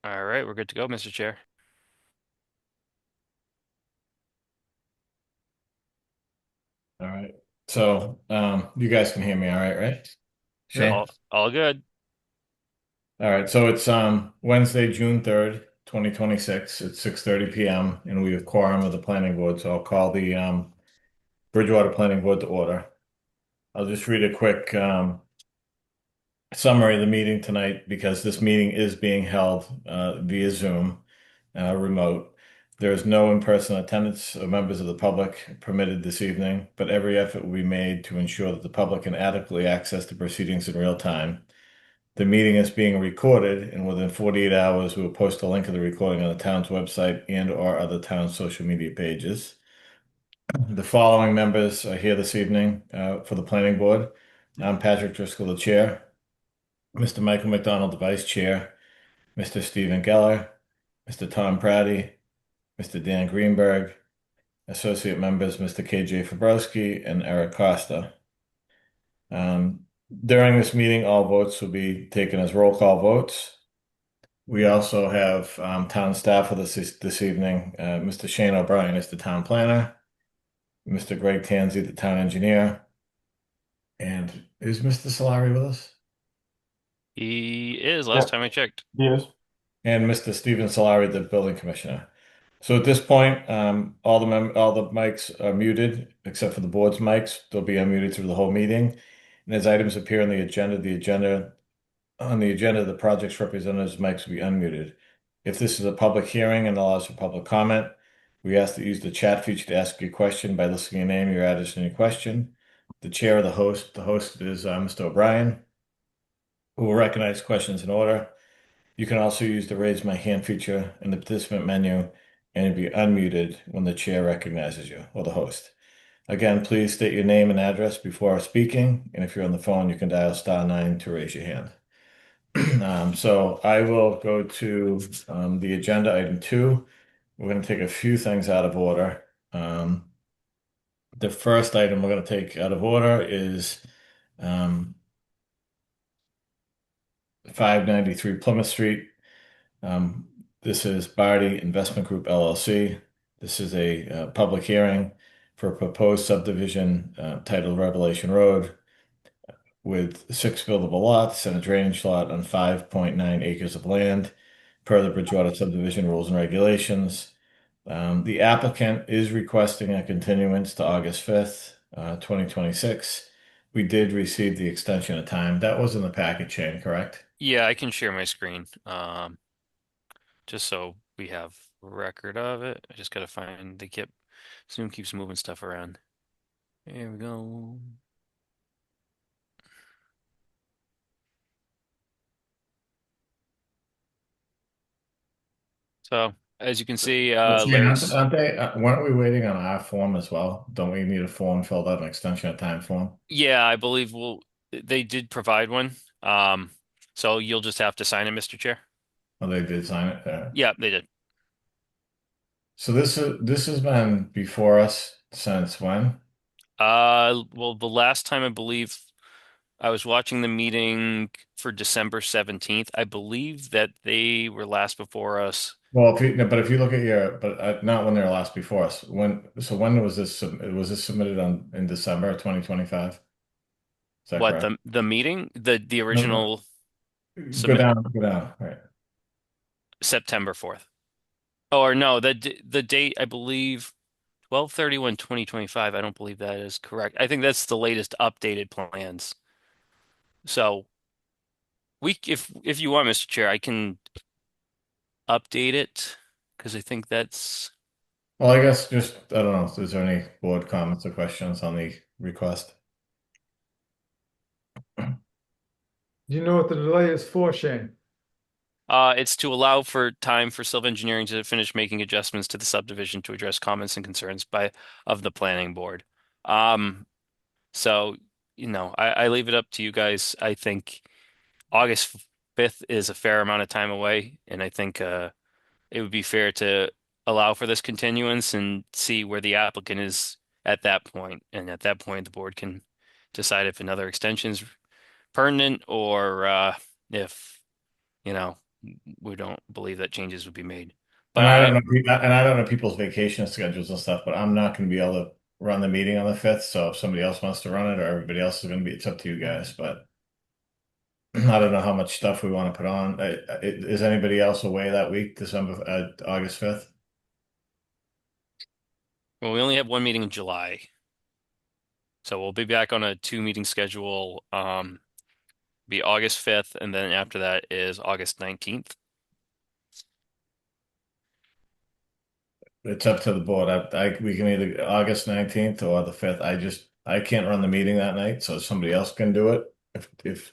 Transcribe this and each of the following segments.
All right, we're good to go, Mr. Chair. All right. So, you guys can hear me all right, right? Yep. Shane? All good. All right. So it's Wednesday, June 3rd, 2026 at 6:30 p.m. and we have quorum of the planning board, so I'll call the Bridgewater Planning Board to order. I'll just read a quick summary of the meeting tonight because this meeting is being held via Zoom, remote. There is no in-person attendance of members of the public permitted this evening, but every effort will be made to ensure that the public can adequately access the proceedings in real time. The meeting is being recorded, and within 48 hours, we will post a link of the recording on the town's website and/or other town social media pages. The following members are here this evening for the planning board. I'm Patrick Driscoll, the chair. Mr. Michael McDonald, the vice chair. Mr. Stephen Geller. Mr. Tom Pratty. Mr. Dan Greenberg. Associate members, Mr. KJ Fabrowski and Eric Costa. Um, During this meeting, all votes will be taken as roll call votes. We also have town staff with us this evening. Mr. Shane O'Brien is the town planner, Mr. Greg Tansey, the town engineer, and is Mr. Solari with us? He is, last Yep. time I checked. Yes. And Mr. Stephen Solari, the building commissioner. So at this point, all the mics are muted except for the board's mics. They'll be unmuted through the whole meeting. And as items appear on the agenda, the project's representatives' mics will be unmuted. If this is a public hearing and allows for public comment, we ask that you use the chat feature to ask your question by listing your name, your address, and your question. The chair or the host is Mr. O'Brien, who will recognize questions in order. You can also use the raise my hand feature in the participant menu and be unmuted when the chair recognizes you or the host. Again, please state your name and address before speaking, and if you're on the phone, you can dial *9 to raise your hand. So I will go to the agenda item 2. We're going to take a few things out of order. The first item we're going to take out of order is um, 593 Plymouth Street. Um, this is Barty Investment Group LLC. This is a public hearing for a proposed subdivision titled Revelation Road with 6 buildable lots and a drainage lot on 5.9 acres of land per the Bridgewater subdivision rules and regulations. The applicant is requesting a continuance to August 5th, 2026. We did receive the extension of time. That was in the packet chain, correct? Yeah, I can share my screen. Just so we have record of it. I just gotta find Zoom keeps moving stuff around. Here we go. So as you can see, Shane, aren't they, weren't we waiting on our form as well? Don't we need a form filled out, an extension of time form? Yeah, I believe they did provide one. So you'll just have to sign it, Mr. Chair. Oh, they did sign it. Yeah, they did. So this has been before us since when? Well, the last time I believe I was watching the meeting for December 17th. I believe that they were last before us. Well, if you, no, but if you look at but not when they were last before us. When was was this submitted in December 2025? Is that What correct? the meeting? The No, no. original submit Go down. All right. September 4th. Oh, or no, the date I believe 12/31/2025. I don't believe that is correct. I think that's the latest updated plans. So if you want, Mr. Chair, I can update it because I think that's Well, I guess just, I don't know, is there any board comments or questions on the request? Do you know what the delay is for, Shane? it's to allow for time for civil engineering to finish making adjustments to the subdivision to address comments and concerns of the planning board. Um, so, I leave it up to you guys. I think August 5th is a fair amount of time away, and I think it would be fair to allow for this continuance and see where the applicant is at that point. And at that point, the board can decide if another extension is pertinent or if, you know. we don't believe that changes would be made. But And I I don't know, and I don't know people's vacation schedules and stuff, but I'm not going to be able to run the meeting on the 5th. So if somebody else wants to run it or everybody else is going to be, it's up to you guys. But I don't know how much stuff we want to put on. Is anybody else away that week, August 5th? well, we only have one meeting in July, so we'll be back on a two meeting schedule. Be August 5th, and then after that is August 19th. It's up to the board. We can either August 19th or the 5th. I can't run the meeting that night, so somebody else can do it. If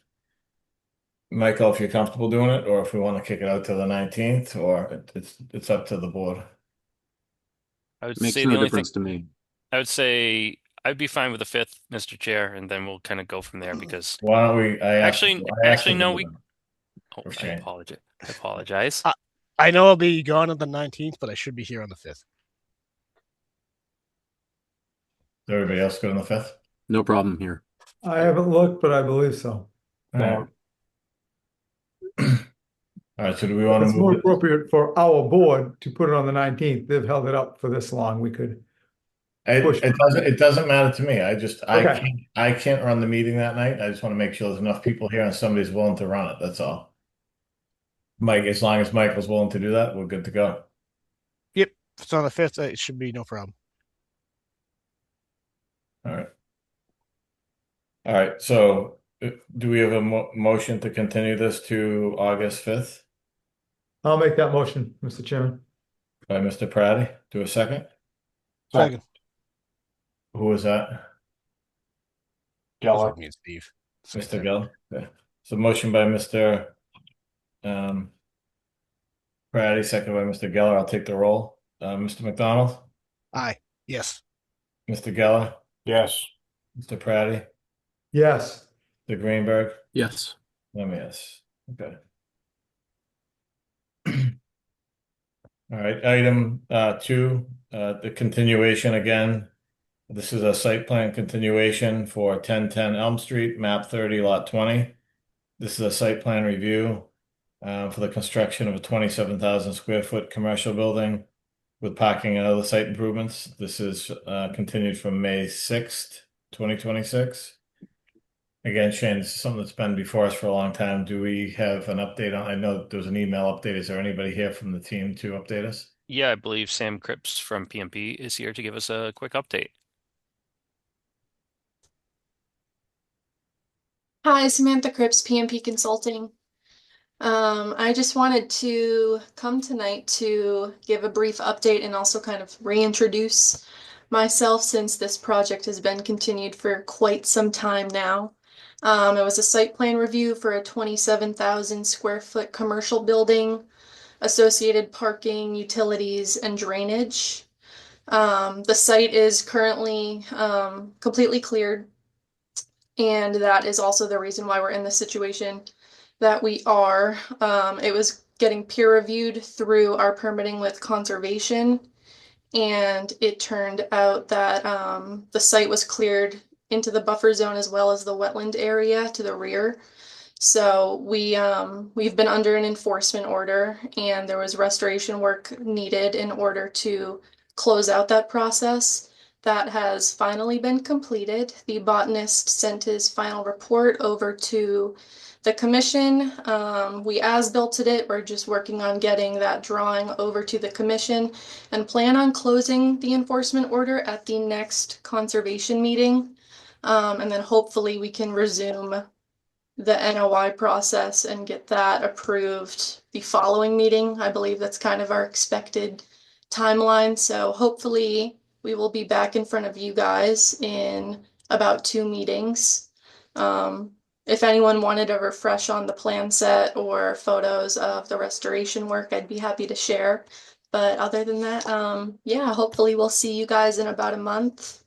Michael, if you're comfortable doing it, or if we want to kick it out to the 19th, or it's up to the board. I would Makes say the no only thing difference to me. I would say I'd be fine with the 5th, Mr. Chair, and then we'll kind of go from there because Why don't we, I asked actually to no, do we that oh, for I Shane. apologize. I apologize. I, I know I'll be gone on the 19th, but I should be here on the 5th. Is everybody else good on the 5th? No problem here. I haven't looked, but I believe so. All right. All right, so do we want to It's more move it? appropriate for our board to put it on the 19th. They've held it up for this long. We could. push It doesn't matter to me. Okay. I can't run the meeting that night. I just want to make sure there's enough people here and somebody's willing to run it. That's all. Mike, as long as Michael's willing to do that, we're good to go. Yep. If it's on the 5th, it should be no problem. All right. All right, so do we have a motion to continue this to August 5th I'll make that motion, Mr. Chairman. by Mr. Praddy? Do a second? Second. Who was that? Geller. Me and Steve. Mr. Gill? Okay. So motion by Mr. Praddy, second by Mr. Geller. I'll take the roll. Mr. McDonald? Aye. Yes. Mr. Geller? Yes. Mr. Praddy? Yes. Mr. Greenberg? Yes. Yes. Okay. All right, item 2, the continuation again. This is a site plan continuation for 1010 Elm Street, map 30, lot 20. This is a site plan review for the construction of a 27,000 square foot commercial building with parking and other site improvements. This is continued from May 6th, 2026. Again, Shane, this is something that's been before us for a long time. Do we have an update on? I know there was an email update. Is there anybody here from the team to update us? Yeah, I believe Sam Cripps from PMP is here to give us a quick update. Hi, Samantha Cripps, PMP Consulting. I just wanted to come tonight to give a brief update and also kind of reintroduce myself since this project has been continued for quite some time now. It was a site plan review for a 27,000 square foot commercial building, associated parking, utilities, and drainage. The site is currently completely cleared. And that is also the reason why we're in the situation that we are. It was getting peer reviewed through our permitting with conservation. And it turned out that the site was cleared into the buffer zone as well as the wetland area to the rear. So we've been under an enforcement order and there was restoration work needed in order to close out that process. That has finally been completed. The botanist sent his final report over to the commission. We as-built it. We're just working on getting that drawing over to the commission and plan on closing the enforcement order at the next conservation meeting. And then hopefully we can resume the NOI process and get that approved the following meeting. I believe that's kind of our expected timeline. So hopefully we will be back in front of you guys in about 2 meetings. If anyone wanted a refresh on the plan set or photos of the restoration work, I'd be happy to share. But other than that, yeah, hopefully we'll see you guys in about a month.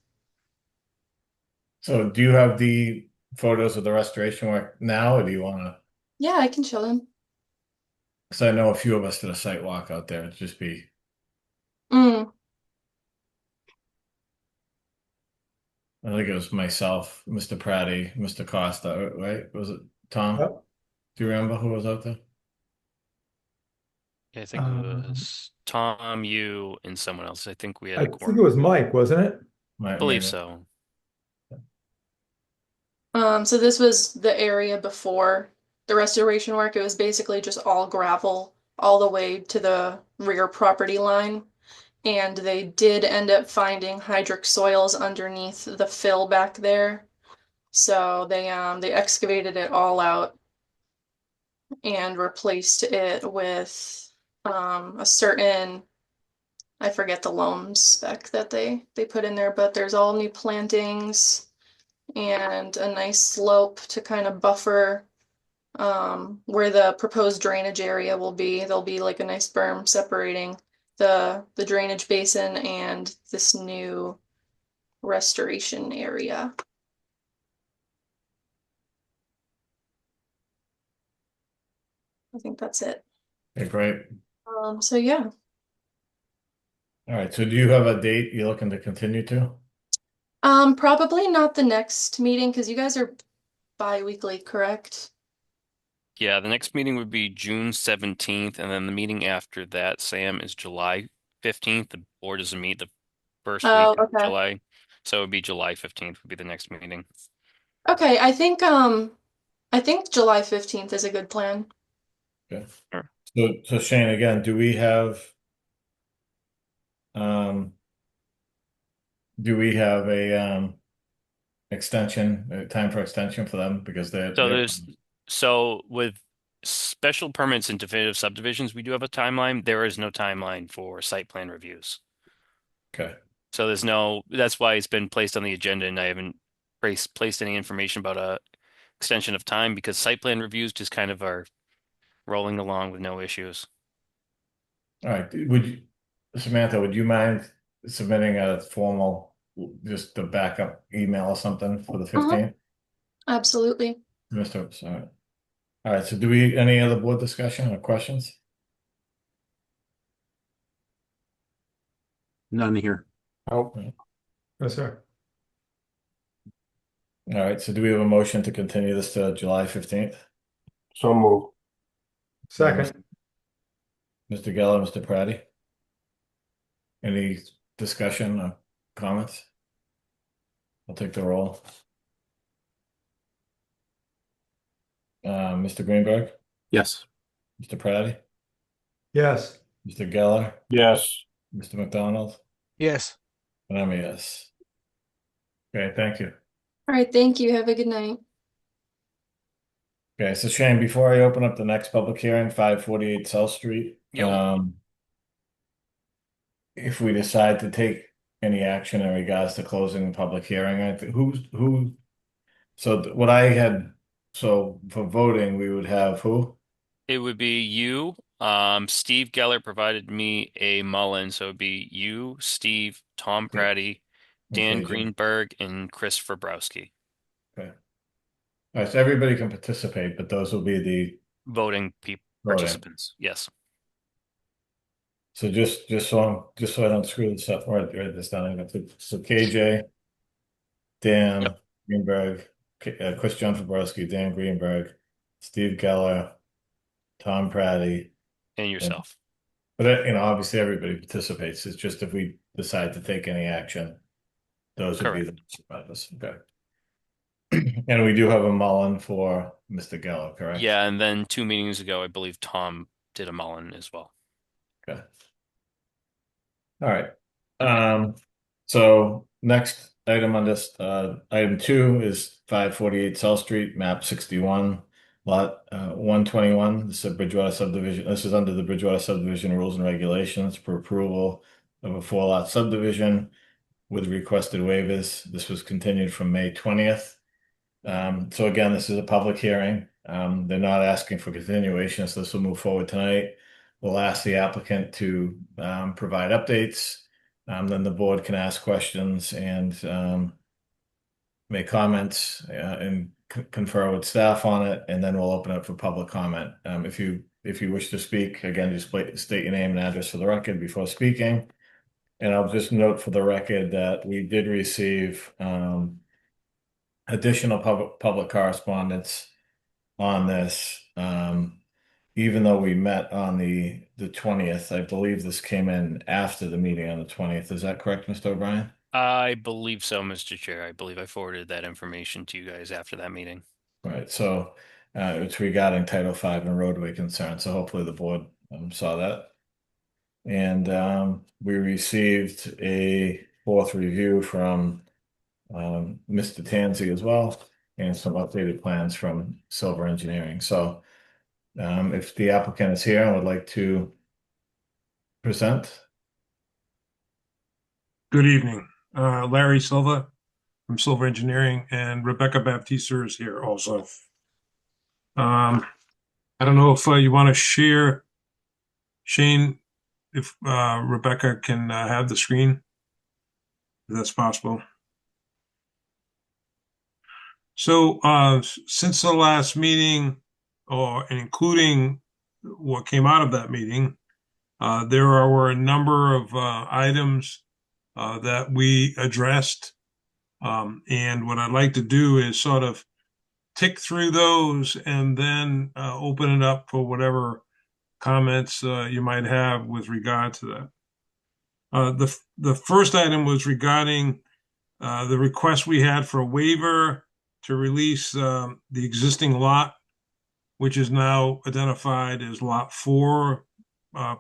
So do you have the photos of the restoration work now, or do you want to? Yeah, I can show them. Because I know a few of us did a site walk out there. It'd just be. Mm. I think it was myself, Mr. Praddy, Mr. Costa, right? Was it Tom? Yep. Do you remember who was out there? I think it was Tom, you, and someone else. I think we had I a think quorum. it was Mike, wasn't it? Might, Believe maybe. so. So this was the area before the restoration work. It was basically just all gravel all the way to the rear property line. And they did end up finding hydric soils underneath the fill back there. So they excavated it all out and replaced it with a certain, I forget the loam spec that they put in there, but there's all new plantings and a nice slope to kind of buffer where the proposed drainage area will be. There'll be like a nice berm separating the drainage basin and this new restoration area. I think that's it. Okay, great. So yeah. All right, so do you have a date you're looking to continue to? Probably not the next meeting because you guys are bi-weekly, correct? Yeah, the next meeting would be June 17th, and then the meeting after that, Sam, is July 15th. The board doesn't meet the first week Oh, of okay. July. So it would be July 15th would be the next meeting. Okay, I think July 15th is a good plan. Okay. Sure. So Shane, again, do we have um a extension, time for extension for them because So they're so with special permits and definitive subdivisions, we do have a timeline. There is no timeline for site plan reviews. okay. So that's why it's been placed on the agenda, and I haven't placed any information about a extension of time because site plan reviews just kind of are rolling along with no issues. All right, Samantha, would you mind submitting a formal, just a backup email or something for the Uh-huh. 15th? Absolutely. Mr. All right, so any other board discussion or questions? None here. Oh, yes, sir. All right, so do we have a motion to continue this to July 15th? So move. Second, Mr. Geller, Mr. Praddy? Any discussion or comments? I'll take the roll. Mr. Greenberg, Yes. Mr. Praddy, yes. Mr. Geller, Yes. Mr. McDonald, Yes. and I'm a yes. Okay, thank you. All right, thank you. Have a good night. Okay, so Shane, before I open up the next public hearing, 548 South Street, Yep. if we decide to take any action in regards to closing the public hearing, I think what I had, so for voting, we would have who? It would be you. Steve Geller provided me a Mullen, so it'd be you, Steve, Tom Okay. Praddy, Dan Okay, Jim. Greenberg, and Chris Fabrowski. Okay. All right, so everybody can participate, but those will be the Voting voting. participants. Yes. So just so I don't screw this up, write this down. So KJ, Dan Yep. Greenberg, Chris John Fabrowski, Dan Greenberg, Steve Geller, Tom Praddy, And yourself. but obviously everybody participates. It's just if we decide to take any action, those would be the survivors. Okay. And we do have a Mullen for Mr. Geller, correct? Yeah, and then 2 meetings ago, I believe Tom did a Mullen as well. Okay. All right. So next item on this, item 2 is 548 South Street, map 61, lot 121. This is a Bridgewater subdivision. This is under the Bridgewater subdivision rules and regulations for approval of a 4-lot subdivision with requested waivers. This was continued from May 20th. So again, this is a public hearing. They're not asking for continuation, so this will move forward tonight. We'll ask the applicant to provide updates. Then the board can ask questions and make comments and confer with staff on it, and then we'll open it for public comment. If you wish to speak, again, just state your name and address for the record before speaking. And I'll just note for the record that we did receive additional public correspondence on this. even though we met on the 20th, I believe this came in after the meeting on the 20th. Is that correct, Mr. O'Brien? I believe so, Mr. Chair. I believe I forwarded that information to you guys after that meeting. Right. So it's regarding Title V and roadway concerns. So hopefully the board saw that. And we received a fourth review from Mr. Tansey as well, and some updated plans from Silver Engineering. So if the applicant is here, I would like to present. Good evening. Larry Silva from Silver Engineering, and Rebecca Baptista is here also. I don't know if you want to share, Shane, if Rebecca can have the screen, if that's possible. So since the last meeting, or including what came out of that meeting, there were a number of items that we addressed. And what I'd like to do is sort of tick through those and then open it up for whatever comments you might have with regard to that. The first item was regarding the request we had for a waiver to release the existing lot, which is now identified as Lot 4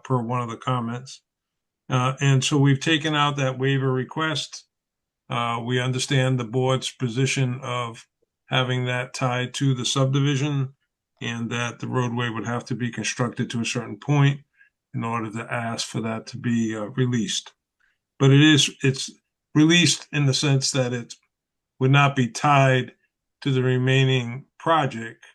per one of the comments. And so we've taken out that waiver request. We understand the board's position of having that tied to the subdivision, and that the roadway would have to be constructed to a certain point in order to ask for that to be released. But it's released in the sense that it would not be tied to the remaining project,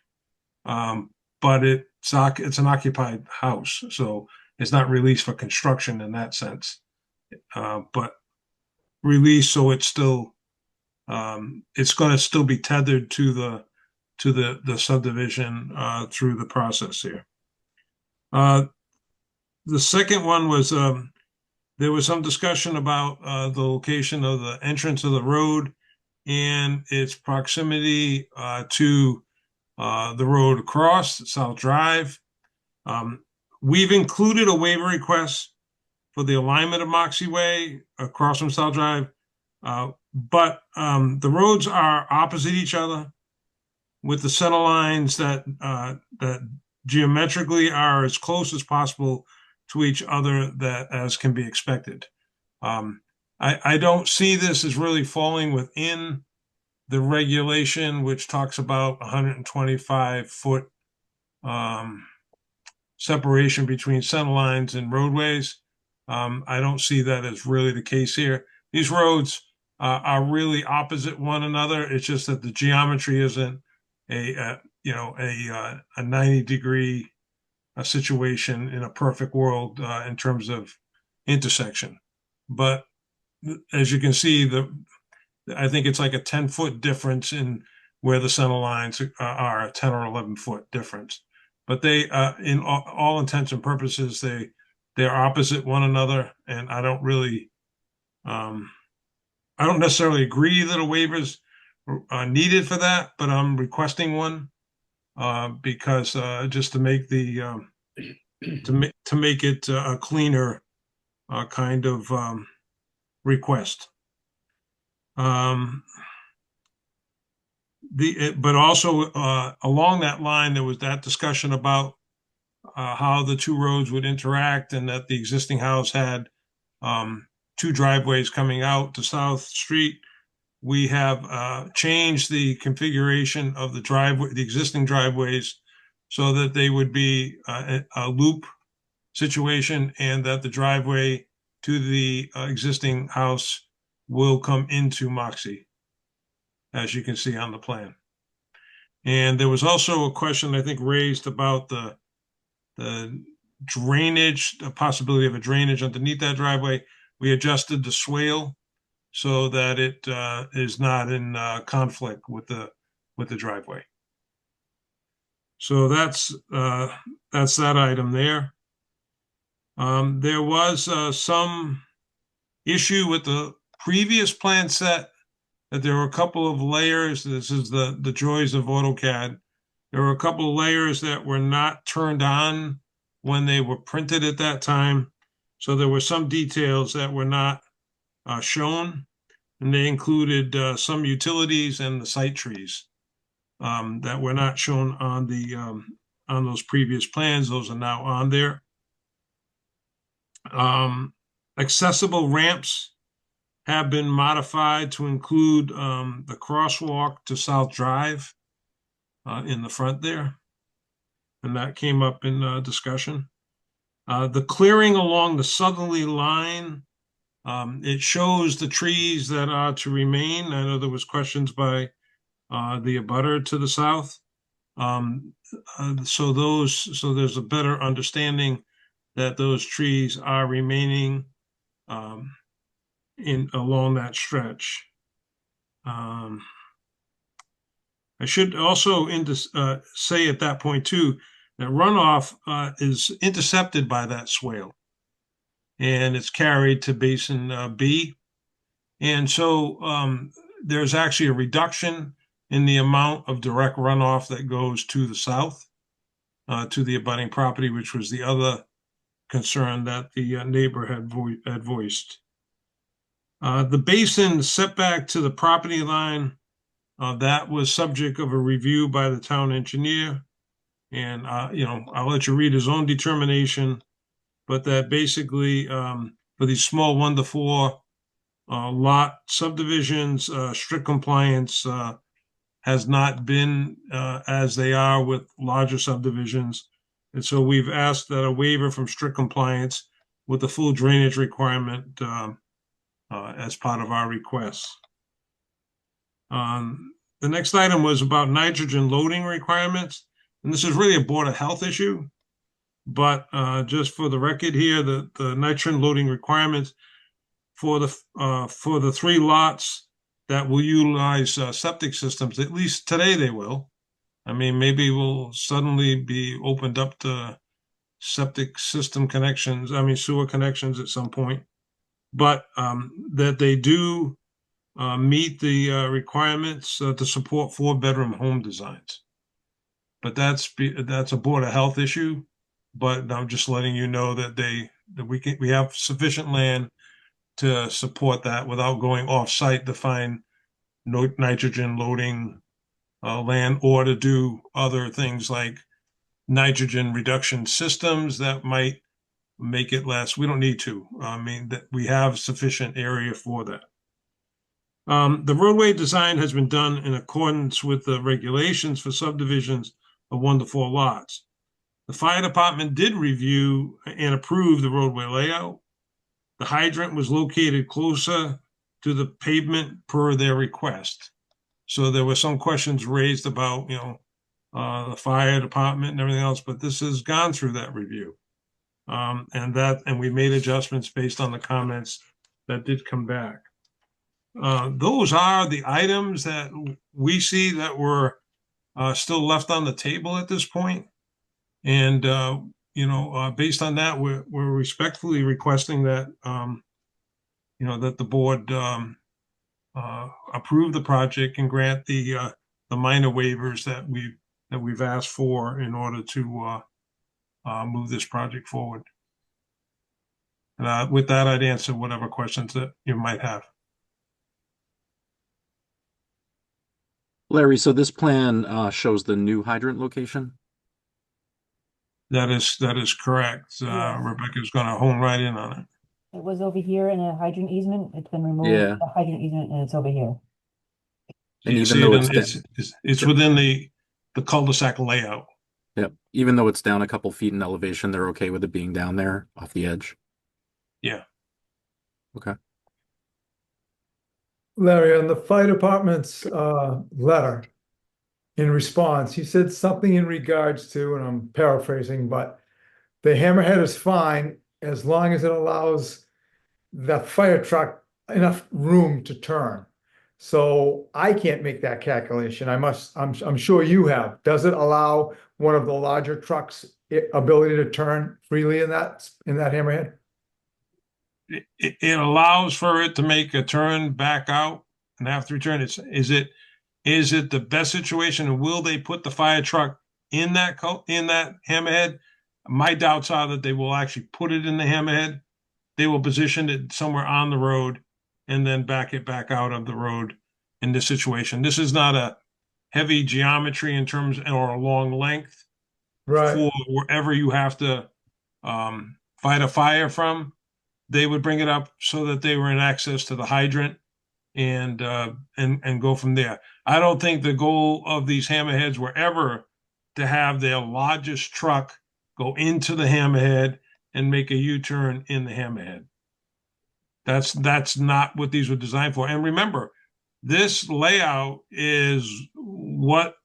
but it's an occupied house, so it's not released for construction in that sense, but released so it's still it's going to still be tethered to the subdivision through the process here. The second one was there was some discussion about the location of the entrance of the road and its proximity to the road across South Drive. We've included a waiver request for the alignment of Moxie Way across from South Drive, but the roads are opposite each other with the center lines that geometrically are as close as possible to each other that as can be expected. I don't see this as really falling within the regulation, which talks about 125-foot separation between center lines and roadways. I don't see that as really the case here. These roads are really opposite one another. It's just that the geometry isn't a 90-degree situation in a perfect world in terms of intersection. But as you can see, I think it's like a 10-foot difference in where the center lines are, a 10 or 11-foot difference. But they, in all intents and purposes, they're opposite one another, and I don't really, I don't necessarily agree that a waiver is needed for that, but I'm requesting one because just to make the to make it a cleaner kind of request. But also along that line, there was that discussion about how the two roads would interact, and that the existing house had two driveways coming out to South Street. We have changed the configuration of the existing driveways, so that they would be a loop situation, and that the driveway to the existing house will come into Moxie, as you can see on the plan. And there was also a question, I think, raised about the drainage, the possibility of a drainage underneath that driveway. We adjusted the swale so that it is not in conflict with the driveway. So that's that item there. There was some issue with the previous plan set, that there were a couple of layers. This is the joys of AutoCAD. There were a couple of layers that were not turned on when they were printed at that time. So there were some details that were not shown, and they included some utilities and the site trees that were not shown on the on those previous plans. Those are now on there. Accessible ramps have been modified to include the crosswalk to South Drive in the front there. And that came up in discussion. The clearing along the southerly line, it shows the trees that are to remain. I know there was questions by the abutter to the south. So there's a better understanding that those trees are remaining along that stretch. I should also say at that point too that runoff is intercepted by that swale, and it's carried to Basin B, and so there's actually a reduction in the amount of direct runoff that goes to the south to the abutting property, which was the other concern that the neighbor had voiced. The basin setback to the property line, that was subject of a review by the town engineer. And, I'll let you read his own determination, but that basically for these small 1 to 4 lot subdivisions, strict compliance has not been as they are with larger subdivisions. And so we've asked that a waiver from strict compliance with the full drainage requirement as part of our requests. The next item was about nitrogen loading requirements. And this is really a Board of Health issue. But just for the record here, the nitrogen loading requirements for the 3 lots that will utilize septic systems, at least today they will. I mean, maybe we'll suddenly be opened up to septic system connections, sewer connections at some point. But that they do meet the requirements to support 4-bedroom home designs. But that's a Board of Health issue. But I'm just letting you know that we have sufficient land to support that without going off-site to find nitrogen loading land or to do other things like nitrogen reduction systems that might make it less. We don't need to. That we have sufficient area for that. The roadway design has been done in accordance with the regulations for subdivisions of 1 to 4 lots. The fire department did review and approve the roadway layout. The hydrant was located closer to the pavement per their request. So there were some questions raised about, the fire department and everything else, but this has gone through that review. And we made adjustments based on the comments that did come back. Those are the items that we see that were still left on the table at this point. And, based on that, we're respectfully requesting that, that the board approve the project and grant the minor waivers that we've asked for in order to move this project forward. And with that, I'd answer whatever questions that you might have. Larry, so this plan shows the new hydrant location? That is correct. Yes. Rebecca's going to hone right in on it. It was over here in a hydrant easement. It's been removed. Yeah. The hydrant easement, and it's over here. And You even see though it's within the cul-de-sac layout. Yep. Even though it's down a couple feet in elevation, they're okay with it being down there off the edge. Yeah. Okay. Larry, on the fire department's letter, in response, he said something in regards to, and I'm paraphrasing, but the hammerhead is fine as long as it allows the fire truck enough room to turn. So I can't make that calculation. I'm sure you have. Does it allow one of the larger trucks ability to turn freely in that hammerhead? It allows for it to make a turn back out and have to return. Is it the best situation, and will they put the fire truck in that hammerhead. My doubts are that they will actually put it in the hammerhead. They will position it somewhere on the road and then back it back out of the road in this situation. This is not a heavy geometry in terms or a long length Right. for wherever you have to fight a fire from. They would bring it up so that they were in access to the hydrant and go from there. I don't think the goal of these hammerheads were ever to have their largest truck go into the hammerhead and make a U-turn in the hammerhead. That's not what these were designed for. And remember, this layout is what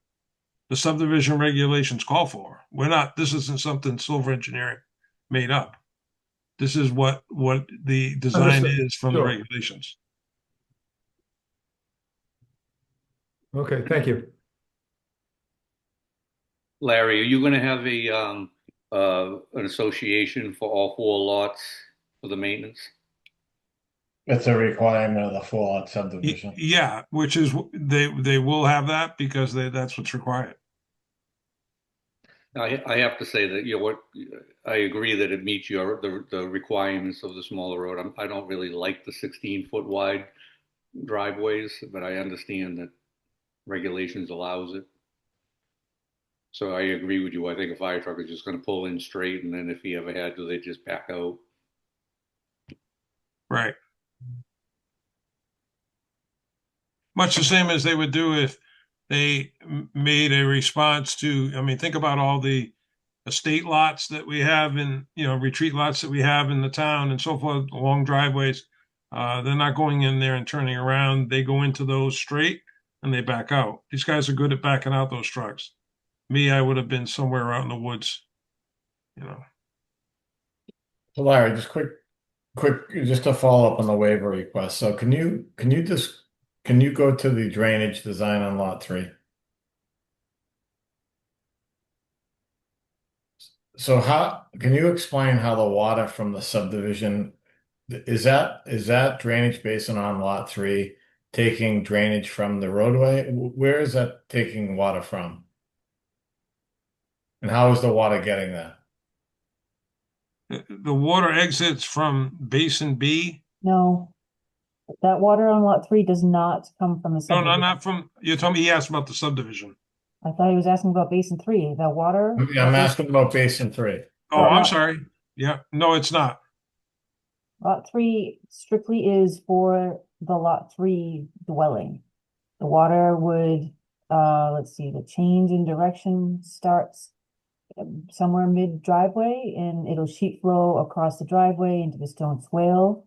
the subdivision regulations call for. This isn't something Silver Engineering made up. This is what the design Understood. is from the Sure. regulations. Okay, thank you. Larry, are you going to have an association for all 4 lots for the maintenance? It's a requirement of the full lot subdivision. Yeah, which is they will have that because that's what's required. I have to say that I agree that it meets the requirements of the smaller road. I don't really like the 16-foot wide driveways, but I understand that regulations allows it. So I agree with you. I think a fire truck is just going to pull in straight, and then if he ever had to, they just back out. Right. Much the same as they would do if they made a response to, I mean, think about all the estate lots that we have retreat lots that we have in the town and so forth, long driveways. They're not going in there and turning around. They go into those straight and they back out. These guys are good at backing out those trucks. Me, I would have been somewhere out in the woods, So Larry, just quick, just to follow up on the waiver request. So can you go to the drainage design on lot 3? So can you explain how the water from the subdivision is that drainage basin on lot 3 taking drainage from the roadway? Where is that taking water from? And how is the water getting there? The water exits from Basin B. No, that water on lot 3 does not come from the No, subdivision. not from, you told me he asked about the subdivision. I thought he was asking about basin 3. The water. Yeah, I'm asking about basin 3. Oh, I'm sorry. Yeah, no, it's not. Lot 3 strictly is for the lot 3 dwelling. The water would, let's see, the change in direction starts somewhere mid driveway and it'll sheet flow across the driveway into the stone swale.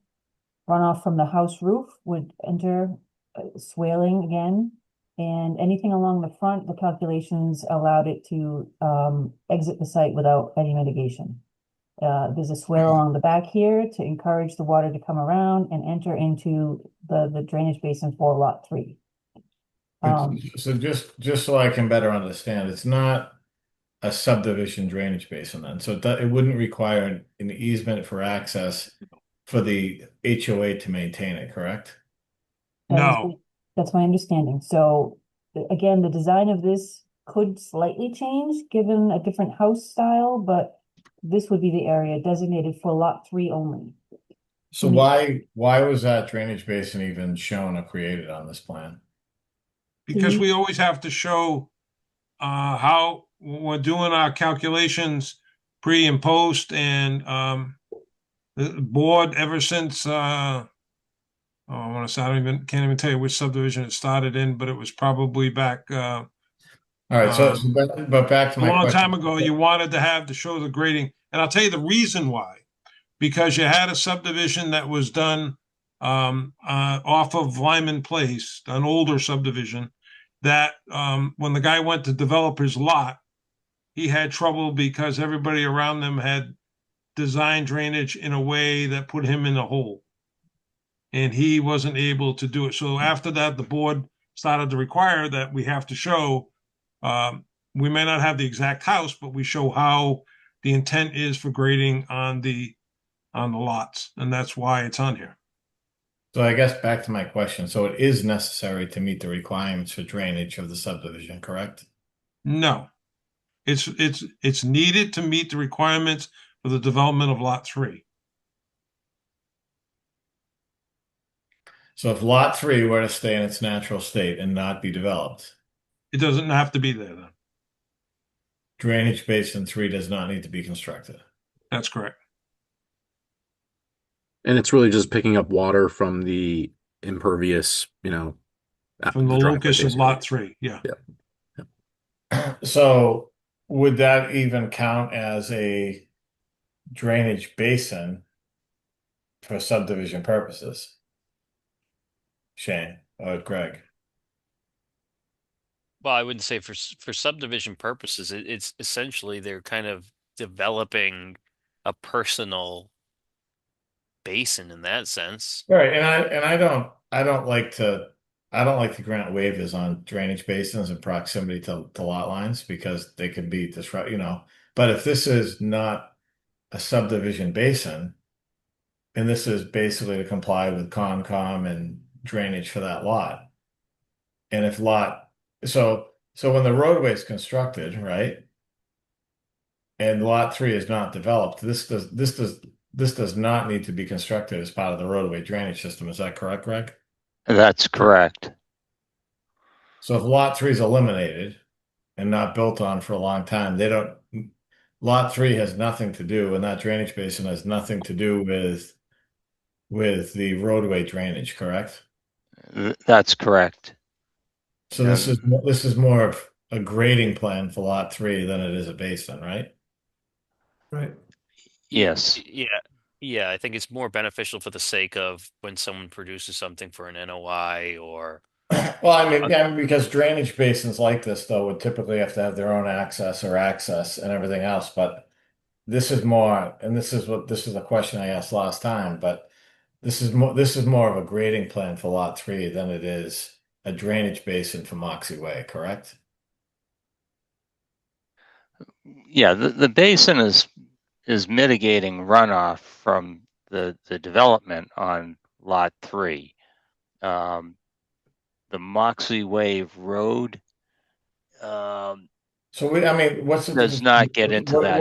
Runoff from the house roof would enter swaling again. And anything along the front, the calculations allowed it to exit the site without any mitigation. There's a swale along the back here to encourage the water to come around and enter into the drainage basin for lot 3. So just so I can better understand, it's not a subdivision drainage basin then. So it wouldn't require an easement for access for the HOA to maintain it, correct? No. That's my understanding. So again, the design of this could slightly change given a different house style, but this would be the area designated for lot 3 only. So why was that drainage basin even shown or created on this plan? Because we always have to show how we're doing our calculations pre and post, and the board ever since I want to say can't even tell you which subdivision it started in, but it was probably back all right, but back to my a long question. time ago. You wanted to show the grading, and I'll tell you the reason why. Because you had a subdivision that was done off of Lyman Place, an older subdivision, that when the guy went to develop his lot, he had trouble because everybody around them had designed drainage in a way that put him in a hole. And he wasn't able to do it. So after that, the board started to require that we have to show, we may not have the exact house, but we show how the intent is for grading on the lots. And that's why it's on here. So I guess back to my question. So it is necessary to meet the requirements for drainage of the subdivision, correct? No. It's needed to meet the requirements for the development of lot 3. So if lot 3 were to stay in its natural state and not be developed, It doesn't have to be there then. drainage basin 3 does not need to be constructed. That's correct. And it's really just picking up water from the impervious, From the driveway, locus of basically. lot 3, yeah. So would that even count as a drainage basin for subdivision purposes? Shane or Greg? Well, I wouldn't say for subdivision purposes. It's essentially they're kind of developing a personal basin in that sense. Right, and I don't like to grant waivers on drainage basins in proximity to lot lines because they can be disrupt, But if this is not a subdivision basin, and this is basically to comply with Concom and drainage for that lot. And if so when the roadway is constructed, right? And lot 3 is not developed, this does not need to be constructed as part of the roadway drainage system. Is that correct, Greg? That's correct. So if lot 3 is eliminated and not built on for a long time, lot 3 has nothing to do, and that drainage basin has nothing to do with the roadway drainage, correct? That's correct. So this is more of a grading plan for lot 3 than it is a basin, right? Right. Yes. Yeah, I think it's more beneficial for the sake of when someone produces something for an NOI or Well, I mean, because drainage basins like this, though, would typically have to have their own access and everything else. But this is more, and this is a question I asked last time, but this is more of a grading plan for lot 3 than it is a drainage basin for Moxie Way, correct? Yeah, the basin is mitigating runoff from the development on lot 3. The Moxie Wave Road So what's the does difference? not get into that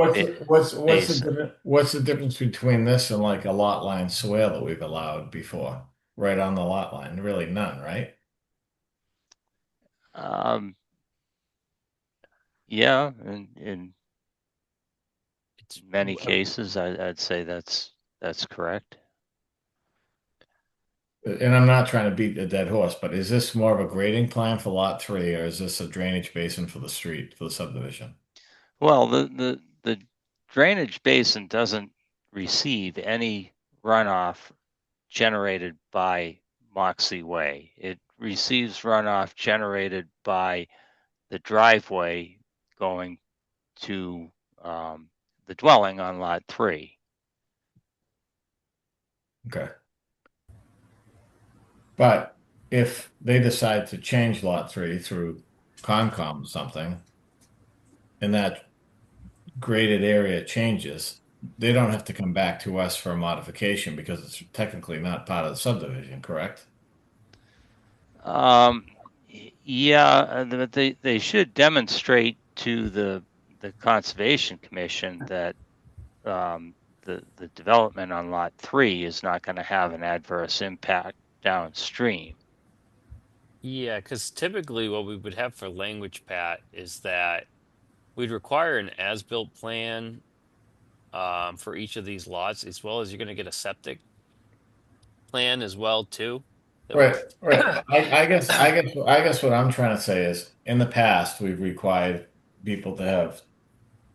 What's the difference between this and like a lot line swale that we've allowed before, right on the lot line? Really none, right? Yeah, in many cases, I'd say that's correct. And I'm not trying to beat a dead horse, but is this more of a grading plan for lot 3, or is this a drainage basin for the street, for the subdivision? Well, the drainage basin doesn't receive any runoff generated by Moxie Way. It receives runoff generated by the driveway going to the dwelling on lot 3. Okay. But if they decide to change lot 3 through Concom or something, and that graded area changes, they don't have to come back to us for a modification because it's technically not part of the subdivision, correct? Yeah, but they should demonstrate to the Conservation Commission that the development on lot 3 is not going to have an adverse impact downstream. Yeah, because typically what we would have for language, Pat, is that we'd require an as-built plan for each of these lots, as well as you're going to get a septic plan as well too. Right. I guess what I'm trying to say is, in the past, we've required people to have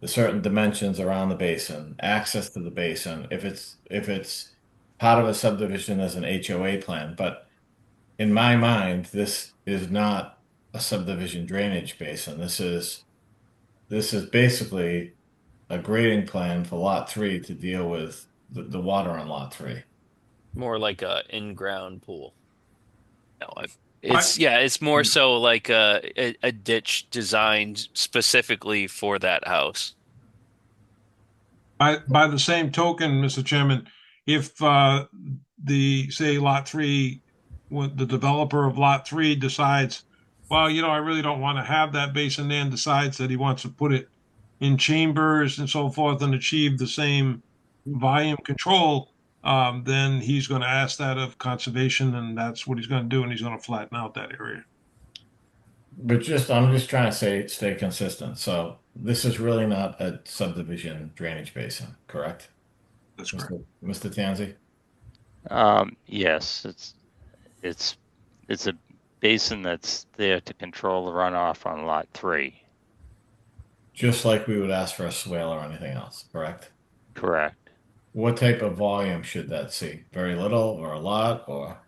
the certain dimensions around the basin, access to the basin, if it's part of a subdivision as an HOA plan. But in my mind, this is not a subdivision drainage basin. This is basically a grading plan for lot 3 to deal with the water on lot 3. More like a in-ground pool. No, it's more so like a ditch designed specifically for that house. By the same token, Mr. Chairman, if say lot 3, when the developer of lot 3 decides, well, I really don't want to have that basin there, and decides that he wants to put it in chambers and so forth and achieve the same volume control, then he's going to ask that of conservation, and that's what he's going to do, and he's going to flatten out that area. But I'm just trying to stay consistent. So this is really not a subdivision drainage basin, correct? That's correct. Mr. Tanzi? Yes, it's a basin that's there to control the runoff on lot 3. Just like we would ask for a swale or anything else, correct? Correct. What type of volume should that see? Very little or a lot or?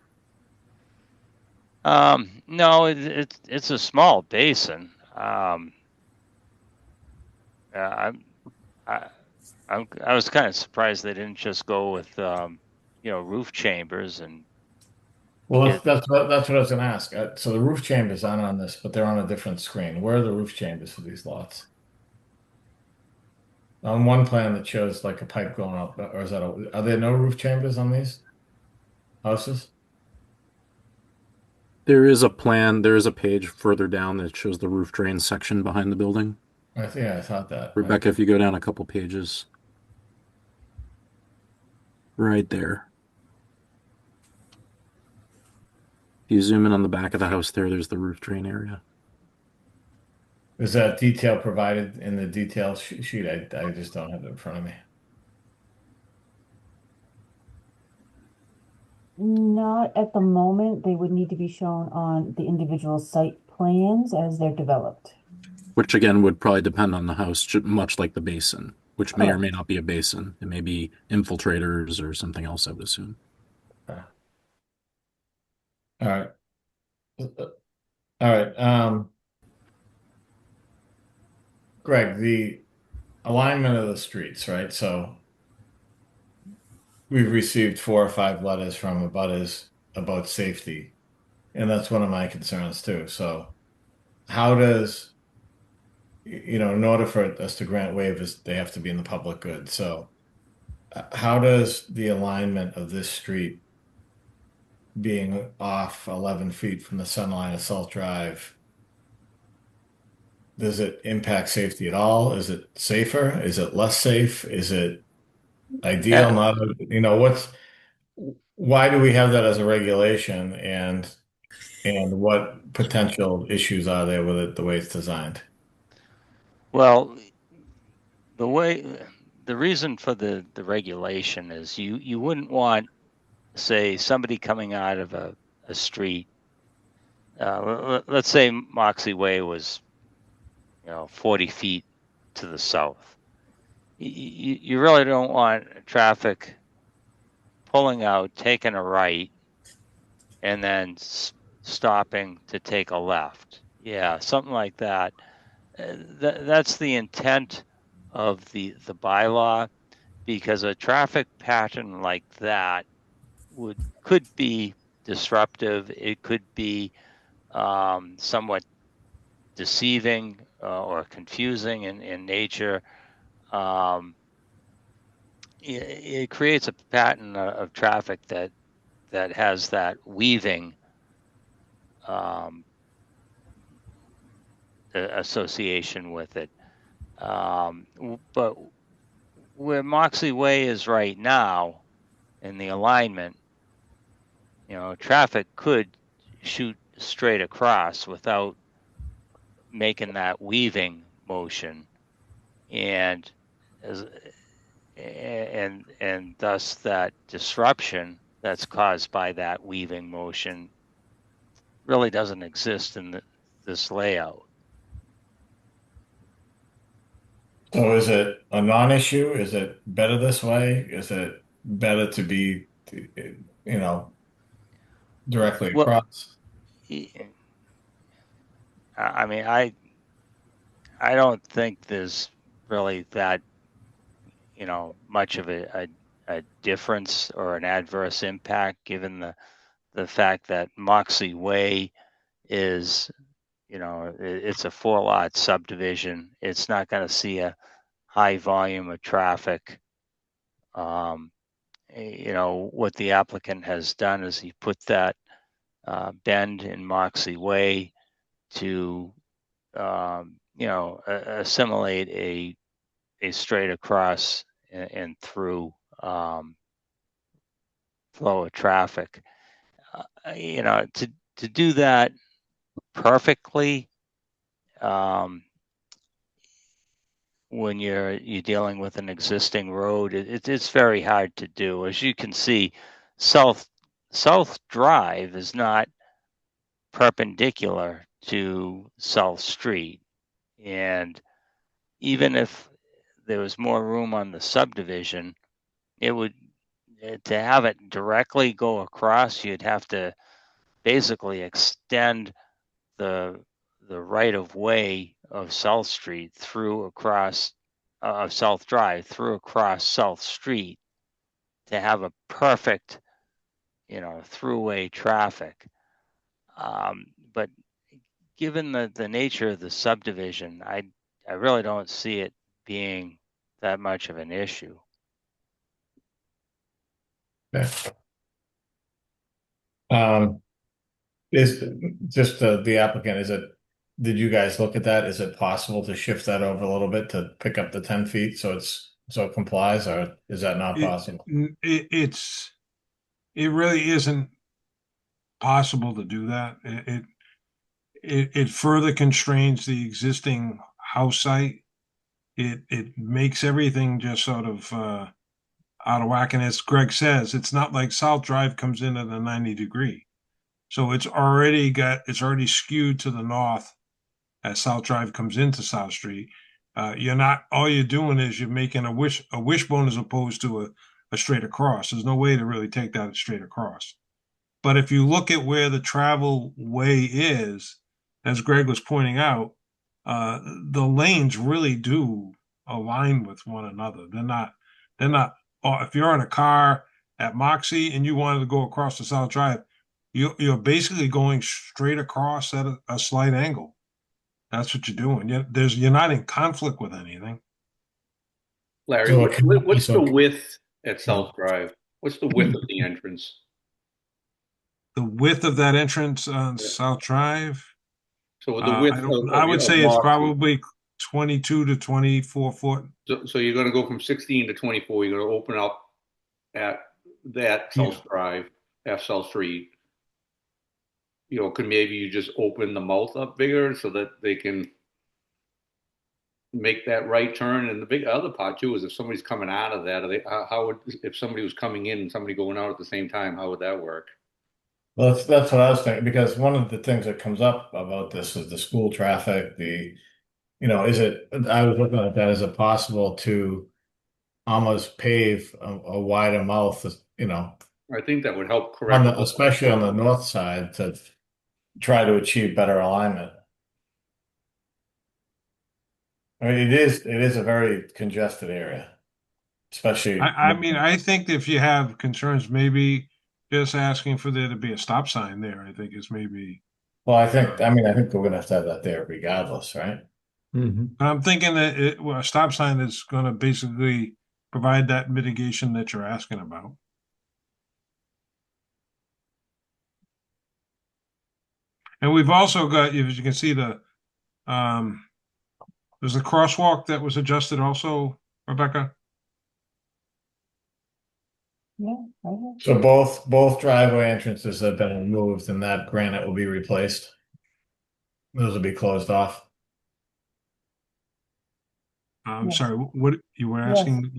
No, it's a small basin. I was kind of surprised they didn't just go with roof chambers and. Well, that's what I was going to ask. So the roof chambers aren't on this, but they're on a different screen. Where are the roof chambers for these lots? On one plan that shows like a pipe going up, or are there no roof chambers on these houses? There is a plan, there is a page further down that shows the roof drain section behind the building. I thought that. Rebecca, if you go down a couple pages. Right there. If you zoom in on the back of the house there's the roof drain area. Is that detail provided in the detail sheet? I just don't have it in front of me. Not at the moment. They would need to be shown on the individual site plans as they're developed. Which again would probably depend on the house, much like the basin, which may or may not be a basin. It may be infiltrators or something else, I would assume. All right. All right. Greg, the alignment of the streets, right? So we've received 4 or 5 letters from abutters about safety, and that's one of my concerns too. So how does, in order for us to grant waivers, they have to be in the public good. So how does the alignment of this street being off 11 feet from the center line of Salt Drive, does it impact safety at all? Is it safer? Is it less safe? Is it ideal? Why do we have that as a regulation, and what potential issues are there with it the way it's designed? Well, the reason for the regulation is you wouldn't want, say, somebody coming out of a street. Let's say Moxie Way was 40 feet to the south. You really don't want traffic pulling out, taking a right, and then stopping to take a left. Yeah, something like that. That's the intent of the bylaw, because a traffic pattern like that could be disruptive. It could be somewhat deceiving or confusing in nature. It creates a pattern of traffic that has that weaving association with it. But where Moxie Way is right now in the alignment, traffic could shoot straight across without making that weaving motion, and thus that disruption that's caused by that weaving motion really doesn't exist in this layout. So is it a non-issue? Is it better this way? Is it better to be, directly across? I mean, I don't think there's really that, much of a difference or an adverse impact, given the fact that Moxie Way is, it's a 4-lot subdivision. It's not going to see a high volume of traffic. What the applicant has done is he put that bend in Moxie Way to assimilate a straight across and through flow of traffic. To do that perfectly, when you're dealing with an existing road, it's very hard to do. As you can see, South Drive is not perpendicular to South Street, and even if there was more room on the subdivision, it would, to have it directly go across, you'd have to basically extend the right of way of South Street through across of South Drive through across South Street to have a perfect, throughway traffic. But given the nature of the subdivision, I really don't see it being that much of an issue. Okay. Is just the applicant, did you guys look at that? Is it possible to shift that over a little bit to pick up the 10 feet so it complies, or is that not possible? It really isn't possible to do that. It further constrains the existing house site. It makes everything just sort of out of whack. And as Greg says, it's not like South Drive comes in at a 90-degree. So it's already skewed to the north as South Drive comes into South Street. All you're doing is you're making a wishbone as opposed to a straight across. There's no way to really take that straight across. But if you look at where the travel way is, as Greg was pointing out, the lanes really do align with one another. They're not, if you're in a car at Moxie and you wanted to go across the South Drive, you're basically going straight across at a slight angle. That's what you're doing. You're not in conflict with anything. Larry, what's the width at South Drive? What's the width of the entrance? The width of that entrance on South Drive? So the width I would say it's probably 22 to 24 foot. So you're going to go from 16 to 24. You're going to open up at that South Drive, South Street. Could maybe you just open the mouth up bigger so that they can make that right turn? And the big other part too is if somebody's coming out of that, if somebody was coming in and somebody going out at the same time, how would that work? Well, that's what I was thinking, because one of the things that comes up about this is the school traffic, I was looking at that, is it possible to almost pave a wider mouth, I think that would help correct, especially on the north side, to try to achieve better alignment. I mean, it is a very congested area, especially. I think if you have concerns, maybe just asking for there to be a stop sign there, I think is maybe. Well, I think we're gonna have to have that there regardless, right? Mhm. I'm thinking that a stop sign is going to basically provide that mitigation that you're asking about. And we've also got, as you can see, there's a crosswalk that was adjusted also, Rebecca. Yeah, right here. So both driveway entrances have been removed, and that granite will be replaced. Those will be closed off. I'm Yes. sorry, what you were asking?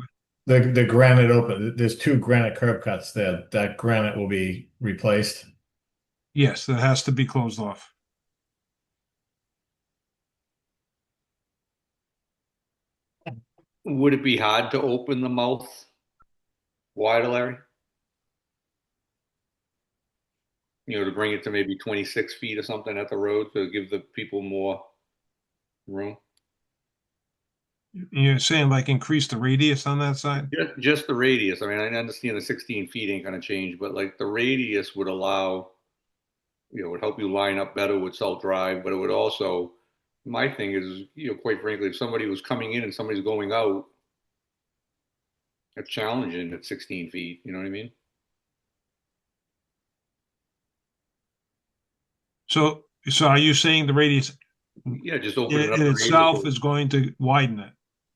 The granite open. There's two granite curb cuts there. That granite will be replaced. Yes, that has to be closed off. would it be hard to open the mouth wider, Larry? To bring it to maybe 26 feet or something at the road to give the people more room? You're saying like increase the radius on that side? Just the radius. I mean, I understand the 16 feet ain't going to change, but like the radius would allow, would help you line up better with South Drive, but it would also, my thing is, quite frankly, if somebody was coming in and somebody's going out, it's challenging at 16 feet. You know what I mean? So are you saying the radius Yeah, just open it up in to itself neighborhoods. is going to widen it.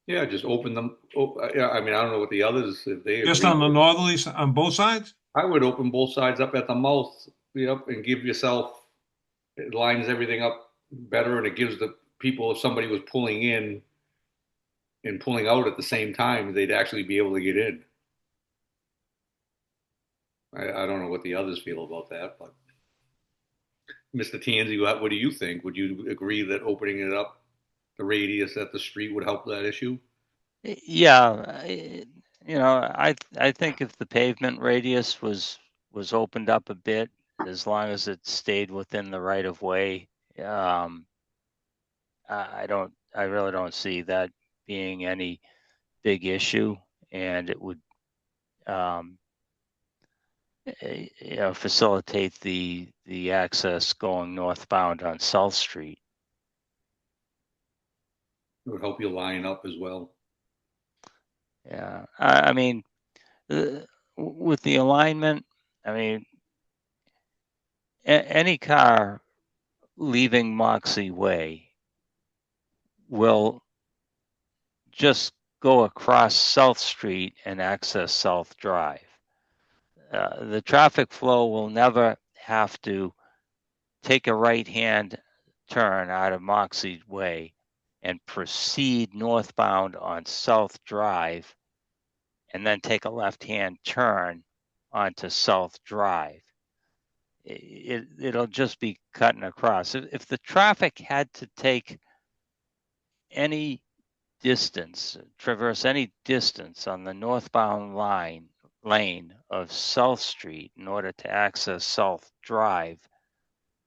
Yeah, just open them. Oh, yeah, I mean, I don't know what the others, if they Just agree. on the northerly, on both sides? I would open both sides up at the mouth, yep, and give yourself, it lines everything up better and it gives the people, if somebody was pulling in and pulling out at the same time, they'd actually be able to get in. I don't know what the others feel about that, but Mr. Tanzi, what do you think? Would you agree that opening it up, the radius at the street would help that issue? Yeah, I think if the pavement radius was opened up a bit, as long as it stayed within the right of way, I really don't see that being any big issue, and it would, facilitate the access going northbound on South Street. It would help you line up as well. Yeah, I mean, with the alignment, I mean, any car leaving Moxie Way will just go across South Street and access South Drive. The traffic flow will never have to take a right-hand turn out of Moxie Way and proceed northbound on South Drive and then take a left-hand turn onto South Drive. It'll just be cutting across. If the traffic had to take any distance, traverse any distance on the northbound lane of South Street in order to access South Drive,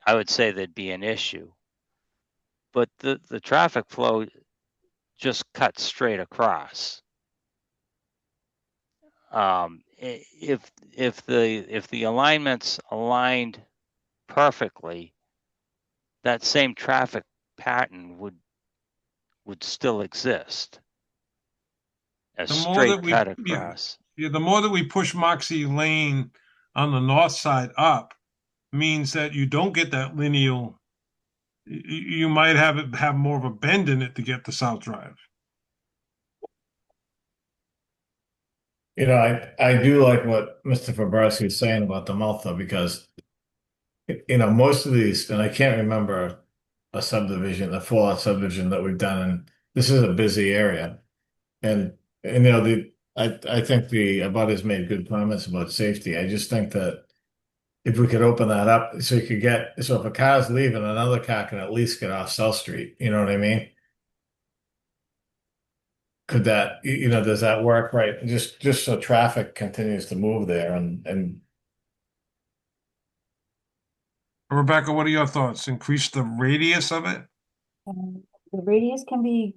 I would say there'd be an issue. But the traffic flow just cuts straight across. If the alignments aligned perfectly, that same traffic pattern would still exist. A straight cut across. Yeah, the more that we push Moxie Lane on the north side up means that you don't get that lineal. You might have more of a bend in it to get to South Drive. I do like what Mr. Fabrowski is saying about the mouth though, because most of these, and I can't remember a subdivision, a full-out subdivision that we've done, and this is a busy area. And I think the abutters made good comments about safety. I just think that if we could open that up so if a car's leaving, another car can at least get off South Street. You know what I mean? Could that, does that work right? Just so traffic continues to move there and Rebecca, what are your thoughts? Increase the radius of it? The radius can be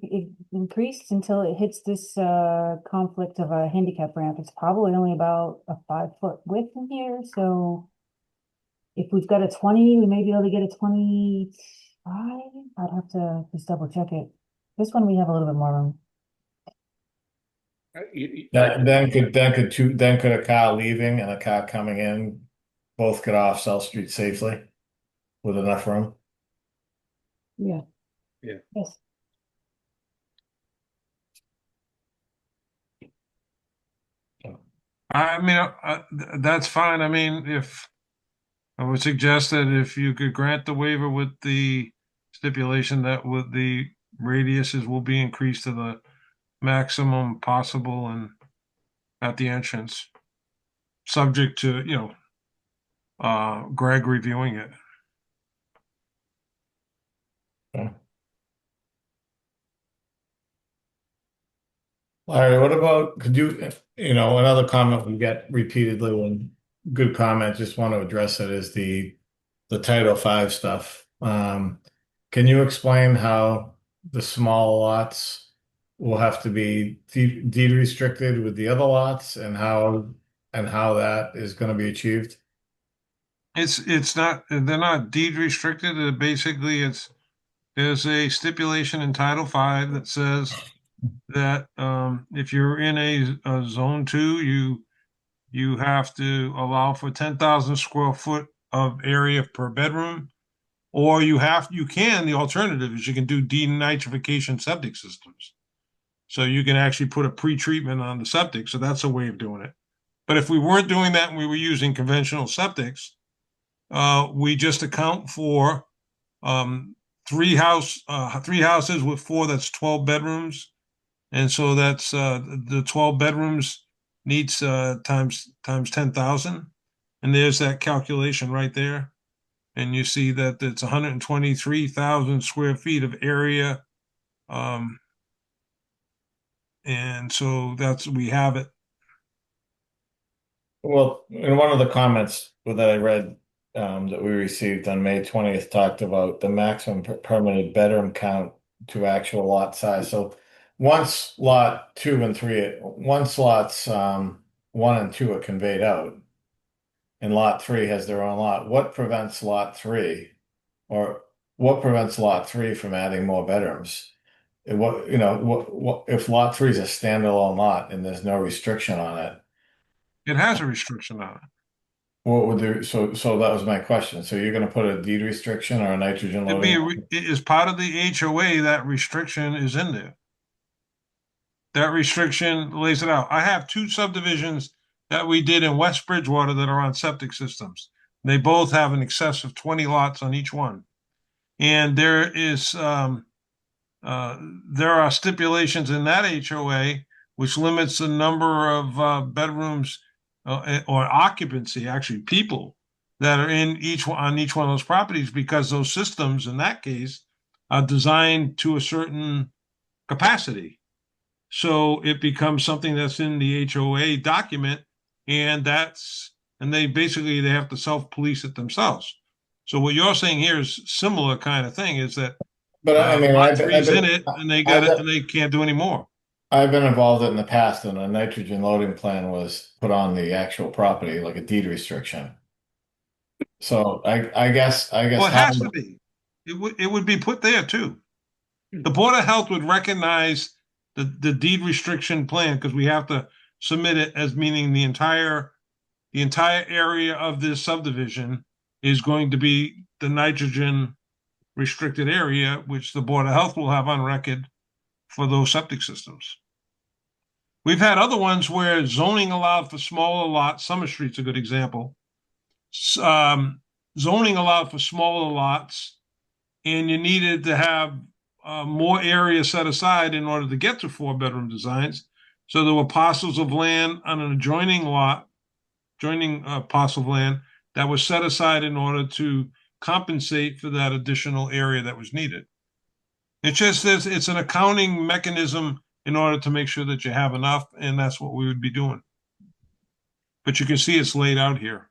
increased until it hits this conflict of a handicap ramp. It's probably only about a 5-foot width in here, so if we've got a 20, we may be able to get a 25. I'd have to just double check it. This one we have a little bit more room. then could a car leaving and a car coming in both get off South Street safely with enough room? Yeah. Yeah. Yes. I mean, that's fine. I mean, if I would suggest that if you could grant the waiver with the stipulation that with the radiuses will be increased to the maximum possible and at the entrance, subject to, Greg reviewing it. Okay. Larry, what about, another comment we get repeatedly when good comment, just want to address it, is the Title V stuff. Can you explain how the small lots will have to be deed restricted with the other lots and how that is going to be achieved? It's not, they're not deed restricted. Basically, there's a stipulation in Title V that says that if you're in a zone 2, you have to allow for 10,000 square foot of area per bedroom, Or the alternative is you can do denitrification septic systems. So you can actually put a pre-treatment on the septic. So that's a way of doing it. But if we weren't doing that and we were using conventional septics, we just account for three houses with four, that's 12 bedrooms. And so that's the 12 bedrooms needs times 10,000. And there's that calculation right there. And you see that it's 123,000 square feet of area. And so we have it. Well, in one of the comments that I read that we received on May 20th talked about the maximum permitted bedroom count to actual lot size. So once lots 1 and 2 are conveyed out, and lot 3 has their own lot, what prevents lot 3 from adding more bedrooms? What if lot 3 is a standalone lot and there's no restriction on it? It has a restriction on it. What would there, so that was my question. So you're going to put a deed restriction or a nitrogen loading? It is part of the HOA, that restriction is in there. That restriction lays it out. I have 2 subdivisions that we did in West Bridgewater that are on septic systems. They both have an excess of 20 lots on each one. And there are stipulations in that HOA which limits the number of bedrooms or occupancy, actually people that are on each one of those properties, because those systems in that case are designed to a certain capacity. So it becomes something that's in the HOA document, and they have to self-police it themselves. So what you're saying here is similar kind of thing, is that But I mean, lot 3's in it, and they got it, and they can't do any more. I've been involved in the past, and a nitrogen loading plan was put on the actual property, like a deed restriction. So I guess Well, it has to be. It would be put there too. The Board of Health would recognize the deed restriction plan, because we have to submit it as meaning the entire area of this subdivision is going to be the nitrogen restricted area, which the Board of Health will have on record for those septic systems. We've had other ones where zoning allowed for smaller lots. Summer Street's a good example. Zoning allowed for smaller lots, and you needed to have more area set aside in order to get to 4-bedroom designs. So there were parcels of land on an adjoining parcel of land that was set aside in order to compensate for that additional area that was needed. It's an accounting mechanism in order to make sure that you have enough, and that's what we would be doing. But you can see it's laid out here.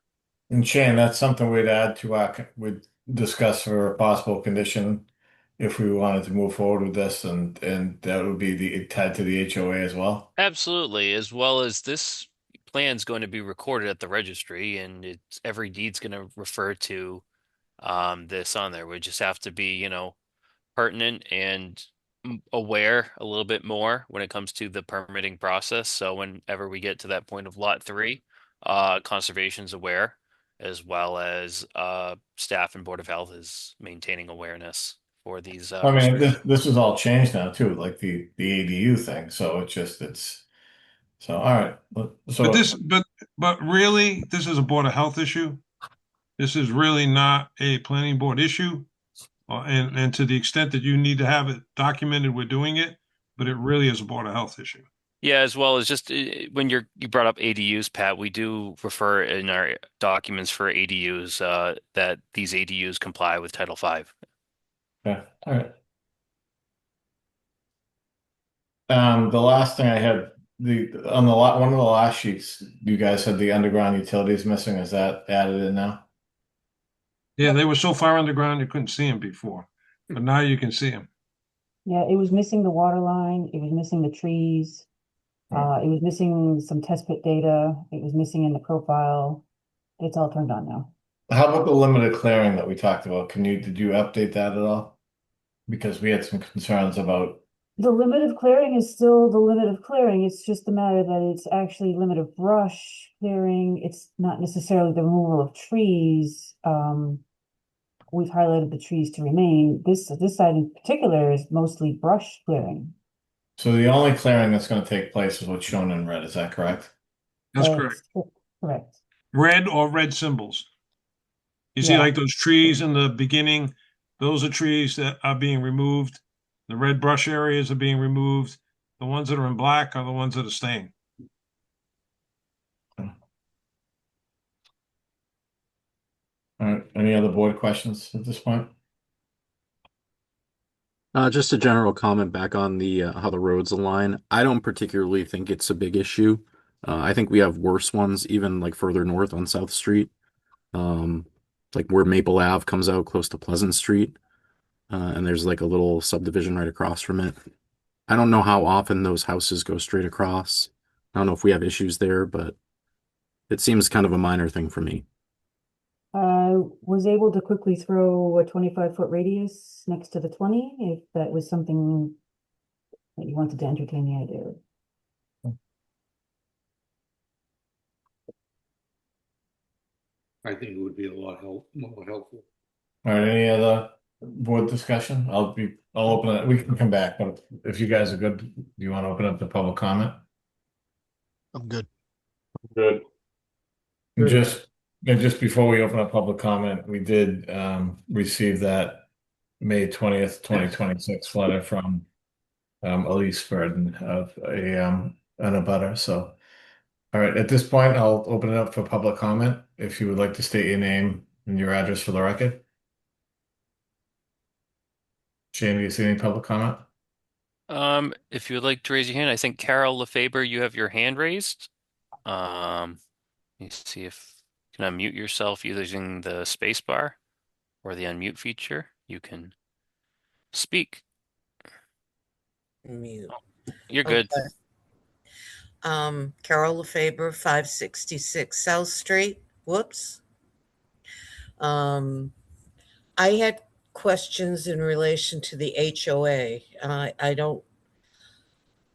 And Shane, that's something we'd discuss for a possible condition if we wanted to move forward with this, and that would be tied to the HOA as well. Absolutely, as well as this plan's going to be recorded at the registry, and every deed's going to refer to this on there. We just have to be, pertinent and aware a little bit more when it comes to the permitting process. So whenever we get to that point of lot 3, conservation's aware, as well as staff and Board of Health is maintaining awareness for these. I mean, this is all changed now too, like the ADU thing. So all right. So But really, this is a Board of Health issue. This is really not a planning board issue. And to the extent that you need to have it documented, we're doing it, but it really is a Board of Health issue. Yeah, as well as just when you brought up ADUs, Pat, we do refer in our documents for ADUs that these ADUs comply with Title V. Yeah, all right. The last thing I had one of the last sheets, you guys had the underground utilities missing. Is that added in now? Yeah, they were so far underground you couldn't see them before, but now you can see them. Yeah, it was missing the water line. It was missing the trees. It was missing some test pit data. It was missing in the profile. It's all turned on now. How about the limited clearing that we talked about? Did you update that at all? Because we had some concerns about. The limit of clearing is still the limit of clearing. It's just a matter that it's actually limit of brush clearing. It's not necessarily the removal of trees. we've highlighted the trees to remain. This side in particular is mostly brush clearing. So the only clearing that's going to take place is what's shown in red. Is that correct? That's correct. Correct. Red or red symbols. You see, Yeah. like those trees in the beginning, those are trees that are being removed. The red brush areas are being removed. The ones that are in black are the ones that are staying. All right. Any other board questions at this point? Just a general comment back on the how the roads align. I don't particularly think it's a big issue. I think we have worse ones, even like further north on South Street, like where Maple Ave comes out close to Pleasant Street, and there's like a little subdivision right across from it. I don't know how often those houses go straight across. I don't know if we have issues there, but it seems kind of a minor thing for me. Was able to quickly throw a 25-foot radius next to the 20, if that was something that you wanted to entertain the idea of. I think it would be a lot more helpful. All right. Any other board discussion? I'll open it. We can come back, but if you guys are good, do you want to open up the public comment? I'm good. Good. Just before we open up public comment, we did receive that May 20th, 2026 letter from Elise Burden of an abutter. So, all right, at this point, I'll open it up for public comment. If you would like to state your name and your address for the record. Shane, do you see any public comment? If you would like to raise your hand, I think Carol Lefebvre, you have your hand raised. Let me see if you can unmute yourself using the space bar or the unmute feature. You can speak. Mute. You're good. Okay. Carol Lefebvre, 566 South Street. Whoops. I had questions in relation to the HOA.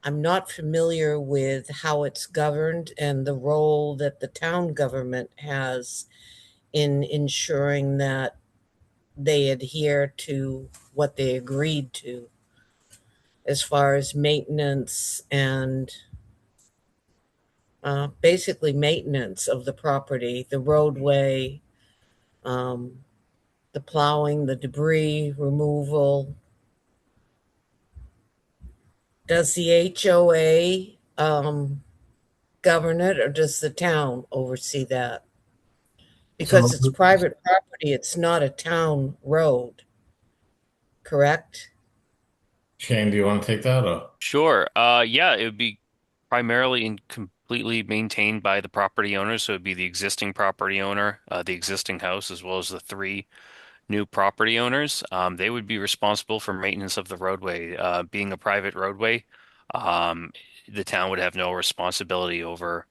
I'm not familiar with how it's governed and the role that the town government has in ensuring that they adhere to what they agreed to as far as maintenance and basically maintenance of the property, the roadway, the plowing, the debris removal. Does the HOA govern it, or does the town oversee that? Because it's private property, it's not a town road, correct? Shane, do you want to take that or? Sure. Yeah, it would be primarily and completely maintained by the property owner. So it'd be the existing property owner, the existing house, as well as the three new property owners. They would be responsible for maintenance of the roadway. Being a private roadway, the town would have no responsibility over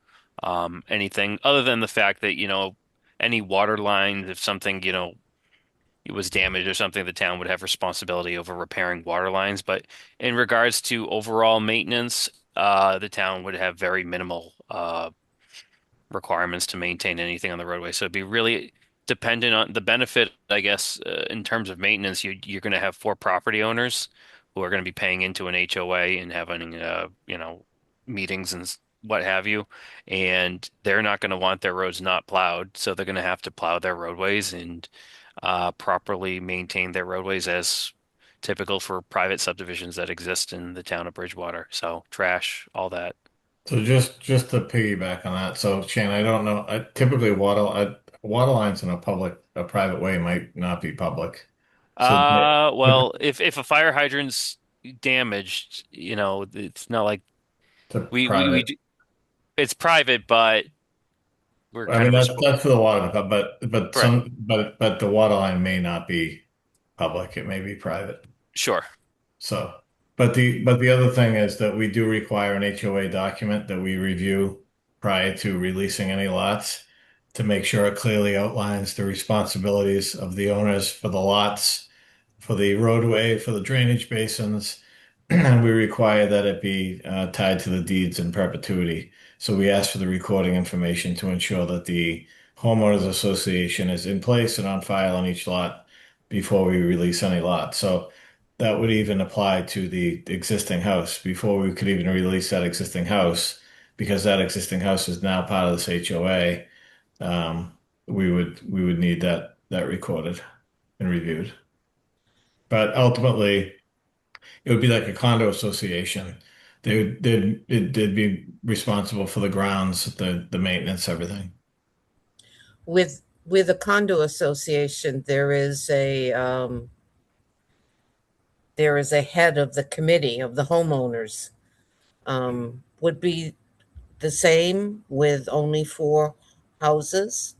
anything other than the fact that, any water lines, if something, it was damaged or something, the town would have responsibility over repairing water lines. But in regards to overall maintenance, the town would have very minimal requirements to maintain anything on the roadway. So it'd be really dependent on the benefit, I guess, in terms of maintenance. You're going to have four property owners who are going to be paying into an HOA and having, meetings and what have you. And they're not going to want their roads not plowed. So they're going to have to plow their roadways and properly maintain their roadways as typical for private subdivisions that exist in the town of Bridgewater. So trash, all that. So just to piggyback on that, so Shane, I don't know. Typically, water lines in a private way might not be public. So, Well, if a fire hydrant's damaged, it's not like we do, it's private, but we're I kind mean, of that's for the water, but Correct. but the water line may not be public. It may be private. Sure. So, but the other thing is that we do require an HOA document that we review prior to releasing any lots to make sure it clearly outlines the responsibilities of the owners for the lots, for the roadway, for the drainage basins, and we require that it be tied to the deeds in perpetuity. So we ask for the recording information to ensure that the homeowners association is in place and on file on each lot, before we release any lot. So that would even apply to the existing house before we could even release that existing house, because that existing house is now part of this HOA. We would need that recorded and reviewed. But ultimately, it would be like a condo association. They'd be responsible for the grounds, the maintenance, everything. With a condo association, there is a head of the committee of the homeowners. Would be the same with only 4 houses?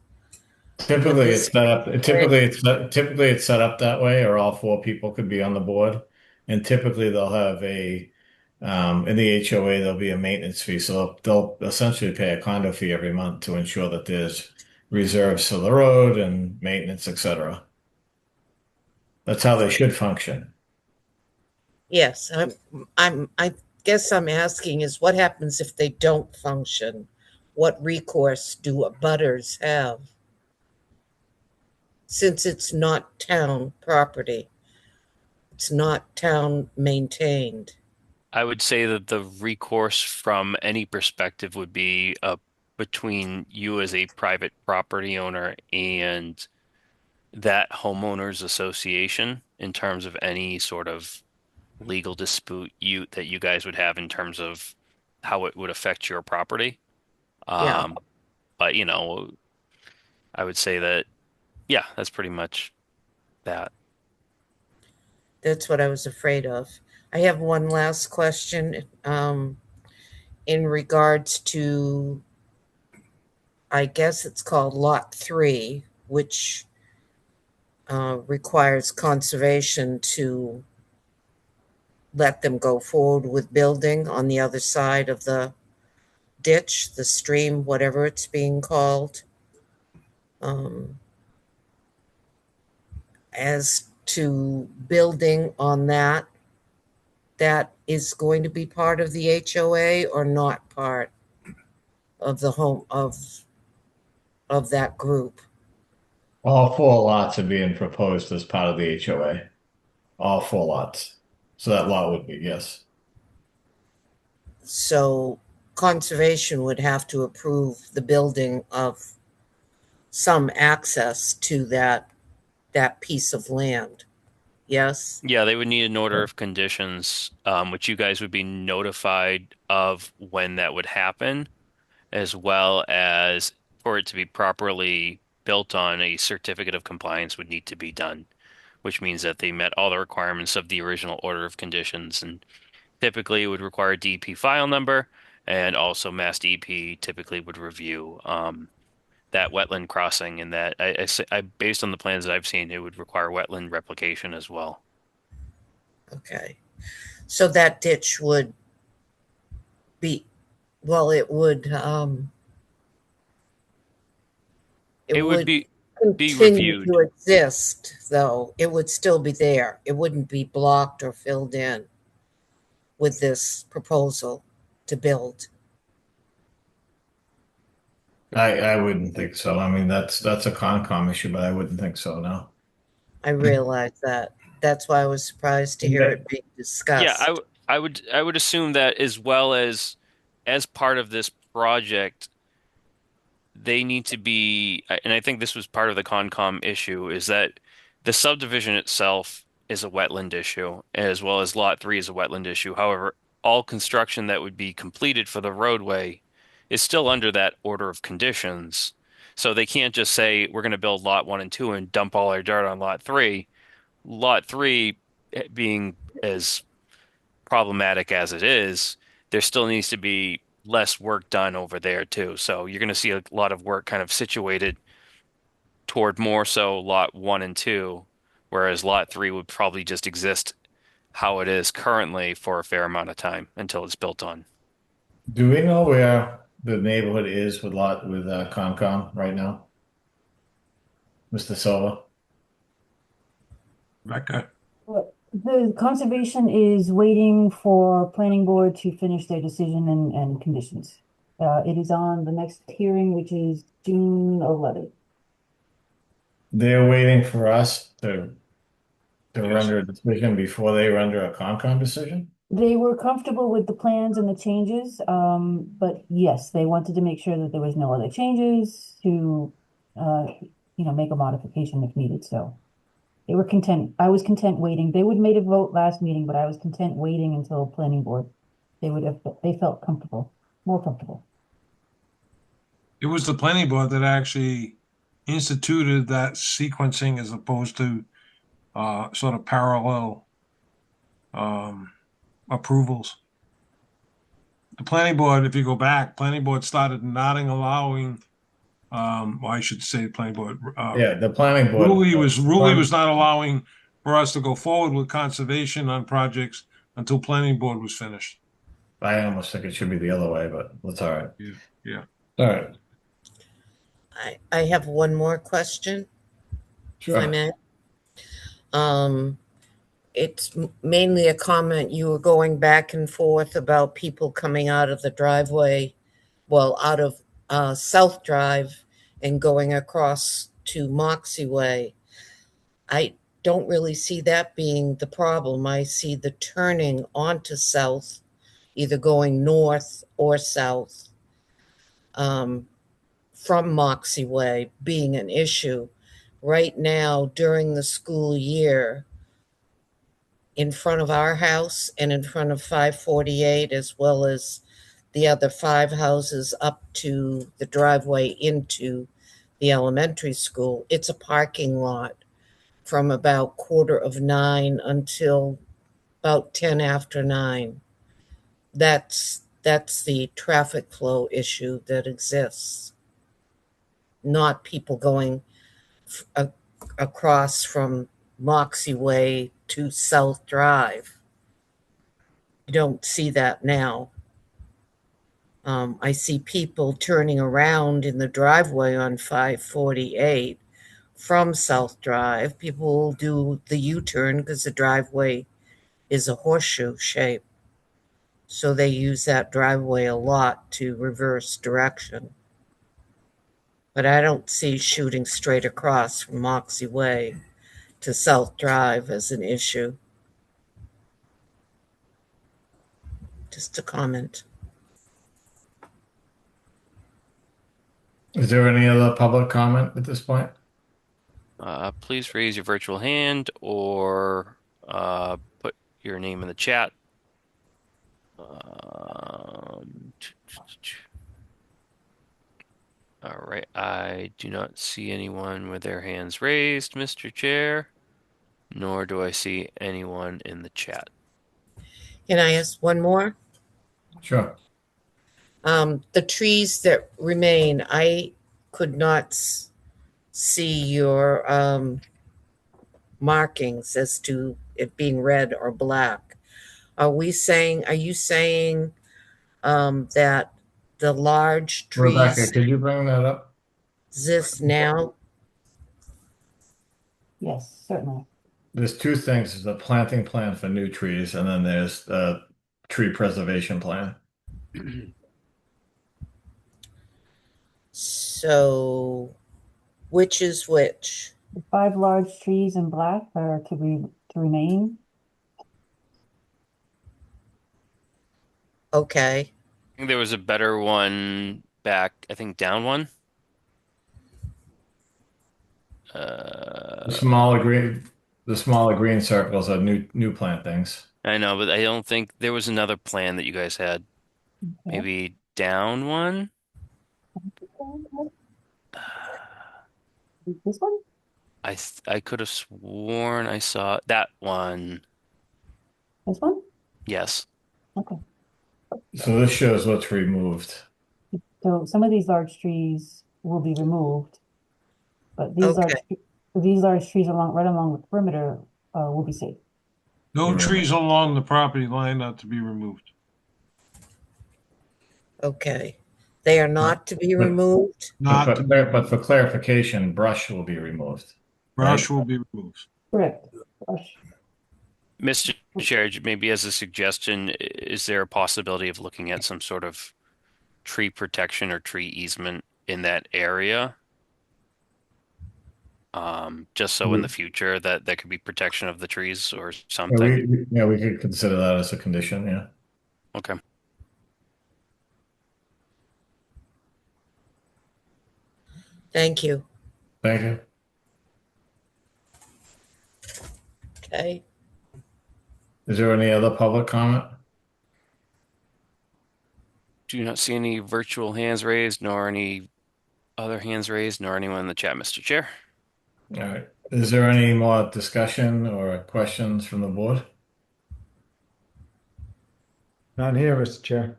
Typically, this- it's set up. Typically it's set up that way, or all 4 people could be on the board. And typically, they'll have in the HOA, there'll be a maintenance fee. So they'll essentially pay a condo fee every month to ensure that there's reserves for the road and maintenance, etc. That's how they should function. Yes, I guess I'm asking is what happens if they don't function? What recourse do abutters have? Since it's not town property, it's not town maintained. I would say that the recourse from any perspective would be between you as a private property owner and that homeowners association in terms of any sort of legal dispute that you guys would have in terms of how it would affect your property. Yeah. But I would say that, yeah, that's pretty much that. That's what I was afraid of. I have one last question in regards to, I guess it's called Lot 3, which requires conservation to let them go forward with building on the other side of the ditch, the stream, whatever it's being called. As to building on that is going to be part of the HOA or not part of the home of that group? All 4 lots are being proposed as part of the HOA. All 4 lots. So that lot would be, yes. So conservation would have to approve the building of some access to that piece of land. Yes? Yeah, they would need an order of conditions, which you guys would be notified of when that would happen, as well as for it to be properly built on, a certificate of compliance would need to be done, which means that they met all the requirements of the original order of conditions. And typically it would require a DEP file number, and also Mass DEP typically would review that wetland crossing, and that I based on the plans that I've seen, it would require wetland replication as well. Okay. So that ditch would be, well, it would It would be continue reviewed. to exist, though. It would still be there. It wouldn't be blocked or filled in with this proposal to build. I wouldn't think so. I mean, that's a Concom issue, but I wouldn't think so, no. I realize that. That's why I was surprised to hear it being discussed. Yeah, I would assume that as well as part of this project, they need to be, and I think this was part of the Concom issue, is that the subdivision itself is a wetland issue, as well as Lot 3 is a wetland issue. However, all construction that would be completed for the roadway is still under that order of conditions. So they can't just say, we're going to build Lot 1 and 2 and dump all our dirt on Lot 3. Lot 3 being as problematic as it is, there still needs to be less work done over there too. So you're going to see a lot of work kind of situated toward more so Lot 1 and 2, whereas Lot 3 would probably just exist how it is currently for a fair amount of time until it's built on. Do we know where the neighborhood is with Concom right now? Mr. Silva? Rebecca? The conservation is waiting for planning board to finish their decision and conditions. It is on the next hearing, which is June 11th. They're waiting for us to to Yes. render a decision before they render a Concom decision? They were comfortable with the plans and the changes, but yes, they wanted to make sure that there was no other changes to, make a modification if needed, so. They were content, I was content waiting, they would made a vote last meeting, but I was content waiting until planning board. They felt comfortable, more comfortable. It was the planning board that actually instituted that sequencing as opposed to sort of parallel approvals. The planning board, if you go back, planning board started not allowing, well, I should say planning board. Yeah, the planning board. Ruley was not allowing for us to go forward with conservation on projects until planning board was finished. I almost think it should be the other way, but that's all right. Yeah. All right. I have one more question, if I Sure. may. It's mainly a comment. You were going back and forth about people coming out of the driveway, well, out of South Drive and going across to Moxie Way. I don't really see that being the problem. I see the turning onto South, either going north or south, from Moxie Way being an issue. Right now, during the school year, in front of our house and in front of 548, as well as the other 5 houses up to the driveway into the elementary school, it's a parking lot from about 8:45 until about 10 after 9. That's the traffic flow issue that exists, not people going across from Moxie Way to South Drive. You don't see that now. I see people turning around in the driveway on 548 from South Drive. People will do the U-turn because the driveway is a horseshoe shape. So they use that driveway a lot to reverse direction. But I don't see shooting straight across from Moxie Way to South Drive as an issue. Just a comment. Is there any other public comment at this point? Please raise your virtual hand or put your name in the chat. All right, I do not see anyone with their hands raised, Mr. Chair, nor do I see anyone in the chat. Can I ask one more? Sure. The trees that remain, I could not see your markings as to it being red or black. Are you saying that the large trees Rebecca, could you bring that up? exist now? Yes, certainly. There's two things. There's a planting plan for new trees, and then there's a tree preservation plan. So, which is which? The 5 large trees in black are to remain. Okay. I think there was a better one back, I think down one. The smaller green circles are new plantings. I know, but I don't think there was another plan that you guys had. Okay. Maybe down one? This one? I could have sworn I saw that one. This one? Yes. Okay. So this shows what's removed. So some of these large trees will be removed, but Okay. these large trees right along the perimeter will be safe. No trees along the property line are to be removed. Okay. They are not to be removed? Not to be, But for clarification, brush will be removed. brush will be removed. Correct. Mr. Chair, maybe as a suggestion, is there a possibility of looking at some sort of tree protection or tree easement in that area? just so in the future that there could be protection of the trees or Yeah, something. we could consider that as a condition, yeah. Okay. Thank you. Thank you. Okay. Is there any other public comment? Do not see any virtual hands raised, nor any other hands raised, nor anyone in the chat, Mr. Chair. All right. Is there any more discussion or questions from the board? None here, Mr. Chair.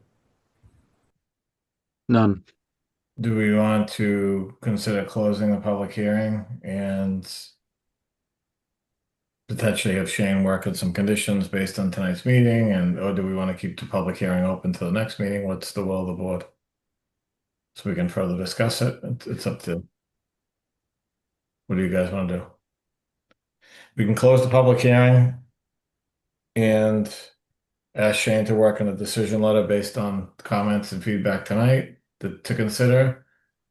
None. Do we want to consider closing the public hearing and potentially have Shane work on some conditions based on tonight's meeting, or do we want to keep the public hearing open to the next meeting? What's the will of the board? So we can further discuss it. It's up to. What do you guys want to do? We can close the public hearing and ask Shane to work on a decision letter based on comments and feedback tonight to consider,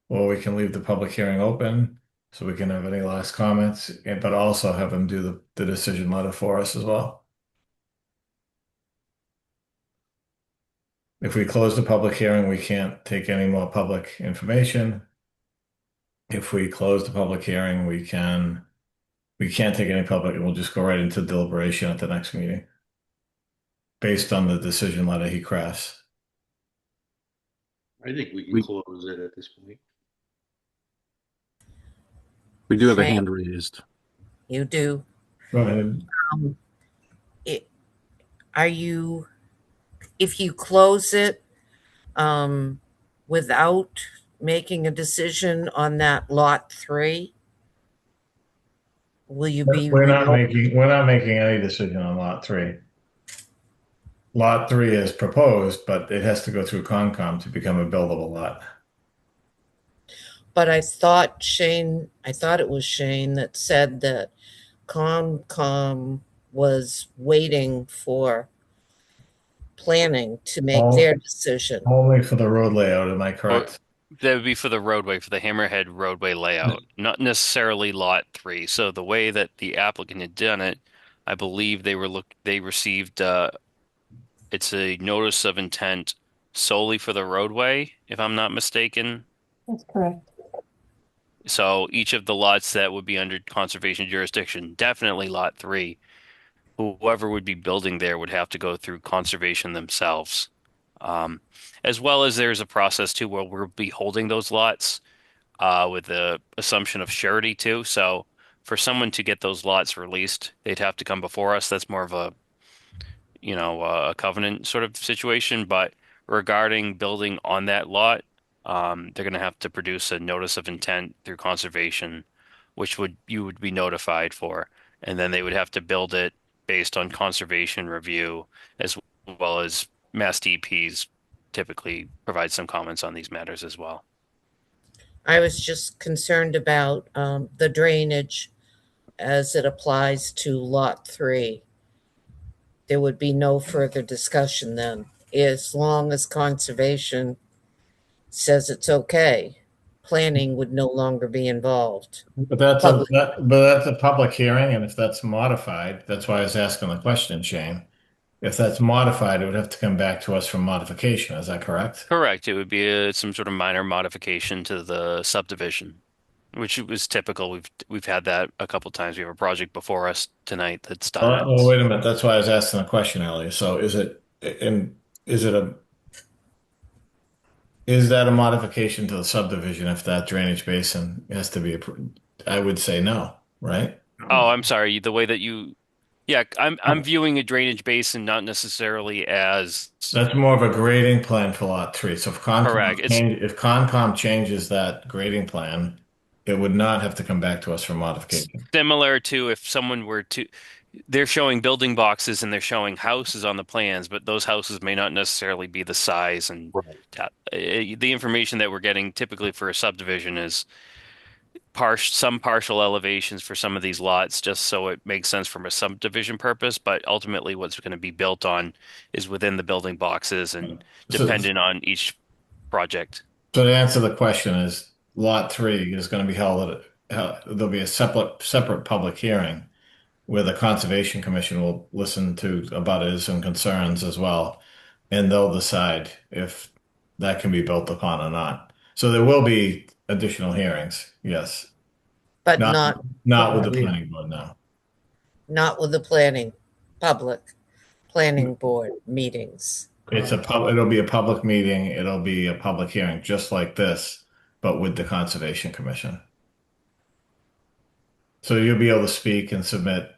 or we can leave the public hearing open so we can have any last comments, but also have him do the decision letter for us as well. If we close the public hearing, we can't take any more public information. If we close the public hearing, we can't take any public, and we'll just go right into deliberation at the next meeting based on the decision letter he crafts. I think we can close it at this point. We do have a Shane. hand raised. You do. Go ahead. If you close it, without making a decision on that lot 3, will you be? We're not making any decision on lot 3. Lot 3 is proposed, but it has to go through Concom to become a buildable lot. But I thought it was Shane that said that Concom was waiting for planning to make their decision. Only for the road layout, am I correct? That would be for the roadway, for the Hammerhead roadway layout, not necessarily lot 3. So the way that the applicant had done it, I believe they received it's a notice of intent solely for the roadway, if I'm not mistaken. That's correct. So each of the lots that would be under conservation jurisdiction, definitely lot 3, whoever would be building there would have to go through conservation themselves. As well as there's a process too where we'll be holding those lots with the assumption of surety too. So for someone to get those lots released, they'd have to come before us. That's more of a a covenant sort of situation. But regarding building on that lot, they're going to have to produce a notice of intent through conservation, which you would be notified for, and then they would have to build it based on conservation review, as well as Mass DPs typically provide some comments on these matters as well. I was just concerned about the drainage as it applies to lot 3. There would be no further discussion then, as long as conservation says it's okay. Planning would no longer be involved. But that's a public hearing, and if that's modified, that's why I was asking the question, Shane. If that's modified, it would have to come back to us for modification. Is that correct? Correct. It would be some sort of minor modification to the subdivision, which was typical. We've had that a couple times. We have a project before us tonight that's done. Oh, wait a minute. That's why I was asking the question earlier. So is that a modification to the subdivision if that drainage basin has to be approved? I would say no, right? Oh, I'm sorry. The way that yeah, I'm viewing a drainage basin not necessarily as That's more of a grading plan for lot 3. So if correct. Concom changes that grading plan, it would not have to come back to us for modification. Similar to if someone were to, they're showing building boxes and they're showing houses on the plans, but those houses may not necessarily be the size and the information that we're getting typically for a subdivision is some partial elevations for some of these lots, just so it makes sense from a subdivision purpose. But ultimately, what's going to be built on is within the building boxes and dependent on each project. So to answer the question is lot 3 is going to be held there'll be a separate public hearing where the Conservation Commission will listen to abutters and concerns as well, and they'll decide if that can be built upon or not. So there will be additional hearings, yes. but Not not with the Yeah. planning board, no. not with the planning board meetings. It'll be a public meeting, it'll be a public hearing, just like this, but with the Conservation Commission. So you'll be able to speak and submit.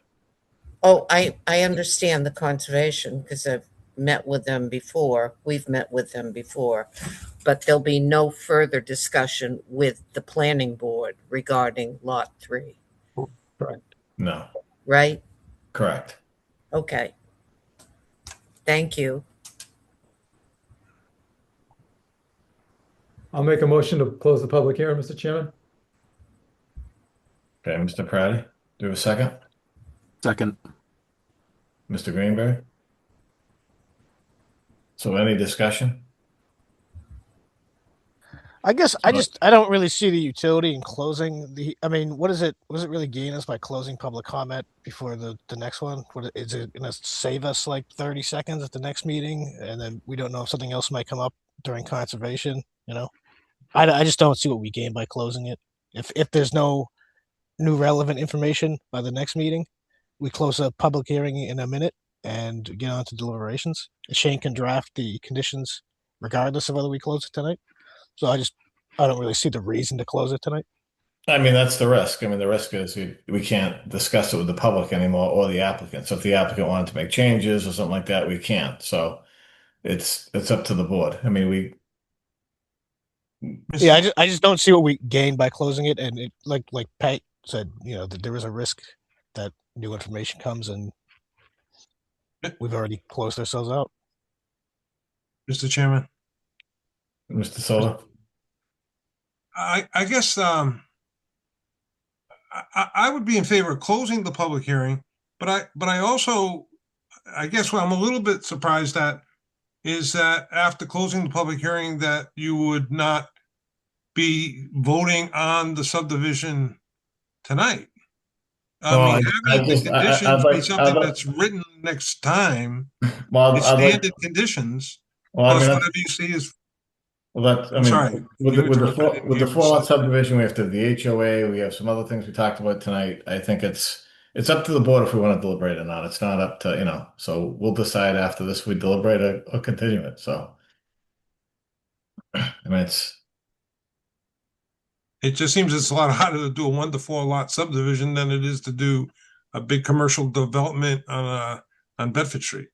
Oh, I understand the conservation because I've met with them before. We've met with them before. But there'll be no further discussion with the planning board regarding lot 3, No, right? correct. Okay. Thank you. I'll make a motion to close the public hearing, Mr. Chairman. Okay, Mr. Praddy, do you have a second? Second. Mr. Greenberg? So any discussion? I guess I don't really see the utility in closing the. I mean, what does it really gain us by closing public comment before the next one? Is it going to save us like 30 seconds at the next meeting, and then we don't know if something else might come up during conservation? You know, I just don't see what we gain by closing it. If there's no new relevant information by the next meeting, we close a public hearing in a minute and get on to deliberations. Shane can draft the conditions regardless of whether we close it tonight. So I don't really see the reason to close it tonight. I mean, that's the risk. I mean, the risk is we can't discuss it with the public anymore or the applicant. So if the applicant wanted to make changes or something like that, we can't. So it's up to the board. I mean, Yeah, I just don't see what we gain by closing it. And it, like Pat said, that there is a risk that new information comes and we've already closed ourselves out. Mr. Chairman. Mr. Sola? I guess I would be in favor of closing the public hearing, but I also, I guess what I'm a little bit surprised at is that after closing the public hearing that you would not be voting on the subdivision tonight. I mean, having the conditions be something that's written next time, it's standard conditions, plus whatever you see is. Well, that's, I mean, sorry. with the 4-lot subdivision, we have to have the HOA, we have some other things we talked about tonight. I think it's up to the board if we want to deliberate or not. It's not up to, so we'll decide after this, we deliberate or continue it. So, I mean, it just seems it's a lot harder to do a 1 to 4 lot subdivision than it is to do a big commercial development on Bedford Street.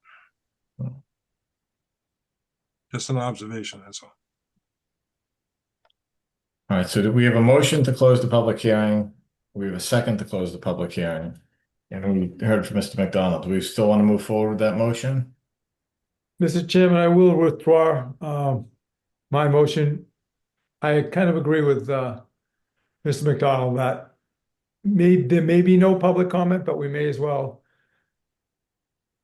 Just an observation, that's all. All right, so do we have a motion to close the public hearing? We have a second to close the public hearing. And we heard from Mr. McDonald. Do we still want to move forward with that motion? Mr. Chairman, I will withdraw my motion. I kind of agree with Mr. McDonald that there may be no public comment, but we may as well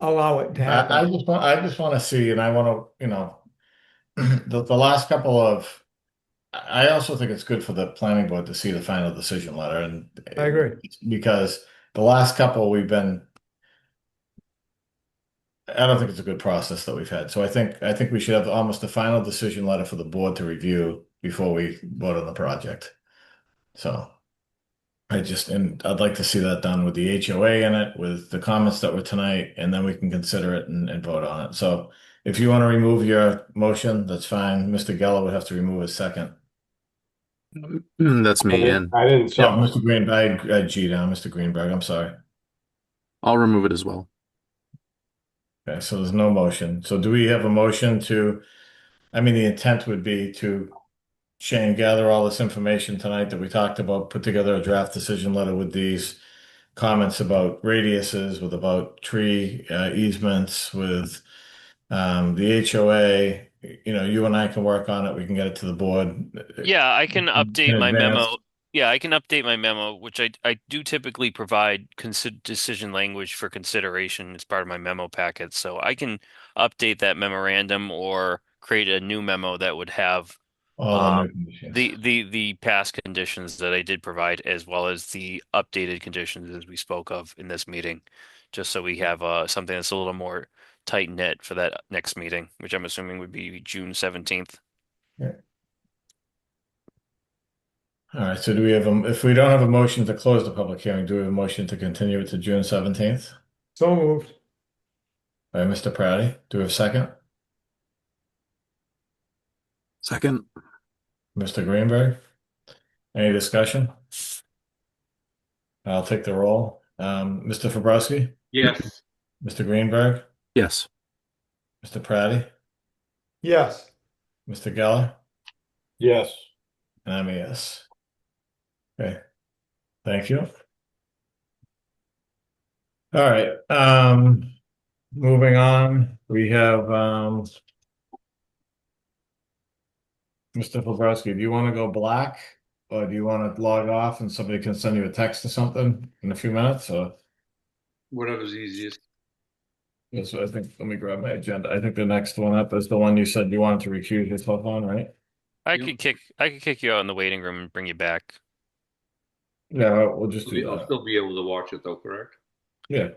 allow it to happen. I just want to see, and I want to, the last couple of. I also think it's good for the planning board to see the final decision letter, and I agree because the last couple I don't think it's a good process that we've had. So I think we should have almost a final decision letter for the board to review before we vote on the project. So I'd like to see that done with the HOA in it, with the comments that were tonight, and then we can consider it and vote on it. So if you want to remove your motion, that's fine. Mr. Geller would have to remove his second. That's me, and I didn't Yeah, saw. Mr. Greenberg, I had G down, Mr. Greenberg, I'm sorry. I'll remove it as well. Okay, so there's no motion. So do we have a motion I mean, the intent would be to, Shane, gather all this information tonight that we talked about, put together a draft decision letter with these comments about radiuses, with about tree easements, with the HOA. You and I can work on it. We can get it to the board. Yeah, I can update in my advance. memo. Yeah, I can update my memo, which I do typically provide decision language for consideration as part of my memo packet. So I can update that memorandum or create a new memo that would have All the new conditions. The past conditions that I did provide, as well as the updated conditions as we spoke of in this meeting, just so we have something that's a little more tight knit for that next meeting, which I'm assuming would be June 17th. All right, so do we have if we don't have a motion to close the public hearing, do we have a motion to continue it to June 17th? So moved. By Mr. Praddy. Do we have a second? Second. Mr. Greenberg? Any discussion? I'll take the roll. Mr. Fabrowski? Yes. Mr. Greenberg? Yes. Mr. Praddy? Yes. Mr. Geller? Yes. And I'm a yes. Okay. Thank you. All right. Moving on, we have Mr. Fabrowski. Do you want to go black, or do you want to log off and somebody can send you a text or something in a few minutes? Or Whatever's easiest. yes, I think let me grab my agenda. I think the next one up is the one you said you wanted to recuse yourself on, right? I could kick you out in the waiting room and bring you back. Yeah, we'll just do I'll that. still be able to watch it though, correct? Yeah.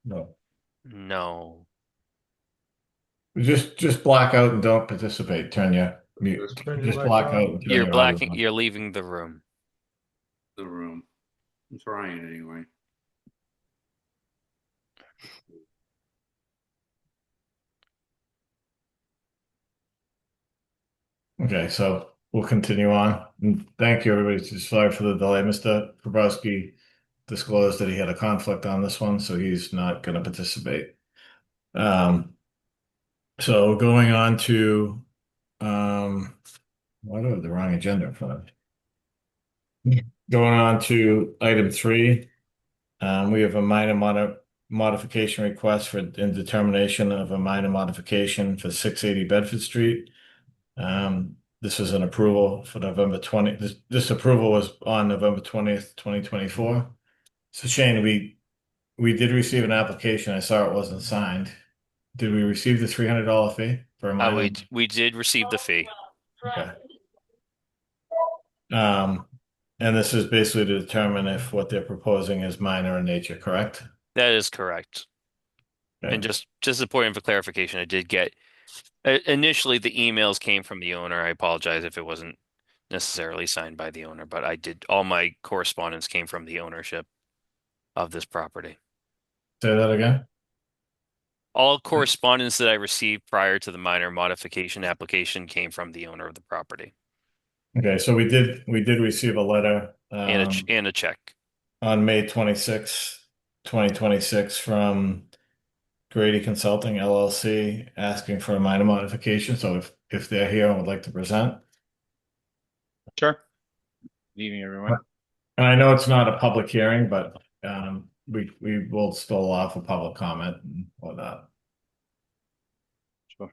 No. No. Just black out and don't participate. Turn your mute. Turn your Just mic black on. out. And turn You're your audio blacking. on. You're leaving the room. The room. I'm trying anyway. Okay, so we'll continue on. And thank you, everybody. Sorry for the delay. Mr. Fabrowski disclosed that he had a conflict on this one, so he's not going to participate. So going on to why do I have the wrong agenda in front of me? Going on to item 3, we have a minor modification request for indetermination of a minor modification for 680 Bedford Street. This is an approval for November 20. This approval was on November 20th, 2024. So Shane, we did receive an application. I saw it wasn't signed. Did we receive the $300 fee for a minor? We did receive the fee. Okay. And this is basically to determine if what they're proposing is minor in nature, correct? That is correct. Okay. And just a point of clarification, I did get initially the emails came from the owner. I apologize if it wasn't necessarily signed by the owner, but all my correspondence came from the ownership of this property. Say that again. All correspondence that I received prior to the minor modification application came from the owner of the property Okay, so we did receive a letter and a check. on May 26, 2026 from Grady Consulting LLC asking for a minor modification. So if they're here and would like to present. Sure. Good evening, everyone. And I know it's not a public hearing, but we will still allow for public comment and whatnot. Sure.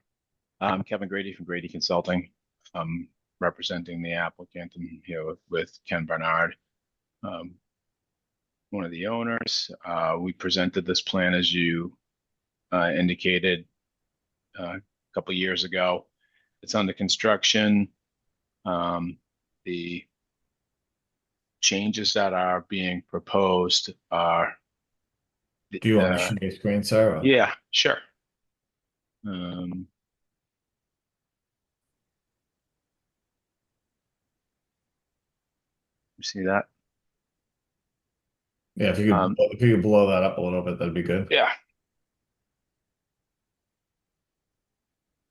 I'm Kevin Grady from Grady Consulting. I'm representing the applicant and here with Ken Bernard, one of the owners. We presented this plan as you indicated a couple years ago. It's under construction. The changes that are being proposed are. Do you want to share your screen, Sarah? Yeah, sure. You see that? Yeah, if you could blow that up a little bit, that'd be good. Yeah.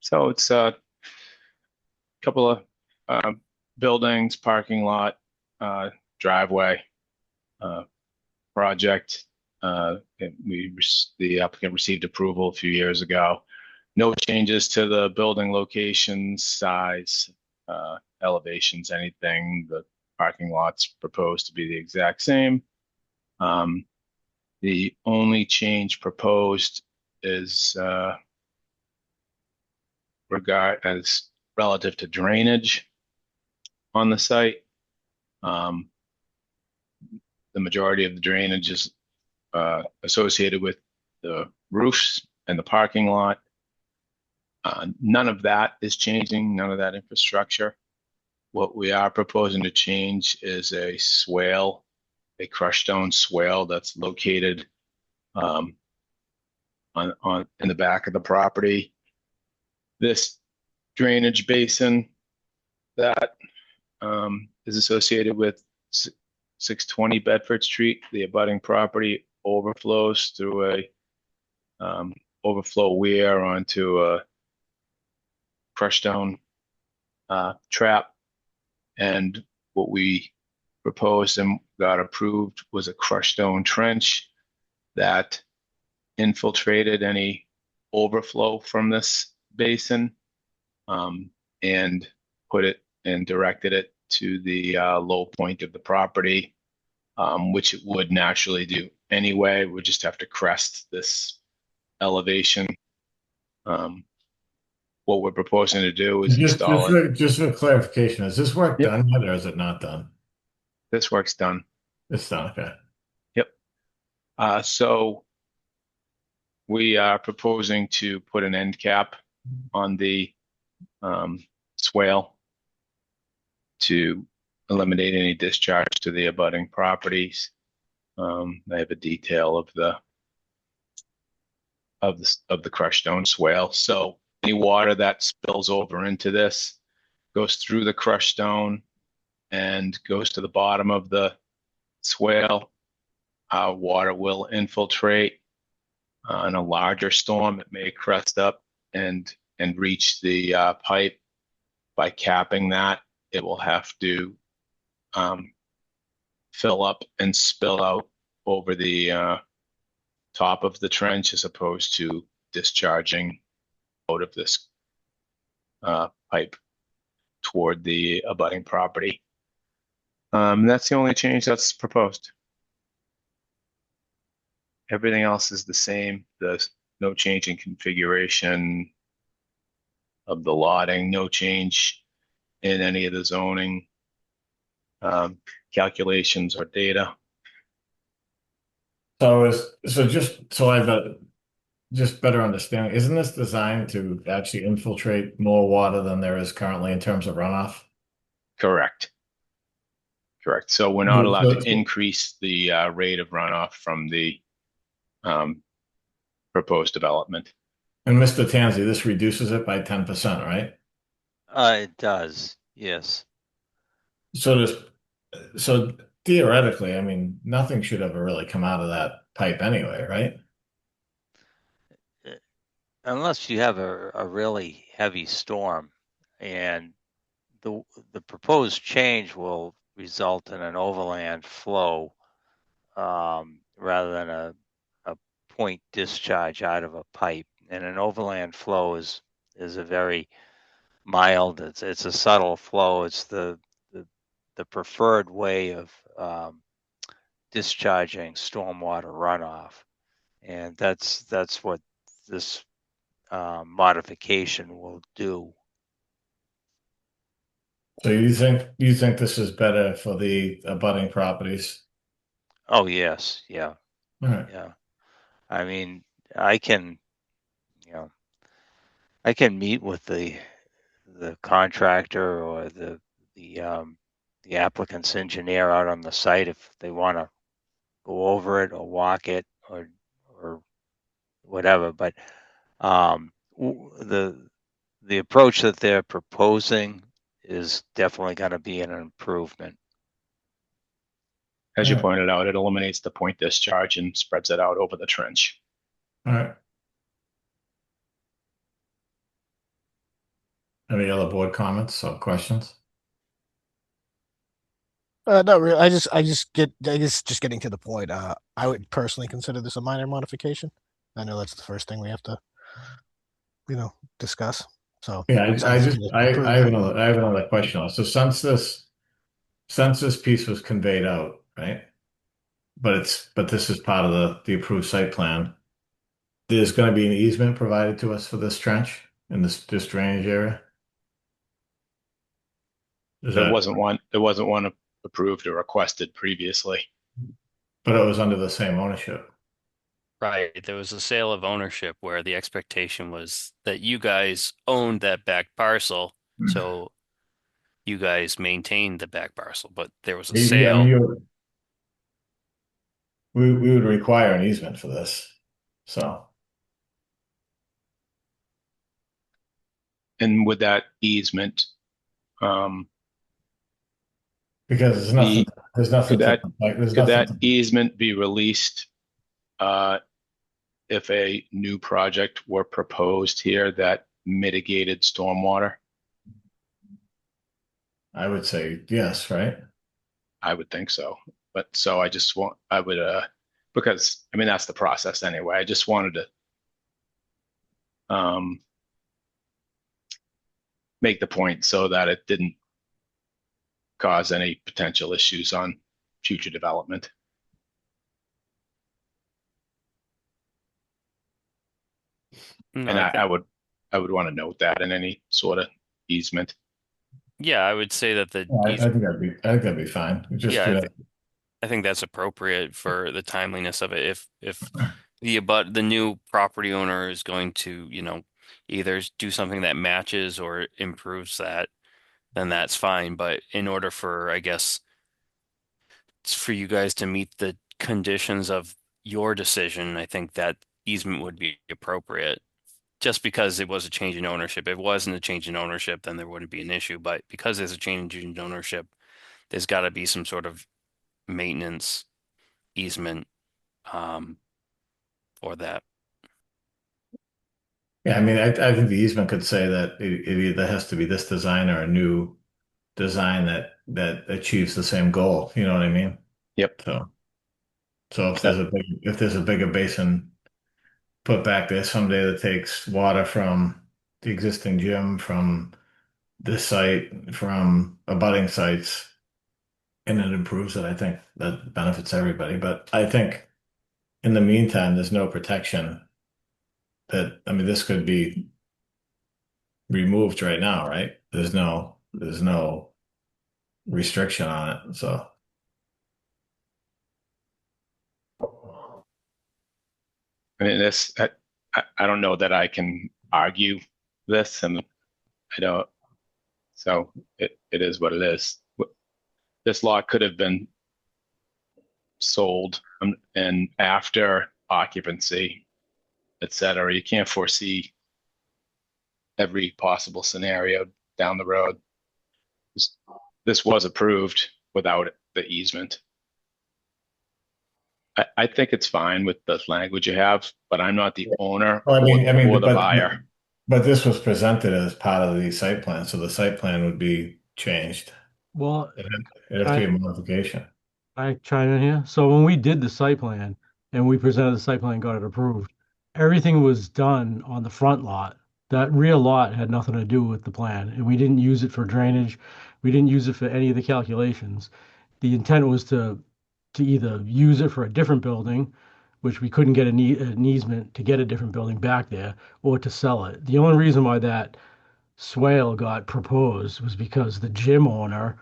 So it's a couple of buildings, parking lot, driveway project. The applicant received approval a few years ago. No changes to the building locations, size, elevations, anything. The parking lot's proposed to be the exact same. The only change proposed is relative to drainage on the site. The majority of the drainage is associated with the roofs and the parking lot. None of that is changing, none of that infrastructure. What we are proposing to change is a swale, a crushed stone swale that's located on in the back of the property. This drainage basin that is associated with 620 Bedford Street, the abutting property, overflows through a overflow weir onto a crushed stone trap. And what we proposed and got approved was a crushed stone trench that infiltrated any overflow from this basin, and put it and directed it to the low point of the property, which it would naturally do anyway. We just have to crest this elevation. What we're proposing to do is install it. Just for clarification, is this work done yet or is it not done? This work's done. It's done, okay. Yep. So we are proposing to put an end cap on the swale to eliminate any discharge to the abutting properties. I have a detail of the crushed stone swale. So any water that spills over into this goes through the crushed stone and goes to the bottom of the swale. Water will infiltrate. In a larger storm, it may crest up and reach the pipe. By capping that, it will have to fill up and spill out over the top of the trench as opposed to discharging out of this pipe toward the abutting property. That's the only change that's proposed. Everything else is the same. There's no change in configuration of the lotting, no change in any of the zoning calculations or data. Just so I've got just better understanding, isn't this designed to actually infiltrate more water than there is currently in terms of runoff? Correct. So we're not allowed to increase the rate of runoff from the proposed development. And Mr. Tanzi, this reduces it by 10%, right? It does, yes. So theoretically, I mean, nothing should ever really come out of that pipe anyway, right? Unless you have a really heavy storm, and the proposed change will result in an overland flow rather than a point discharge out of a pipe. And an overland flow is a very mild, it's a subtle flow. It's the preferred way of discharging stormwater runoff, and that's what this modification will do. So you think this is better for the abutting properties? Oh yes, yeah. All right. Yeah. I mean, I can meet with the contractor or the applicant's engineer out on the site if they want to go over it or walk it or whatever. But the approach that they're proposing is definitely going to be an improvement. As you pointed out, it eliminates the point discharge and spreads it out over the trench. All right. Any other board comments or questions? Not really. I just getting to the point. I would personally consider this a minor modification. I know that's the first thing we have to, discuss. So yeah, I have another question. So since this piece was conveyed out, right? But this is part of the approved site plan. There's going to be an easement provided to us for this trench in this drainage area. There wasn't one approved or requested previously. But it was under the same ownership. Right. There was a sale of ownership where the expectation was that you guys owned that back parcel, so you guys maintained the back parcel, but there was a I mean, sale. we would require an easement for this. So, And with that easement, because there's nothing could that like, there's could nothing that easement be released if a new project were proposed here that mitigated stormwater? I would say yes, right? I would think so. But so I would because I mean that's the process anyway. I just wanted to make the point so that it didn't cause any potential issues on future development. No, And I think, I would want to note that in any sort of easement. yeah, I would say that the I easement, think that'd be fine. Just yeah, I think that's appropriate for the timeliness of it. If the new property owner is going to, either do something that matches or improves that, then that's fine. But in order for, I guess, for you guys to meet the conditions of your decision, I think that easement would be appropriate. Just because it was a change in ownership. If it wasn't a change in ownership, then there wouldn't be an issue. But because there's a change in ownership, there's got to be some sort of maintenance easement um, for that. Yeah, I mean, I think the easement could say that it either has to be this design or a new design that achieves the same goal. You know what I mean? Yep. So if there's a bigger basin put back there someday that takes water from the existing gym, from this site, from abutting sites, and it improves it, I think that benefits everybody. But I think in the meantime, there's no protection I mean, this could be removed right now, right? There's no restriction on it. So I mean, I don't know that I can argue this, and I don't. So it is what it is. This lot could have been sold and after occupancy, et cetera. You can't foresee every possible scenario down the road. This was approved without the easement. I think it's fine with the language you have, but I'm not the owner well, or the buyer. But this was presented as part of the site plan, so the site plan would be changed. Well, It'd have to be a modification. I chime in here. So when we did the site plan and we presented the site plan and got it approved, everything was done on the front lot. That rear lot had nothing to do with the plan, and we didn't use it for drainage. We didn't use it for any of the calculations. The intent was to either use it for a different building, which we couldn't get an easement to get a different building back there, or to sell it. The only reason why that swale got proposed was because the gym owner,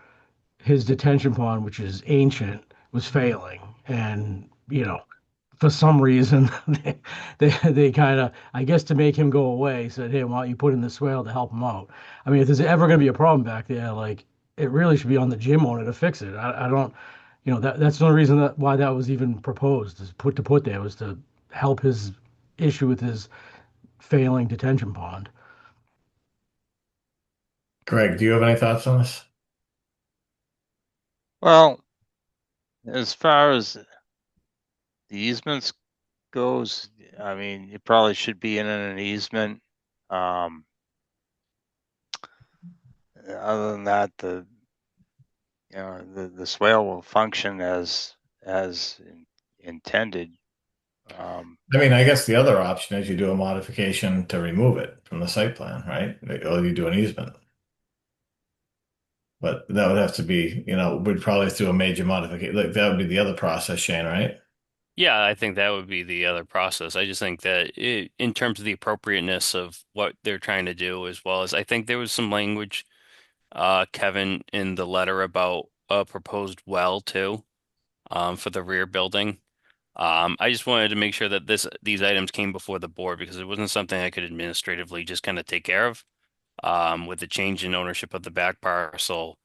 his detention pond, which is ancient, was failing. And, for some reason, they kind of, I guess to make him go away, said, hey, why don't you put in the swale to help him out? I mean, if there's ever going to be a problem back there, like, it really should be on the gym owner to fix it. I don't, that's the only reason why that was even proposed, is put there, was to help his issue with his failing detention pond. Greg, do you have any thoughts on this? Well, as far as the easements goes, I mean, you probably should be in an easement. Other than that, the swale will function as intended. I mean, I guess the other option is you do a modification to remove it from the site plan, right? Or you do an easement. But that would have to be, we'd probably do a major modification. Like that would be the other process, Shane, right? Yeah, I think that would be the other process. I just think that in terms of the appropriateness of what they're trying to do, as well as I think there was some language, Kevin, in the letter about a proposed well too, for the rear building. I just wanted to make sure that these items came before the board because it wasn't something I could administratively just kind of take care of. With the change in ownership of the back parcel,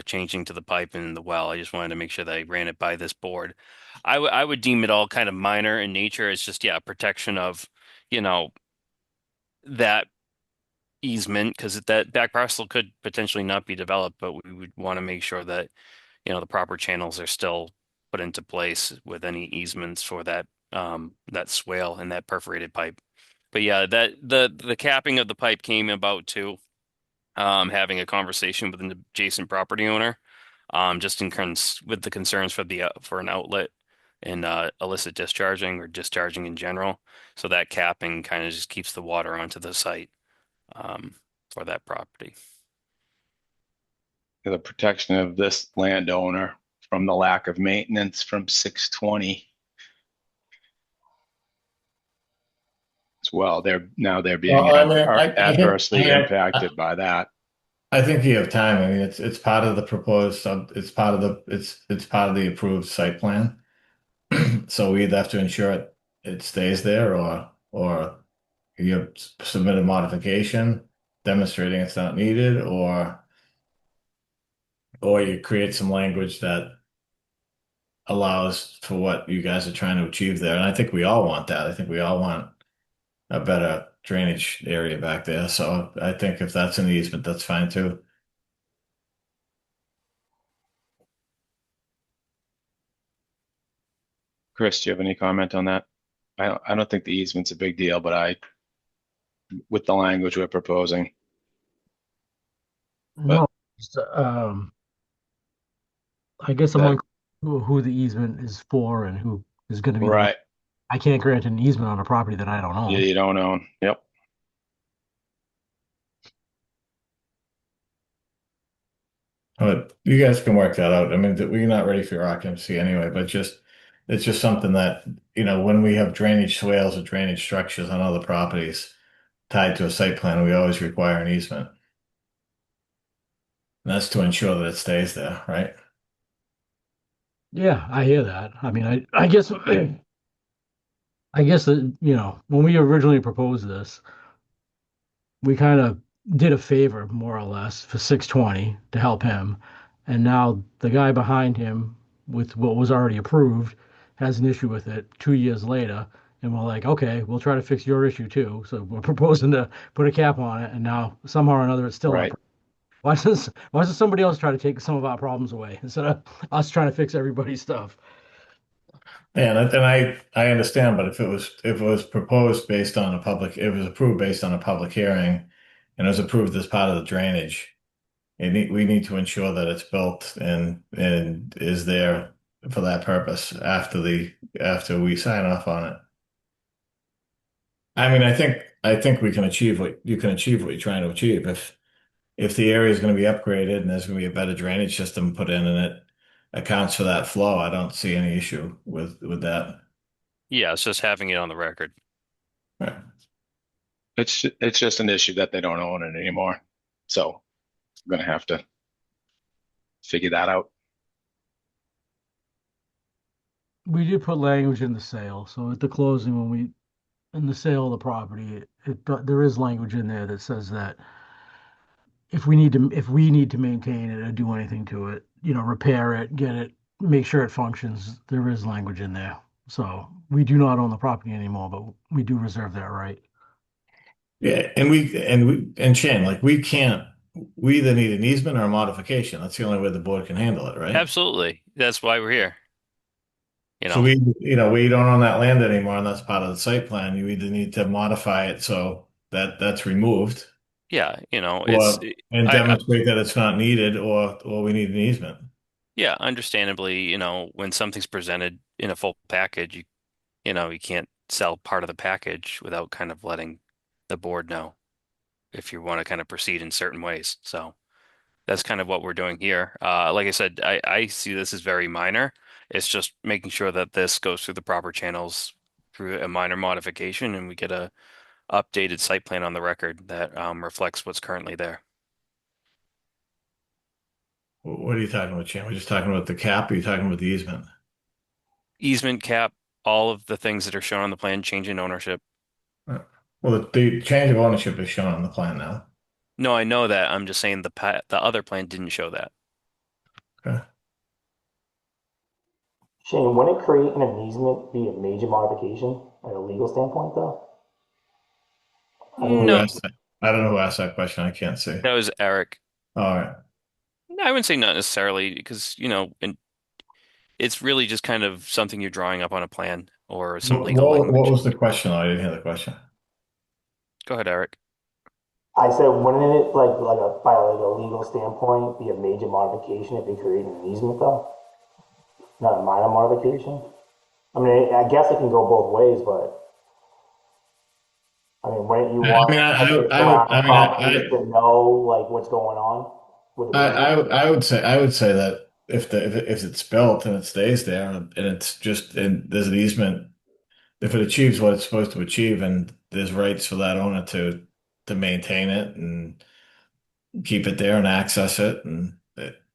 changing to the pipe and the well, I just wanted to make sure that I ran it by this board. I would deem it all kind of minor in nature. It's just, yeah, protection of, you know, that easement because that back parcel could potentially not be developed, but we would want to make sure that, the proper channels are still put into place with any easements for that swale and that perforated pipe. But yeah, that the capping of the pipe came about too, having a conversation with an adjacent property owner, just in with the concerns for for an outlet and illicit discharging or discharging in general. So that capping kind of just keeps the water onto the site, for that property. The protection of this landowner from the lack of maintenance from 620 as well. They're being Well, I mean, adversely I impacted by that. I think you have time. I mean, it's part of the proposed it's part of it's part of the approved site plan. So we either have to ensure it stays there or you submit a modification demonstrating it's not needed or you create some language that allows for what you guys are trying to achieve there. And I think we all want that. I think we all want a better drainage area back there. So I think if that's an easement, that's fine too. Chris, do you have any comment on that? I don't think the easement's a big deal, but with the language we're proposing. No, just, I guess That- among who the easement is for and who is going to be the- Right. I can't grant an easement on a property that I don't own. Yeah, you don't own. Yep. But you guys can work that out. I mean, we're not ready for your occupancy anyway, but it's just something that, when we have drainage swales or drainage structures on other properties tied to a site plan, we always require an easement. And that's to ensure that it stays there, right? Yeah, I hear that. I mean, I guess I guess that, when we originally proposed this, we kind of did a favor more or less for 620 to help him. And now the guy behind him with what was already approved has an issue with it 2 years later. And we're like, okay, we'll try to fix your issue too. So we're proposing to put a cap on it. And now somehow or another, it's still Right. up. Why does somebody else try to take some of our problems away instead of us trying to fix everybody's stuff? And I understand, but if it was proposed based on it was approved based on a public hearing and it was approved as part of the drainage, we need to ensure that it's built and is there for that purpose after we sign off on it. I mean, I think we can achieve what you're trying to achieve. If the area is going to be upgraded and there's going to be a better drainage system put in and it accounts for that flow, I don't see any issue with that. Yeah, it's just having it on the record. Right. It's just an issue that they don't own it anymore. So I'm gonna have to figure that out. We did put language in the sale. So at the closing, in the sale of the property, there is language in there that says that if we need to maintain it or do anything to it, repair it, get it, make sure it functions, there is language in there. So we do not own the property anymore, but we do reserve that right. Yeah, and Shane, like we either need an easement or a modification. That's the only way the board can handle it, right? Absolutely. That's why we're here. So we don't own that land anymore, and that's part of the site plan. You either need to modify it so that's removed, Yeah, and demonstrate that it's not needed, or we need an easement. yeah, understandably, when something's presented in a full package, you can't sell part of the package without kind of letting the board know if you want to kind of proceed in certain ways. So that's kind of what we're doing here. Like I said, I see this as very minor. It's just making sure that this goes through the proper channels through a minor modification and we get a updated site plan on the record that reflects what's currently there. What are you talking about, Shane? We're just talking about the cap, or are you talking about the easement? Easement cap, all of the things that are shown on the plan, change in ownership. Well, the change of ownership is shown on the plan now. No, I know that. I'm just saying the other plan didn't show that. Okay. Shane, wouldn't creating an easement be a major modification at a legal standpoint, though? I mean, Who No, asked that? I don't know who asked that question. I can't see. that was Eric. All right. I wouldn't say not necessarily because, and it's really just kind of something you're drawing up on a plan or some legal What language. was the question? I didn't hear the question. Go ahead, Eric. I said, wouldn't it by a legal standpoint be a major modification if they created an easement, though? Not a minor modification. I mean, I guess it can go both ways, but I mean, wouldn't you want to know what's going on? I would say that if it's built and it stays there and there's an easement, if it achieves what it's supposed to achieve and there's rights for that owner to maintain it and keep it there and access it and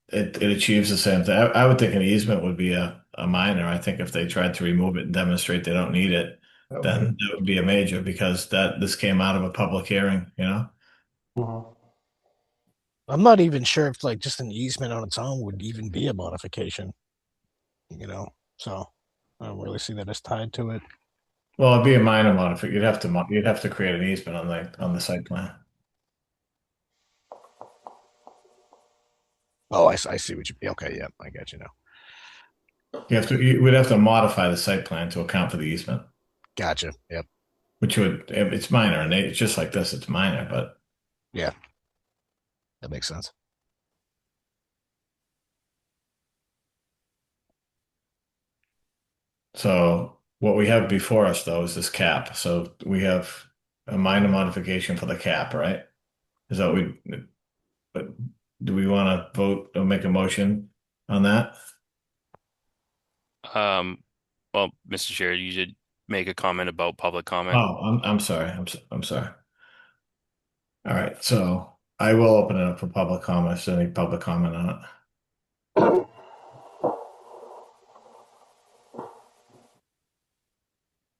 it achieves the same thing. I would think an easement would be a minor. I think if they tried to remove it and demonstrate they don't need it, then it would be a major because this came out of a public hearing, Mhm. I'm not even sure if just an easement on its own would even be a modification. So I don't really see that as tied to it. Well, it'd be a minor modification. You'd have to create an easement on the site plan. Oh, I see what you mean. Okay, yeah, I get you now. We'd have to modify the site plan to account for the easement. Gotcha. Yep. It's minor, and it's just like this. It's minor, but yeah, that makes sense. So what we have before us, though, is this cap. So we have a minor modification for the cap, right? Is that but do we want to vote or make a motion on that? Well, Mr. Chair, you did make a comment about public comment. Oh, I'm sorry. I'm sorry. All right, so I will open it up for public comments. Any public comment on it?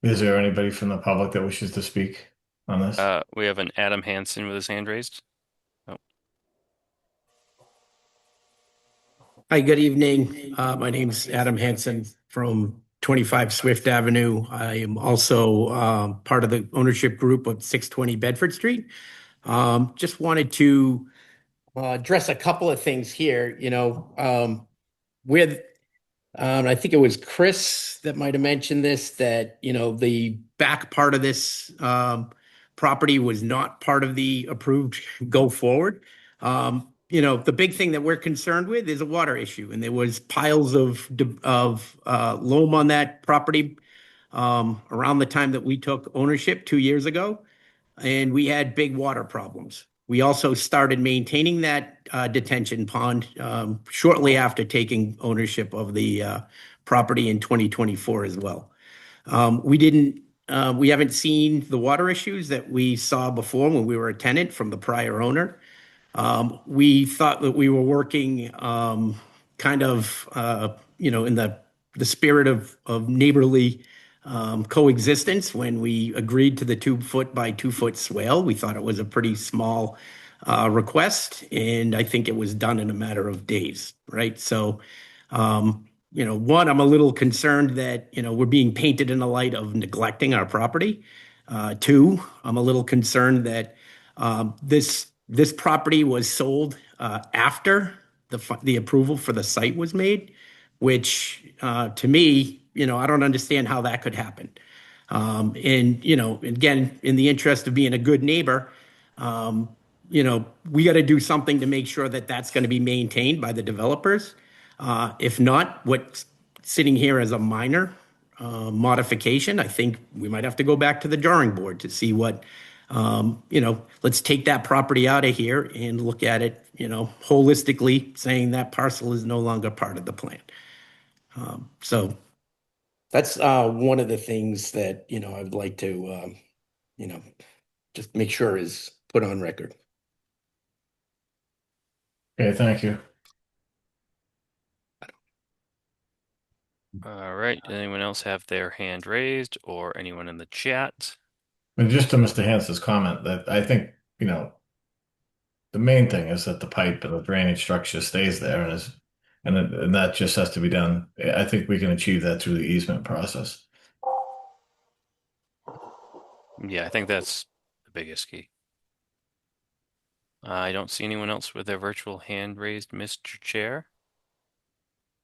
Is there anybody from the public that wishes to speak on this? We have an Adam Hansen with his hand raised. Oh. Hi, good evening. My name's Adam Hansen from 25 Swift Avenue. I am also part of the ownership group of 620 Bedford Street. Just wanted to address a couple of things here. I think it was Chris that might have mentioned this, that, the back part of this property was not part of the approved go forward. The big thing that we're concerned with is a water issue, and there was piles of loam on that property around the time that we took ownership 2 years ago, and we had big water problems. We also started maintaining that detention pond shortly after taking ownership of the property in 2024 as well. We haven't seen the water issues that we saw before when we were a tenant from the prior owner. We thought that we were working in the spirit of neighborly coexistence when we agreed to the 2 foot by 2 foot swale. We thought it was a pretty small request, and I think it was done in a matter of days, right? So, one, I'm a little concerned that, we're being painted in the light of neglecting our property. Two, I'm a little concerned that this property was sold after the approval for the site was made, which to me, I don't understand how that could happen. Again, in the interest of being a good neighbor, we got to do something to make sure that that's going to be maintained by the developers. If not, what's sitting here as a minor modification, I think we might have to go back to the drawing board to see what, let's take that property out of here and look at it, holistically, saying that parcel is no longer part of the plan. So that's one of the things that, I'd like to, just make sure is put on record. Okay, thank you. All right. Anyone else have their hand raised or anyone in the chat? And just to Mr. Hans's comment, that I think, the main thing is that the pipe and the drainage structure stays there and that just has to be done. I think we can achieve that through the easement process. Yeah, I think that's the biggest key. I don't see anyone else with their virtual hand raised, Mr. Chair.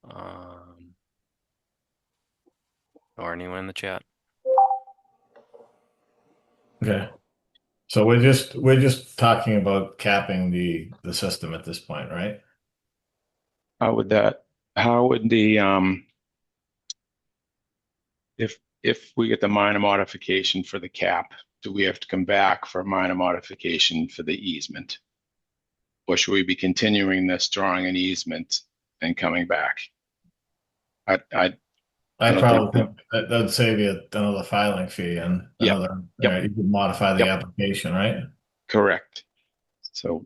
Or anyone in the chat. Okay. So we're just talking about capping the system at this point, right? How would the if we get the minor modification for the cap, do we have to come back for a minor modification for the easement? Or should we be continuing this, drawing an easement and coming back? I don't probably think think that'd save you another filing fee and Yep. another, Yep. you could modify the Yep. application, right? correct. So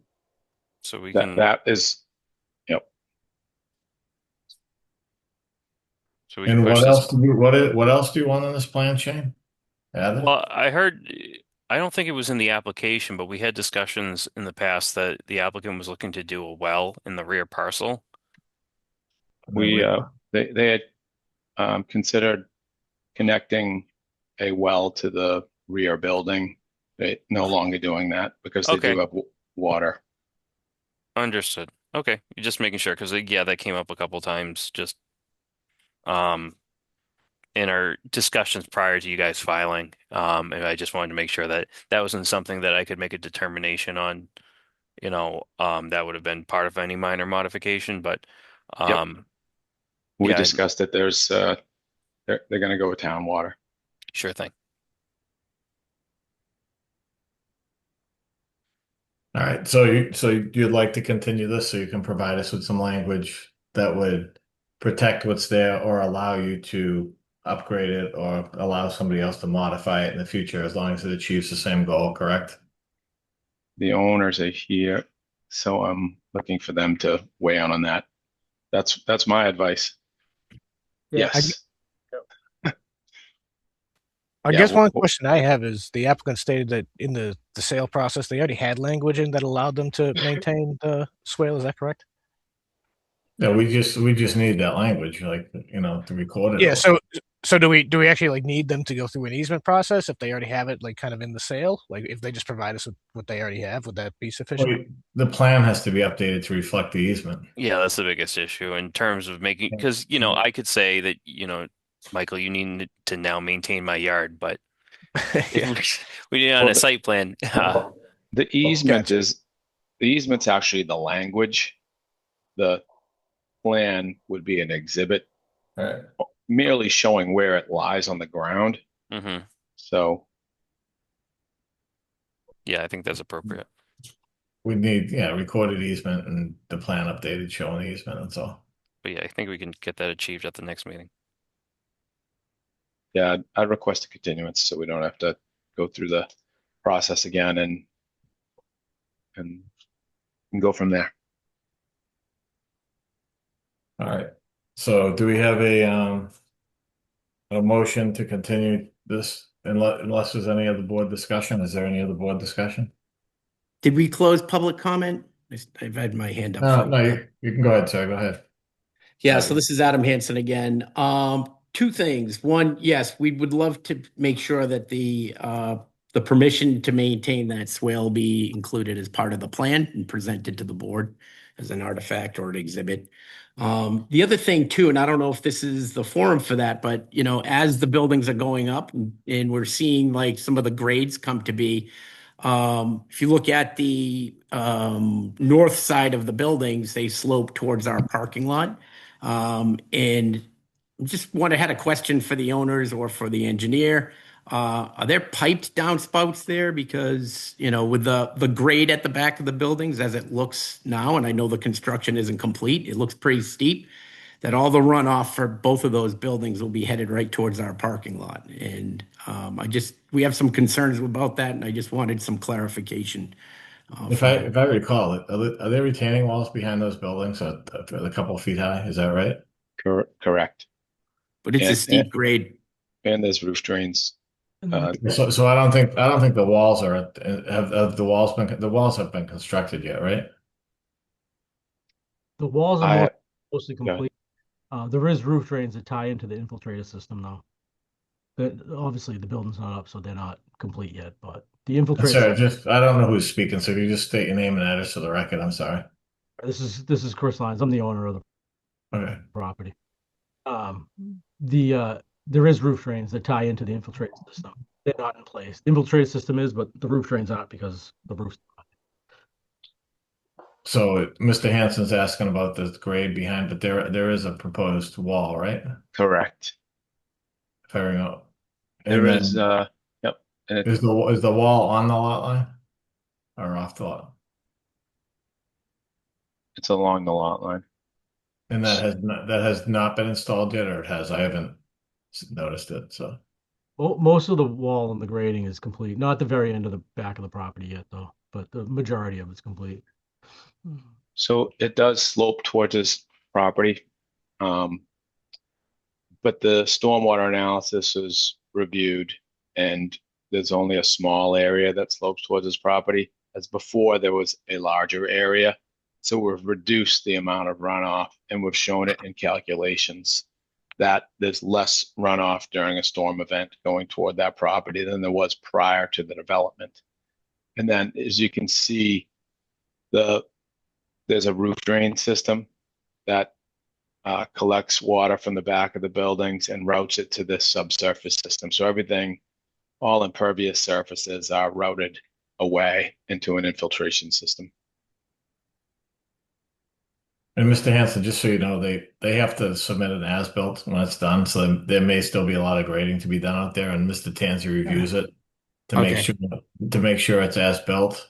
we that can that is yep. so we And can push what this. else what else do you want on this plan, Shane? Add it? Well, I don't think it was in the application, but we had discussions in the past that the applicant was looking to do a well in the rear parcel. They had considered connecting a well to the rear building. They're no longer doing that because they Okay. do have water. Understood. Okay, you're just making sure because yeah, that came up a couple times just in our discussions prior to you guys filing. And I just wanted to make sure that that wasn't something that I could make a determination on, that would have been part of any minor modification, but We yeah, discussed that there's they're going to go with town water. sure thing. All right. So you'd like to continue this so you can provide us with some language that would protect what's there or allow you to upgrade it or allow somebody else to modify it in the future as long as it achieves the same goal, correct? The owners are here, so I'm looking for them to weigh in on that. That's my advice. Yeah, Yes. I Yeah, guess one well- question I have is the applicant stated that in the sale process, they already had language in that allowed them to maintain the swale. Is that correct? Yeah, we just need that language, like, to record it. Yeah. all. So do we actually like need them to go through an easement process if they already have it like kind of in the sale? Like if they just provide us with what they already have, would that be sufficient? Well, the plan has to be updated to reflect the easement. Yeah, that's the biggest issue in terms of making, because, I could say that, Michael, you need to now maintain my yard, but Yeah. we did it on Well, a site plan. The easement's actually the language. The plan would be an exhibit, Right. merely showing where it lies on the ground. hmm So Yeah, I think that's appropriate. We need, recorded easement and the plan updated showing the easement, that's all. But yeah, I think we can get that achieved at the next meeting. yeah, I'd request a continuance so we don't have to go through the process again and go from there. All right. So do we have a motion to continue this unless there's any other board discussion? Is there any other board discussion? Did we close public comment? I've had my hand up. No, you can go ahead, sir. Go ahead. Yeah, so this is Adam Hansen again. Two things. One, yes, we would love to make sure that the permission to maintain that swale be included as part of the plan and presented to the board as an artifact or an exhibit. The other thing too, and I don't know if this is the forum for that, but as the buildings are going up and we're seeing like some of the grades come to be, if you look at the north side of the buildings, they slope towards our parking lot. And just had a question for the owners or for the engineer. Are there piped downspouts there? Because, with the grade at the back of the buildings as it looks now, and I know the construction isn't complete, it looks pretty steep, that all the runoff for both of those buildings will be headed right towards our parking lot. And we have some concerns about that, and I just wanted some clarification. If I recall, are there retaining walls behind those buildings a couple of feet high? Is that right? Correct. but it's a And, steep grade. and there's roof drains. So I don't think the walls are have the walls have been constructed yet, right? The walls are I, mostly go ahead. complete. There is roof drains that tie into the infiltrator system though. But obviously the building's not up, so they're not complete yet, but the infiltrator. Sorry, I don't know who's speaking, so if you just state your name and address for the record, I'm sorry. This is Chris Lyons. I'm the owner of the Okay. property. There is roof drains that tie into the infiltrator system. They're not in place. The infiltrator system is, but the roof drains aren't because the roof's. So Mr. Hansen's asking about the grade behind, but there is a proposed wall, right? Correct. If I remember. There And is, then yep. And is the wall on the lot line or off the lot? it's along the lot line. And that has not been installed yet, or it has? I haven't noticed it. So Most of the wall and the grading is complete. Not the very end of the back of the property yet, though, but the majority of it's complete. So it does slope towards his property. But the stormwater analysis is reviewed and there's only a small area that slopes towards his property. As before, there was a larger area. So we've reduced the amount of runoff and we've shown it in calculations that there's less runoff during a storm event going toward that property than there was prior to the development. And then as you can see, there's a roof drain system that collects water from the back of the buildings and routes it to this subsurface system. So everything, all impervious surfaces are routed away into an infiltration system. And Mr. Hansen, just so you know, they have to submit an as-built when it's done, so there may still be a lot of grading to be done out there, and Mr. Tanzi reviews it to make sure it's as-built.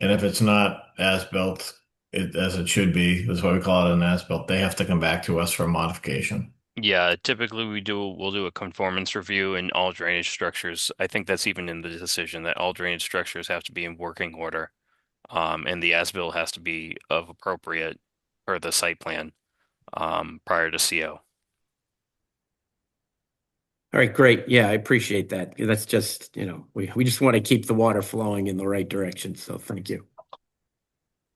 And if it's not as-built, as it should be, that's why we call it an as-built, they have to come back to us for a modification. Yeah, typically we'll do a conformance review in all drainage structures. I think that's even in the decision that all drainage structures have to be in working order. And the as-built has to be of appropriate per the site plan prior to CO. All right, great. Yeah, I appreciate that. That's just, we just want to keep the water flowing in the right direction. So thank you.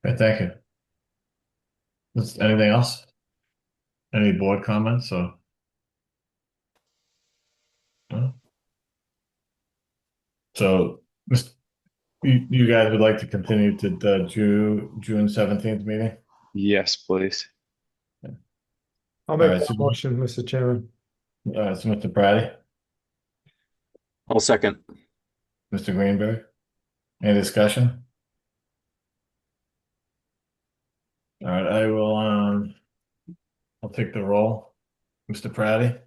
Okay, thank you. Anything else? Any board comments or? No? So, you guys would like to continue to the June 17th meeting? Yes, please. I'll make All right, that so- motion, Mr. Chairman. So Mr. Praddy, I'll second. Mr. Greenberg, any discussion? All right, I'll take the roll. Mr. Praddy,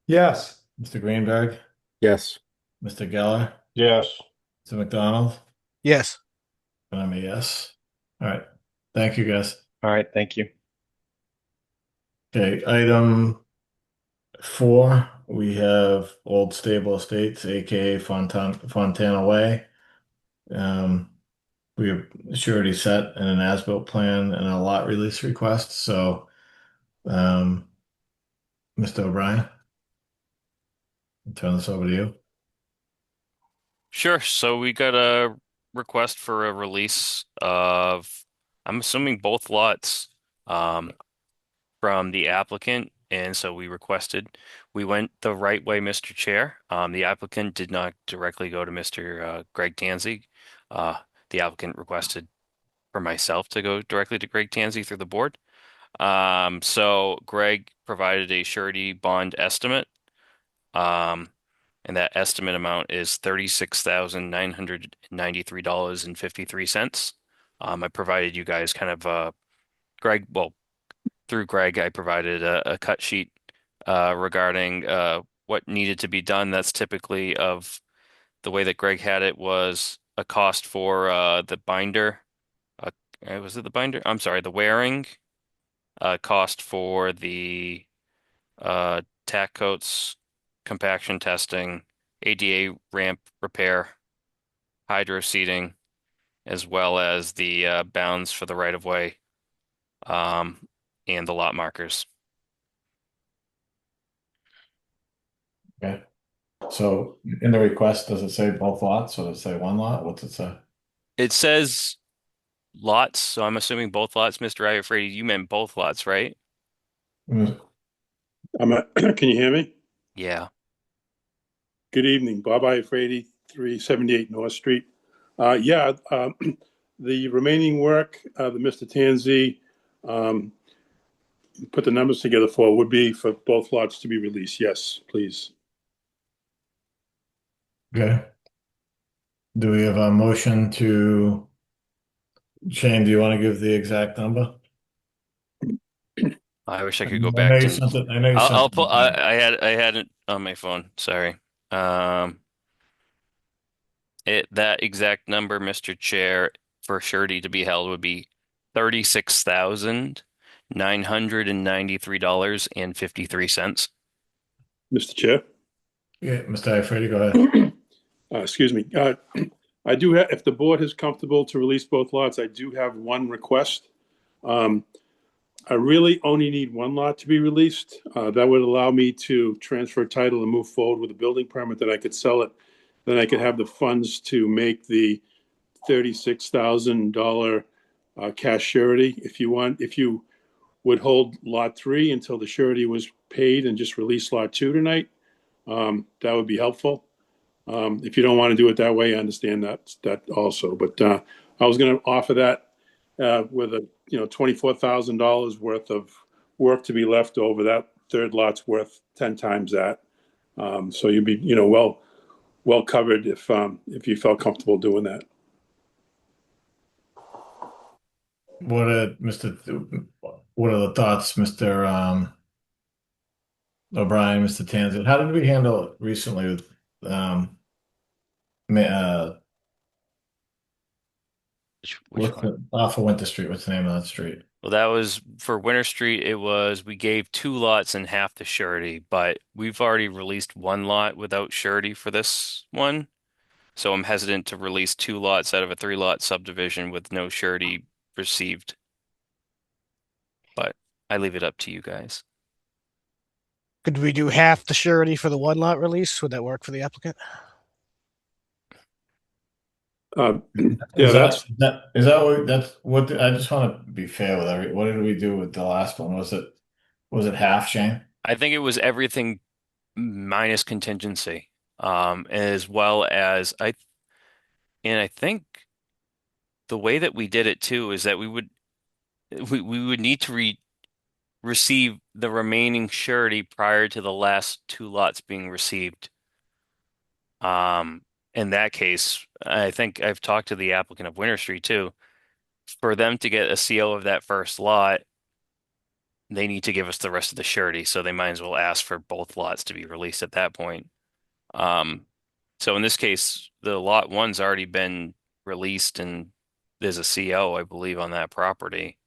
Yes. Mr. Greenberg, Yes. Mr. Geller, Yes. Mr. McDonald, Yes. and I'm a yes. All right, thank you, guys. All right, thank you. Okay, item 4, we have Old Stable Estates, aka Fontana Way. We have surety set and an as-built plan and a lot release request. So, Mr. O'Brien, I'll turn this over to you. Sure. So we got a request for a release of, I'm assuming both lots, from the applicant. And so we went the right way, Mr. Chair. The applicant did not directly go to Mr. Greg Tanzi. The applicant requested for myself to go directly to Greg Tanzi through the board. So Greg provided a surety bond estimate. And that estimate amount is $36,993.53. I provided you guys kind of through Greg, I provided a cut sheet regarding what needed to be done. That's typically of the way that Greg had it was a cost for the binder. Was it the binder? I'm sorry, the wearing. Cost for the tack coats, compaction testing, ADA ramp repair, hydro seeding, as well as the bounds for the right of way, and the lot markers. Okay. So in the request, does it say both lots or does it say one lot? What's it say? It says lots, so I'm assuming both lots. Mr. Iafredi, you meant both lots, right? Mm, Can you hear me? Yeah. Good evening, Bob Iafredi, 378 North Street. The remaining work that Mr. Tanzi put the numbers together for would be for both lots to be released. Yes, please. Okay. Do we have a motion to, Shane, do you want to give the exact number? I wish I I could go know back you to. sent it. I know you I'll, sent I'll pull. it. I had it on my phone. Sorry. That exact number, Mr. Chair, for surety to be held would be $36,993.53. Mr. Chair. Yeah, Mr. Iafredi, go ahead. Excuse me. I do have, if the board is comfortable to release both lots, I do have one request. I really only need one lot to be released. That would allow me to transfer title and move forward with a building permit, that I could sell it. Then I could have the funds to make the $36,000 cash surety. If you would hold lot 3 until the surety was paid and just release lot 2 tonight, that would be helpful. If you don't want to do it that way, I understand that also. But I was going to offer that with a $24,000 worth of work to be left over. That third lot's worth 10 times that. So you'd be well covered if you felt comfortable doing that. What are the thoughts, Mr. O'Brien, Mr. Tanzan? How did we handle it recently with Which one? Off of Winter Street? What's the name of that street? Well, that was for Winter Street. We gave 2 lots and half the surety, but we've already released 1 lot without surety for this one. So I'm hesitant to release 2 lots out of a 3-lot subdivision with no surety received. But I leave it up to you guys. Could we do half the surety for the 1 lot release? Would that work for the applicant? That's what I just want to be fair with what did we do with the last one? Was it half, Shane? I think it was everything minus contingency, as well as I think the way that we did it too is that we would need to receive the remaining surety prior to the last 2 lots being received. In that case, I think I've talked to the applicant of Winter Street too. For them to get a CO of that first lot, they need to give us the rest of the surety, so they might as well ask for both lots to be released at that point. So in this case, the lot 1's already been released and there's a CO, I believe, on that property.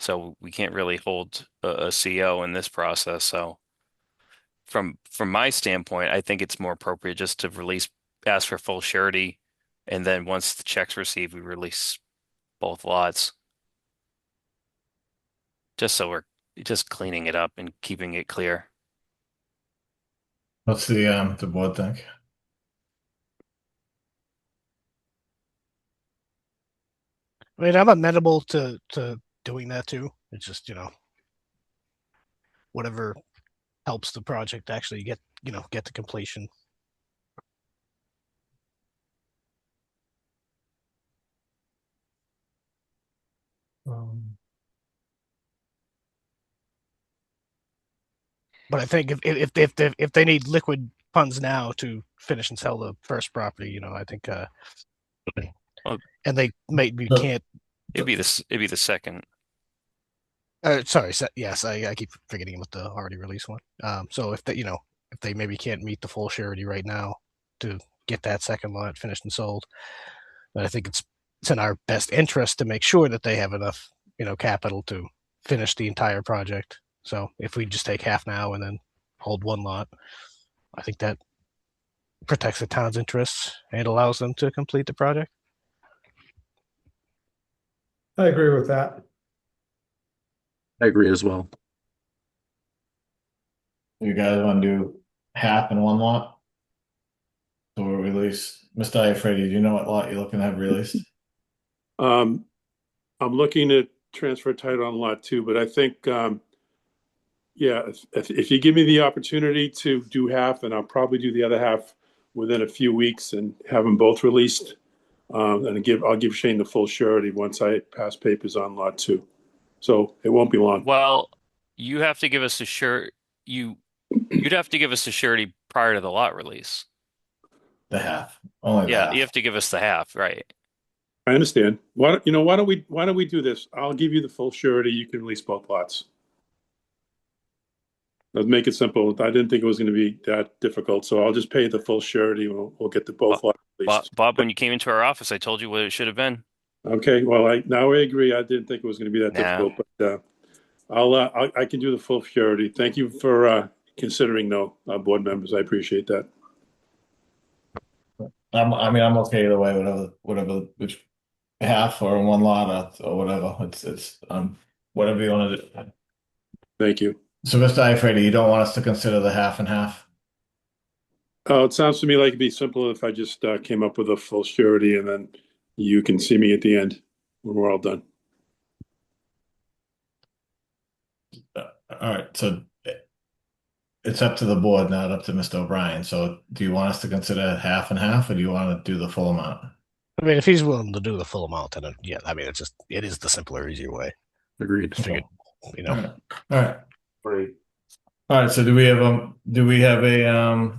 So we can't really hold a CO in this process. So from my standpoint, I think it's more appropriate just to ask for full surety, and then once the check's received, we release both lots. Just so we're just cleaning it up and keeping it clear. What's the board think? I mean, I'm amenable to doing that too. It's just, whatever helps the project actually get to completion. But I think if they need liquid funds now to finish and sell the first property, I think and they maybe can't. It'd be the second. Sorry. Yes, I keep forgetting about the already released one. So if they maybe can't meet the full surety right now to get that second lot finished and sold, but I think it's in our best interest to make sure that they have enough, capital to finish the entire project. So if we just take half now and then hold 1 lot, I think that protects the town's interests and allows them to complete the project. I agree with that. I agree as well. You guys want to do half and one lot. So we'll release, Mr. Iafredi, do you know what lot you're looking to have released? I'm looking at transfer title on lot 2, but I think, yeah, if you give me the opportunity to do half, then I'll probably do the other half within a few weeks and have them both released. And I'll give Shane the full surety once I pass papers on lot 2. So it won't be long. Well, you have to give us you'd have to give us a surety prior to the lot release. The half, only the Yeah, half. you have to give us the half, right? I understand. Why don't we do this? I'll give you the full surety. You can release both lots. Let's make it simple. I didn't think it was going to be that difficult, so I'll just pay the full surety. We'll get the both lots released. Bob, when you came into our office, I told you what it should have been. Okay, well, now I agree. I didn't think it was going to be that difficult, but I can do the full surety. Thank you for considering, though, board members. I appreciate that. I'm okay either way, whatever, which half or one lot or whatever. It's whatever you want to do. Thank you. So, Mr. Iafredi, you don't want us to consider the half and half? Oh, it sounds to me like it'd be simpler if I just came up with a full surety, and then you can see me at the end when we're all done. All right, so it's up to the board, not up to Mr. O'Brien. So do you want us to consider half and half, or do you want to do the full amount? I mean, if he's willing to do the full amount, then yeah, I mean, it is the simpler, easier way. Agreed. Figured, All right. Great. All right, so do we have a do we have a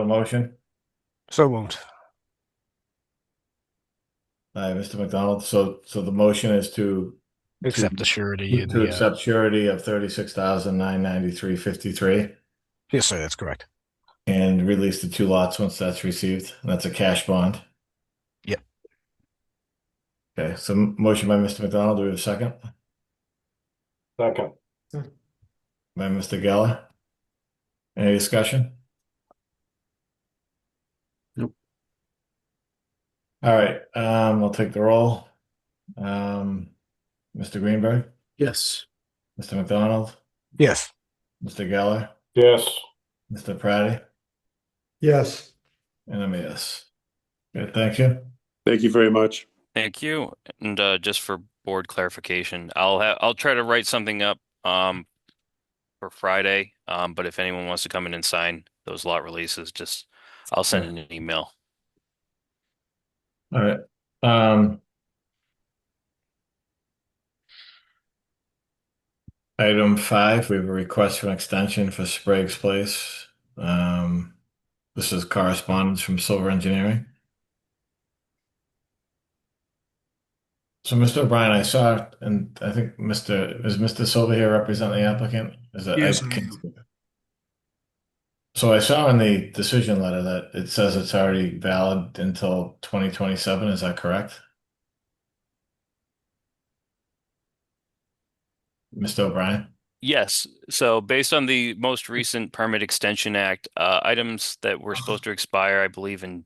motion? So moved. Mr. McDonald. So the motion is to accept the surety to accept surety of $36,993.53. Yes, sir, that's correct. And release the 2 lots once that's received. That's a cash bond. Yep. Okay, so motion by Mr. McDonald. Do we have a second? Second. By Mr. Geller. Any discussion? Nope. All right, we'll take the roll. Mr. Greenberg? Yes. Mr. McDonald? Yes. Mr. Geller? Yes. Mr. Pratty? Yes. And I'm a yes. Good, thank you. Thank you very much. Thank you. And just for board clarification, I'll try to write something up for Friday. But if anyone wants to come in and sign those lot releases, I'll send an email. All right. Item 5, we have a request for an extension for Sprague's Place. This is correspondence from Silver Engineering. So, Mr. O'Brien, I saw, and I think is Mr. Silver here representing the applicant? Yes, So I saw in the decision letter that it says it's already valid until 2027. Is that correct? Mr. O'Brien? Yes. So based on the most recent Permit Extension Act, items that were supposed to expire, I believe I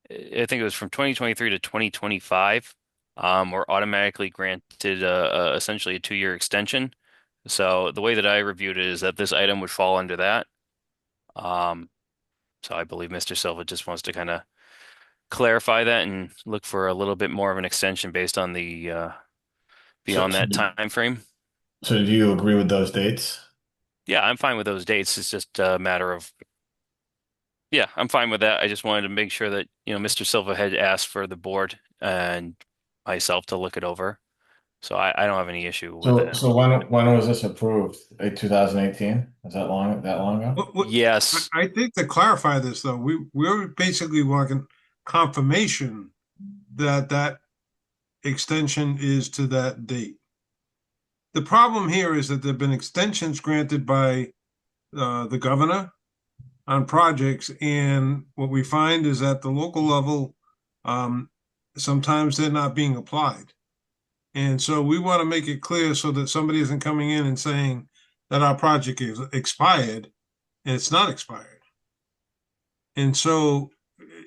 think it was from 2023 to 2025, were automatically granted essentially a 2-year extension. So the way that I reviewed it is that this item would fall under that. So I believe Mr. Silva just wants to kind of clarify that and look for a little bit more of an extension based on the beyond that time frame. So do you agree with those dates? Yeah, I'm fine with those dates. It's just a matter of, yeah, I'm fine with that. I just wanted to make sure that, Mr. Silva had asked for the board and myself to look it over. So I don't have any issue with it. So when was this approved? 2018? Is that long ago? Yes. I think to clarify this though, we're basically wanting confirmation that extension is to that date. The problem here is that there have been extensions granted by the governor on projects, and what we find is at the local level, sometimes they're not being applied. And so we want to make it clear so that somebody isn't coming in and saying that our project is expired, and it's not expired. And so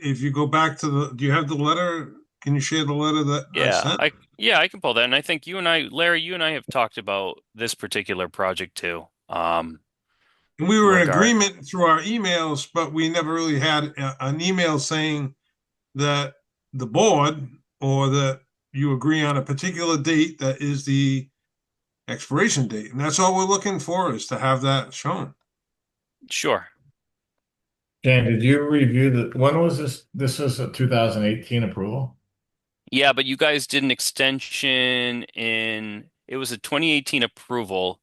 if you go back to do you have the letter Can you share the letter that I sent? I can pull that. And I think Larry, you and I have talked about this particular project too. And we were in regard- agreement through our emails, but we never really had an email saying that the board or that you agree on a particular date that is the expiration date. And that's all we're looking for, is to have that shown. Sure. Shane, did you review when was this? This was a 2018 approval? Yeah, but you guys did an extension it was a 2018 approval,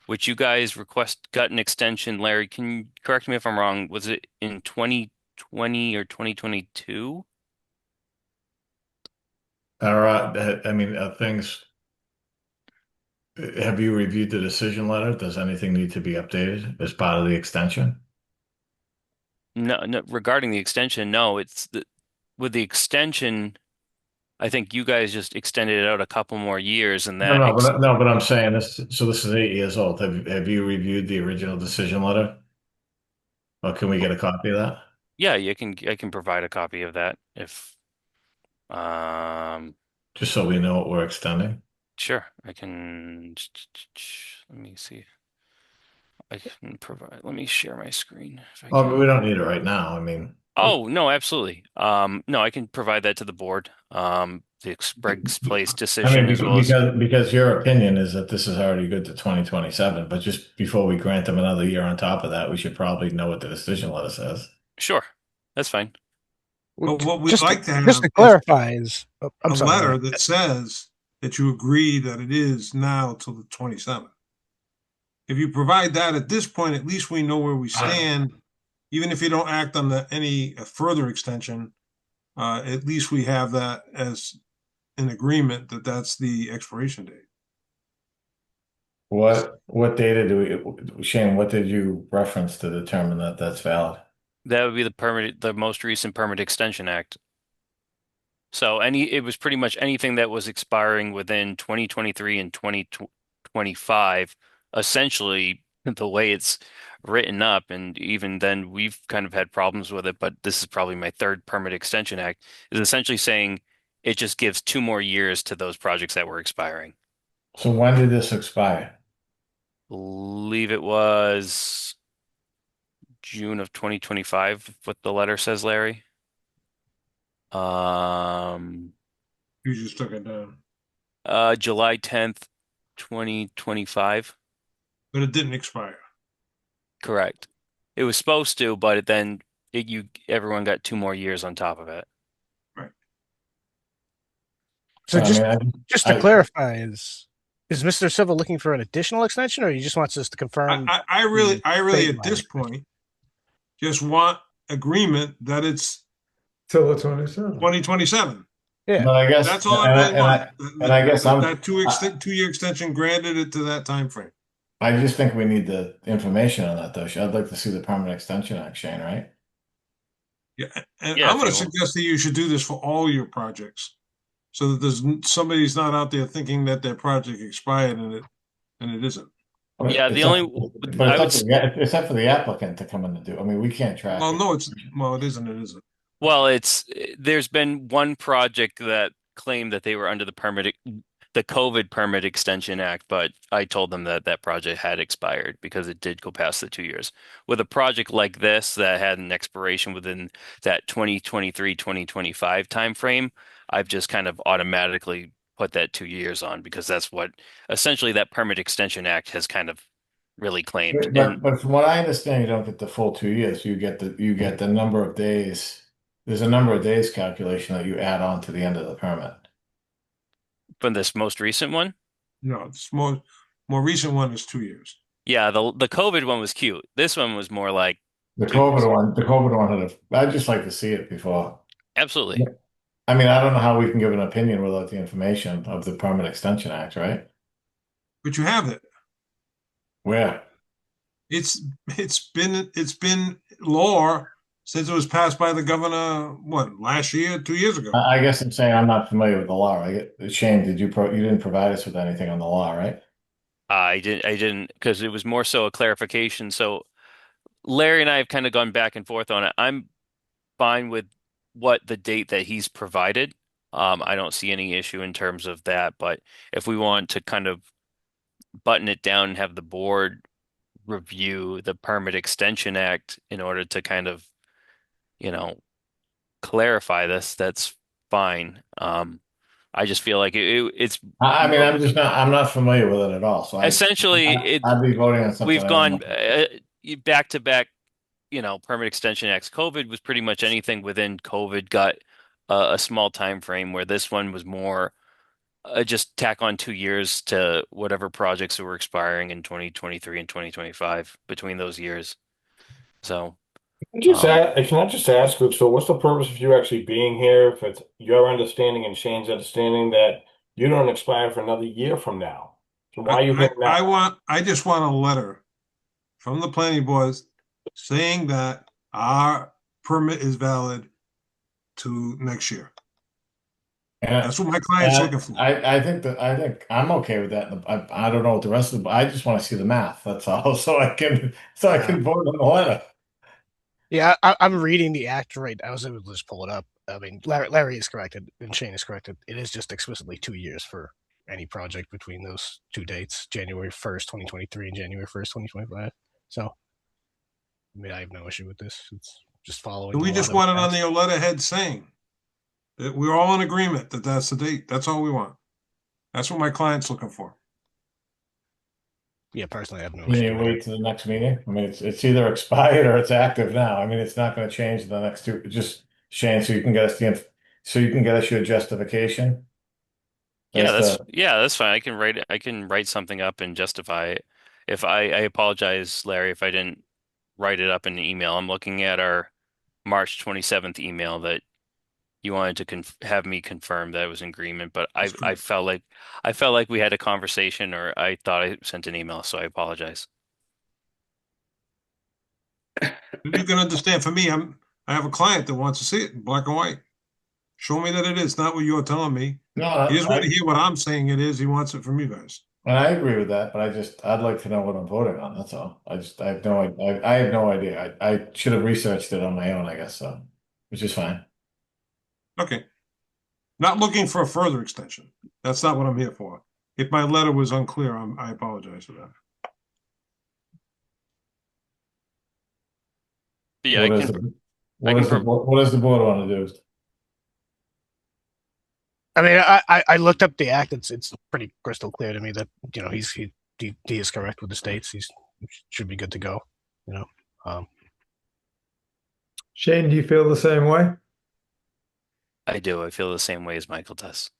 which you guys got an extension. Larry, can you correct me if I'm wrong? Was it in 2020 or 2022? I mean, things. Have you reviewed the decision letter? Does anything need to be updated as part of the extension? No, regarding the extension, no. With the extension, I think you guys just extended it out a couple more years, and that But I'm saying this. So this is 8 years old. Have you reviewed the original decision letter? Or can we get a copy of that? Yeah, I can provide a copy of that if Just so we know what we're extending. sure. I can let me see. I can provide. Let me share my screen if I Oh, can. but we don't need it right now. I mean, Oh, no, absolutely. No, I can provide that to the board. The Briggs Place I decision mean, as well as because your opinion is that this is already good to 2027, but just before we grant them another year on top of that, we should probably know what the decision letter says. sure. That's fine. But what we'd Just like to have just to is clarify is, I'm a sorry. letter that says that you agree that it is now till the 27th. If you provide that at this point, at least we know where we stand. Even if you don't act on any further extension, at least we have that as an agreement that that's the expiration date. What data Shane, what did you reference to determine that that's valid? That would be the most recent permit extension act. So it was pretty much anything that was expiring within 2023 and 2025, essentially the way it's written up. And even then we've kind of had problems with it, but this is probably my third permit extension act, is essentially saying it just gives 2 more years to those projects that were expiring. So when did this expire? Believe it was June of 2025, what the letter says, Larry. You just took it down. July 10th, 2025. But it didn't expire. Correct. It was supposed to, but then everyone got 2 more years on top of it. Right. So just to clarify, is Mr. Silva looking for an additional extension, or he just wants us to confirm? I really at this point just want agreement that it's till the 27th. 2027. Yeah, But I guess That's all I really want. and I guess that 2-year extension granted it to that time frame. I just think we need the information on that, though. I'd like to see the permanent extension act, Shane, right? Yeah, and Yeah, I'm going if to you want. suggest that you should do this for all your projects, so that somebody's not out there thinking that their project expired and it isn't. Yeah, Except for the applicant to come in and do. I mean, we can't track. Well, it. no, it isn't. It isn't. Well, there's been one project that claimed that they were under the COVID permit extension act, but I told them that project had expired because it did go past the 2 years. With a project like this that had an expiration within that 2023-2025 timeframe, I've just kind of automatically put that 2 years on because that's what essentially that permit extension act has kind of really claimed. But from what I understand, you don't get the full 2 years. You get the number of days. There's a number of days calculation that you add on to the end of the permit. From this most recent one? No, this more recent one is 2 years. Yeah, the COVID one was cute. This one was more like The COVID one I'd just like to see it before. Absolutely. I mean, I don't know how we can give an opinion without the information of the Permit Extension Act, right? But you have it. Where? It's been law since it was passed by the governor, last year, 2 years ago. I guess I'm saying I'm not familiar with the law. Shane, you didn't provide us with anything on the law, right? I didn't because it was more so a clarification. So Larry and I have kind of gone back and forth on it. I'm fine with what the date that he's provided. I don't see any issue in terms of that, but if we want to kind of button it down and have the board review the Permit Extension Act in order to kind of, you know, clarify this, that's fine. I just feel like it's I mean, I'm not familiar with it at all. So essentially I'd be voting on something. we've I don't gone know. back to back, Permit Extension Acts. COVID was pretty much anything within COVID got a small time frame, where this one was more just tack on 2 years to whatever projects that were expiring in 2023 and 2025 between those years. So Can I just ask, so what's the purpose of you actually being here if it's your understanding and Shane's understanding that you don't expire for another year from now? So why are you here now? I just want a letter from the planning board saying that our permit is valid to next year. That's what my client's looking for. I think I'm okay with that. I don't know what the rest of I just want to see the math. That's all, so I can vote on the letter. Yeah, I'm reading the act right now. I was able to just pull it up. I mean, Larry is corrected and Shane is corrected. It is just explicitly 2 years for any project between those two dates, January 1st, 2023 and January 1st, 2025. So, I mean, I have no issue with this. It's just following. We just want it on the letterhead saying that we're all in agreement that that's the date. That's all we want. That's what my client's looking for. Yeah, personally, I have no Can issue. you wait to the next meeting? I mean, it's either expired or it's active now. I mean, it's not going to change in the next two. Just Shane, so you can get us your justification. Yeah, that's fine. I can write something up and justify it. If I apologize, Larry, if I didn't write it up in an email. I'm looking at our March 27th email that you wanted to have me confirm that it was in agreement, but I felt like we had a conversation, or I thought I sent an email, so I apologize. You can understand. For me, I have a client that wants to see it in black and white. Show me that it is, not what you're telling me. No, he doesn't want to hear what I'm saying it is. He wants it from you guys. And I agree with that, but I'd like to know what I'm voting on. That's all. I have no idea. I should have researched it on my own, I guess so, which is fine. Okay. Not looking for a further extension. That's not what I'm here for. If my letter was unclear, I apologize for that. Yeah, what does the board want to do? I mean, I looked up the act. It's pretty crystal clear to me that he is correct with the states. He should be good to go. Shane, do you feel the same way? I do. I feel the same way as Michael does.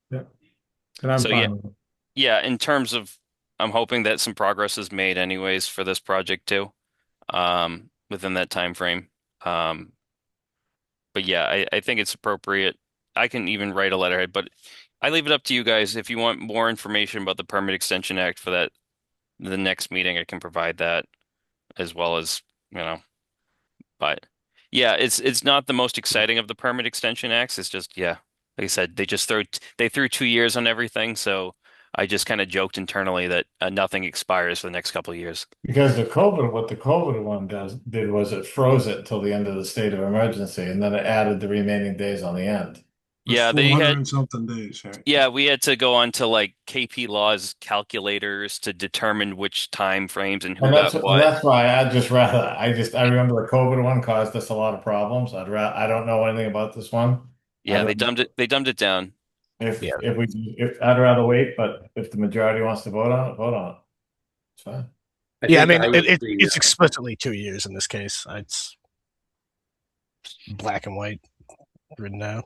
Yeah, and I'm fine with it. Yeah. In terms of, I'm hoping that some progress is made, anyways, for this project too, within that time frame. But yeah, I think it's appropriate. I can even write a letterhead, but I leave it up to you guys. If you want more information about the Permit Extension Act for the next meeting, I can provide that as well as, but yeah, it's not the most exciting of the Permit Extension Acts. It's just, yeah, like I said, they threw 2 years on everything. So I just kind of joked internally that nothing expires for the next couple of years. Because what the COVID one did was it froze it till the end of the state of emergency, and then it added the remaining days on the end. Yeah, they had something days. Right? Yeah, we had to go on to like KP Law's calculators to determine which time frames and who got what. That's why I remember the COVID one caused us a lot of problems. I don't know anything about this one. Yeah, they dumbed it down. I'd rather wait, but if the majority wants to vote on it. It's fine. Yeah, I mean, it's explicitly 2 years in this case. It's black and white written down.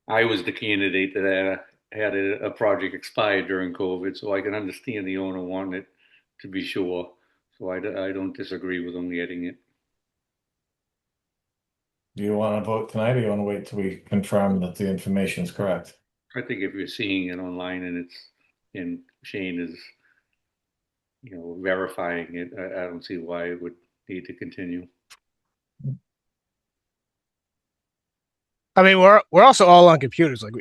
I was the candidate that had a project expired during COVID, so I can understand the owner wanted it to be sure. So I don't disagree with them getting it. Do you want to vote tonight, or do you want to wait till we confirm that the information is correct? I think if you're seeing it online and Shane is, verifying it, I don't see why it would need to continue. I mean, we're also all on computers. Like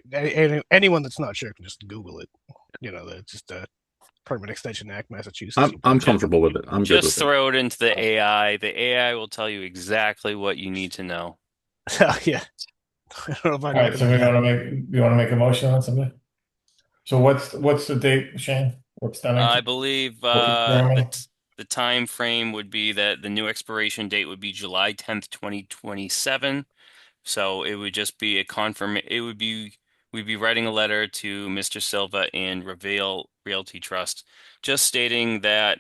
anyone that's not sure can just Google it. That's just a Permit Extension Act, Massachusetts. I'm comfortable with it. I'm just throw it into the AI. The AI will tell you exactly what you need to know. Yeah. I don't know if I All know right, what so to you want to make a motion on something? So what's the date, Shane? What's that? I believe Jeremy? the time frame would be that the new expiration date would be July 10th, 2027. So it would just be we'd be writing a letter to Mr. Silva and Reveal Realty Trust, just stating that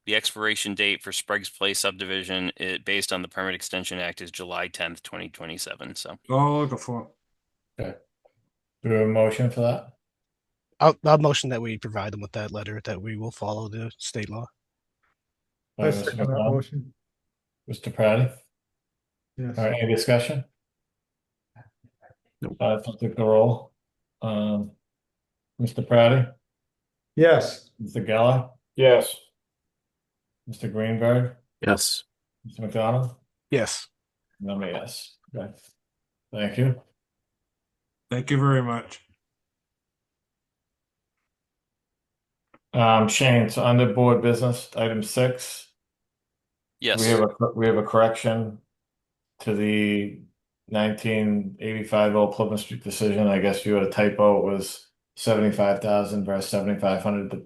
the expiration date for Sprague's Place subdivision, based on the Permit Extension Act, is July 10th, 2027. So All looking for. Okay. Do we have a motion for that? I'll motion that we provide them with that letter that we will follow the state law. By I Mr. second that McDonald. motion. Mr. Praddy? Yes. All right, any discussion? I'll take the roll. Mr. Praddy? Yes. Mr. Geller? Yes. Mr. Greenberg? Yes. Mr. McDonald? Yes. No, me, yes. Okay. Thank you. Thank you very much. Shane, so under board business, item 6. yes. We have a correction to the 1985 Old Plymouth Street decision. I guess you had a typo. It was 75,000 versus 7,500, but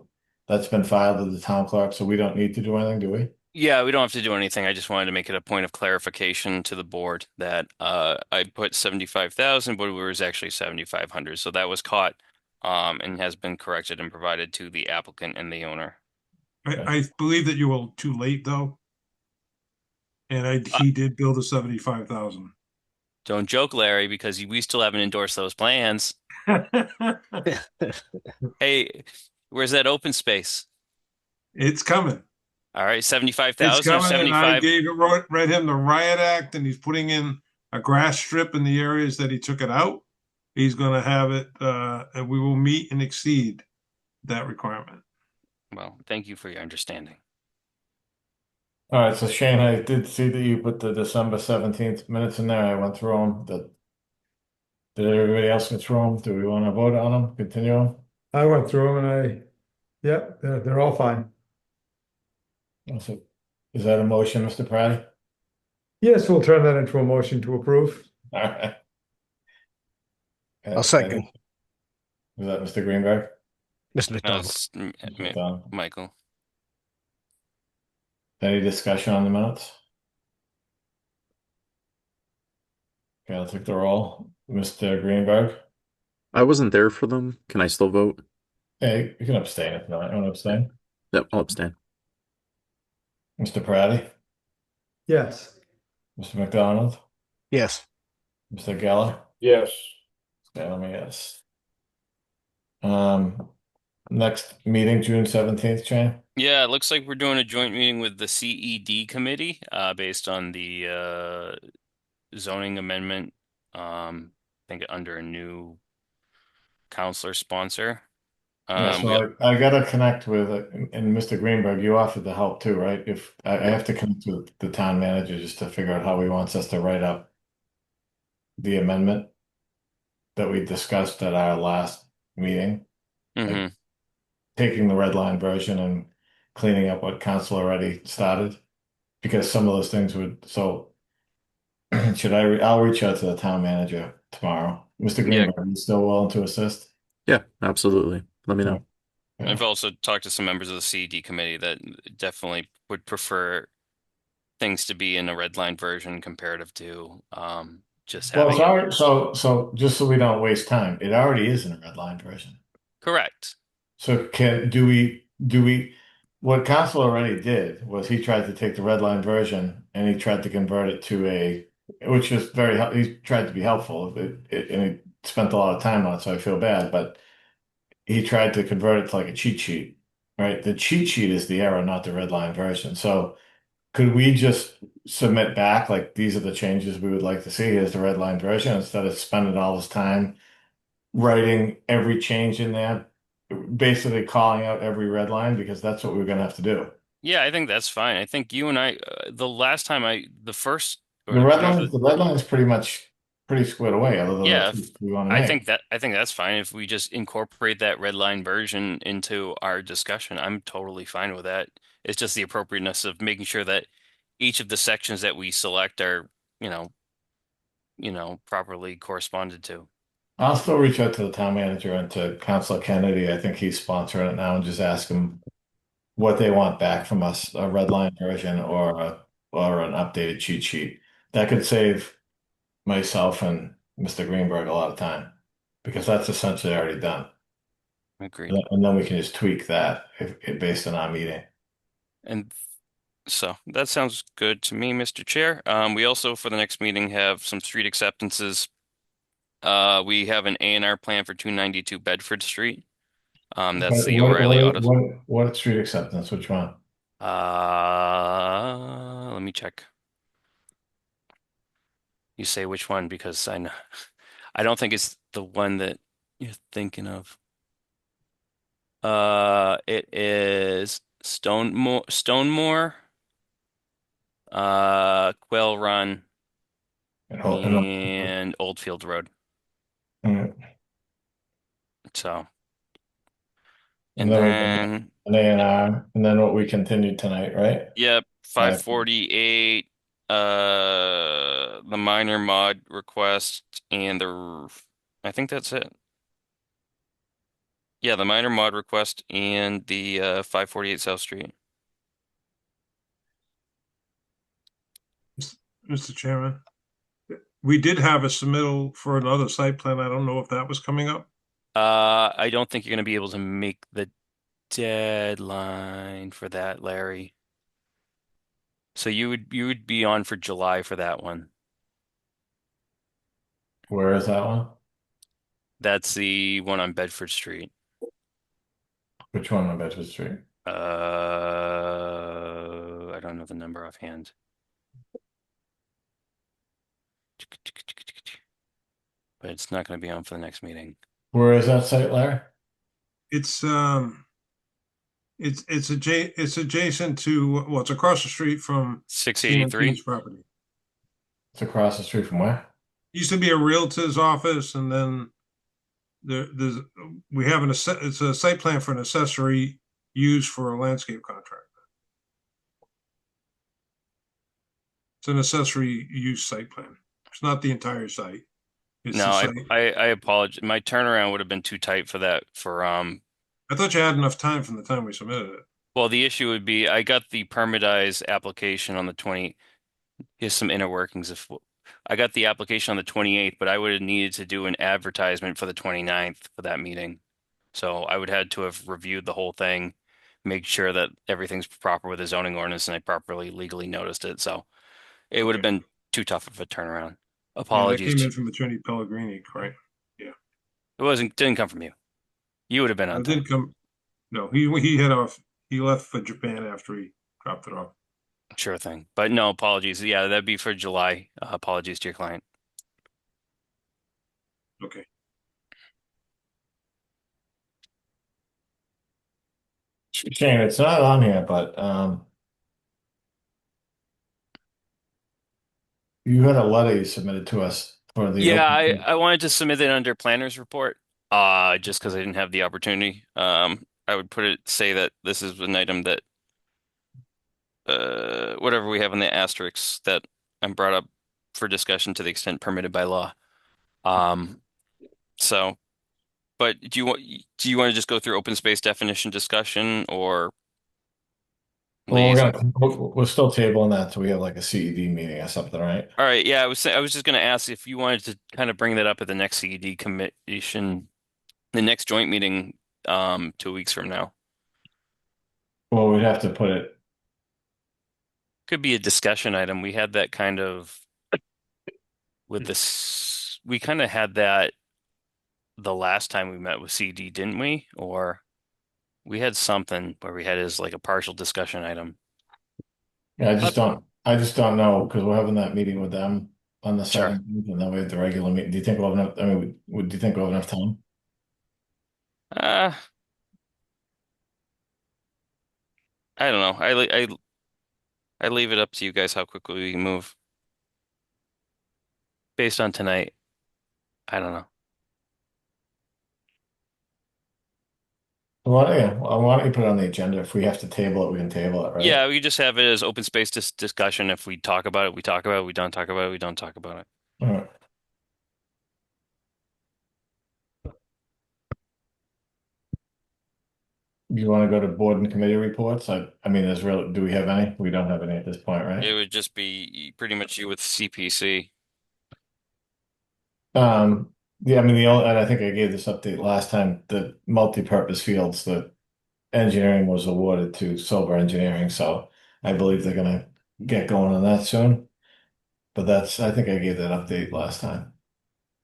that's been filed with the town clerk, so we don't need to do anything, do we? Yeah, we don't have to do anything. I just wanted to make it a point of clarification to the board that I put 75,000, but it was actually 7,500. So that was caught and has been corrected and provided to the applicant and the owner. I believe that you were too late though. And he did bill the 75,000. Don't joke, Larry, because we still haven't endorsed those plans. Hey, where's that open space? It's coming. All right, It's 75,000 or coming, and I 75. read him the riot act, and he's putting in a grass strip in the areas that he took it out. He's going to have it, and we will meet and exceed that requirement. Well, thank you for your understanding. All right, so Shane, I did see that you put the December 17th minutes in there. I went through them. Did everybody else go through them? Do we want to vote on them? Continue them? I went through them and yep, they're all fine. So, is that a motion, Mr. Praddy? Yes, we'll turn that into a motion to approve. All right. I'll second. Was that Mr. Greenberg? Mr. No, McDonald. it's McDonald. Michael. Any discussion on the minutes? Okay, I'll take the roll. Mr. Greenberg? I wasn't there for them. Can I still vote? Hey, you can abstain if not. You want to abstain? Yep, I'll abstain. Mr. Praddy? Yes. Mr. McDonald? Yes. Mr. Geller? Yes. Yes. Next meeting, June 17th, Shane? Yeah, it looks like we're doing a joint meeting with the CED committee based on the zoning amendment. I think under a new counselor sponsor. Yeah, so I gotta connect with, and Mr. Greenberg, you offered the help too, right? If I have to connect with the town manager just to figure out how he wants us to write up the amendment that we discussed at our last meeting. Mhm. Like, taking the red line version and cleaning up what council already started, because some of those things would, so I'll reach out to the town manager tomorrow. Mr. Greenberg, are you still willing to assist? Yeah, absolutely. Let me know. I've also talked to some members of the CED committee that definitely would prefer things to be in a red line version comparative to just Well, having it's already, so just so we don't waste time, it already is in a red line version. correct. So what council already did was he tried to take the red line version and he tried to convert it to which was he tried to be helpful, and he spent a lot of time on it, so I feel bad, but he tried to convert it to like a cheat sheet, right? The cheat sheet is the error, not the red line version. So could we just submit back, like, these are the changes we would like to see, here's the red line version, instead of spending all this time writing every change in there, basically calling out every red line, because that's what we're gonna have to do. Yeah, I think that's fine. I think you and I, the last time the first, The red line is pretty squared away, other than yeah, the tweaks we want to make. I think that's fine. If we just incorporate that red line version into our discussion, I'm totally fine with that. It's just the appropriateness of making sure that each of the sections that we select are, properly corresponded to. I'll still reach out to the town manager and to Councilor Kennedy. I think he's sponsoring it now, and just ask him what they want back from us, a red line version or an updated cheat sheet. That could save myself and Mr. Greenberg a lot of time because that's essentially already done. Agreed. And then we can just tweak that based on our meeting. And so that sounds good to me, Mr. Chair. We also, for the next meeting, have some street acceptances. We have an A&R plan for 292 Bedford Street. That's the O'Reilly Auto. What street acceptance? Which one? Let me check. You say which one because I know I don't think it's the one that you're thinking of. It is Stonemore, Quail Run, and Oldfield Road. So, and then an A&R, and then what we continued tonight, right? Yep, 548. The minor mod request and I think that's it. Yeah, the minor mod request and the 548 South Street. Mr. Chairman, we did have a submittal for another site plan. I don't know if that was coming up. I don't think you're going to be able to make the deadline for that, Larry. So you would be on for July for that one. Where is that one? That's the one on Bedford Street. Which one on Bedford Street? I don't know the number offhand. But it's not going to be on for the next meeting. Where is that site, Larry? It's adjacent to it's across the street from 683 CNT's property. It's across the street from where? Used to be a realtor's office, and then we have it's a site plan for an accessory used for a landscape contractor. It's an accessory use site plan. It's not the entire site. It's No, the site. I apologize. My turnaround would have been too tight for that I thought you had enough time from the time we submitted it. Well, the issue would be I got the permitized application on the 20. Here's some inner workings. I got the application on the 28th, but I would have needed to do an advertisement for the 29th for that meeting. So I would had to have reviewed the whole thing, make sure that everything's proper with the zoning ordinance, and I properly legally noticed it. So it would have been too tough of a turnaround. Apologies. That came in from Attorney Pellegrini, right? Yeah. It didn't come from you. You would have been on It didn't come. No, he had off. He left for Japan after he dropped it off. Sure thing. But no, apologies. Yeah, that'd be for July. Apologies to your client. Okay. Shane, it's not on here, but you had a letter you submitted to us for the Yeah, I wanted to submit it under planner's report, just because I didn't have the opportunity. I would say that this is an item that whatever we have in the asterisks that I'm brought up for discussion to the extent permitted by law. So, but do you want to just go through open space definition discussion or Well, we're still tabling that till we have like a CED meeting or something, right? All right, yeah, I was just going to ask if you wanted to kind of bring that up at the next CED commission, the next joint meeting, 2 weeks from now. Well, we'd have to put it. Could be a discussion item. We had that kind of with this. We kind of had that the last time we met with CED, didn't we? Or we had something where we had as like a partial discussion item. Yeah, I just don't know because we're having that meeting with them on the 17th, and then we have the regular meeting. Do you think we'll have enough? I mean, do you think we'll have enough time? I don't know. I leave it up to you guys how quickly we move. Based on tonight, I don't know. Well, yeah, why don't you put it on the agenda? If we have to table it, we can table it, right? Yeah, we just have it as open space discussion. If we talk about it, we talk about it. We don't talk about it, we don't talk about it. All right. you want to go to board and committee reports? I mean, do we have any? We don't have any at this point, right? It would just be pretty much you with CPC. Yeah, I mean, and I think I gave this update last time, the multi-purpose fields, the engineering was awarded to Silver Engineering, so I believe they're gonna get going on that soon. But I think I gave that update last time.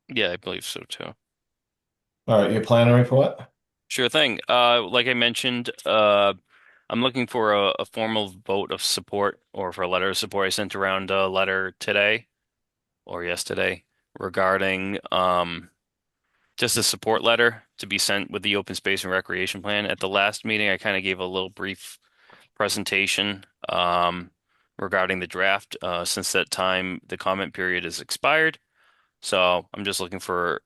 Yeah, I believe so too. All right, your planner report? Sure thing. Like I mentioned, I'm looking for a formal vote of support or for a letter of support. I sent around a letter today or yesterday regarding just a support letter to be sent with the open space and recreation plan. At the last meeting, I kind of gave a little brief presentation regarding the draft. Since that time, the comment period has expired. So I'm just looking for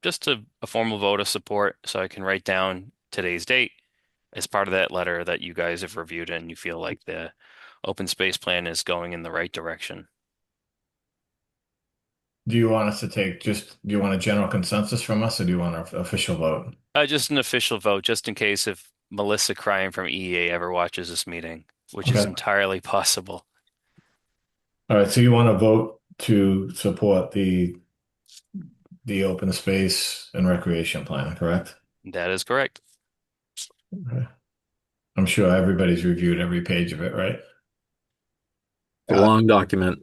just a formal vote of support so I can write down today's date as part of that letter that you guys have reviewed and you feel like the open space plan is going in the right direction. Do you want us to do you want a general consensus from us or do you want an official vote? Just an official vote, just in case if Melissa Crying from EEA ever watches this meeting, which is Okay. entirely possible. All right, so you want to vote to support the open space and recreation plan, correct? That is correct. Okay. I'm sure everybody's reviewed every page of it, right? A long document.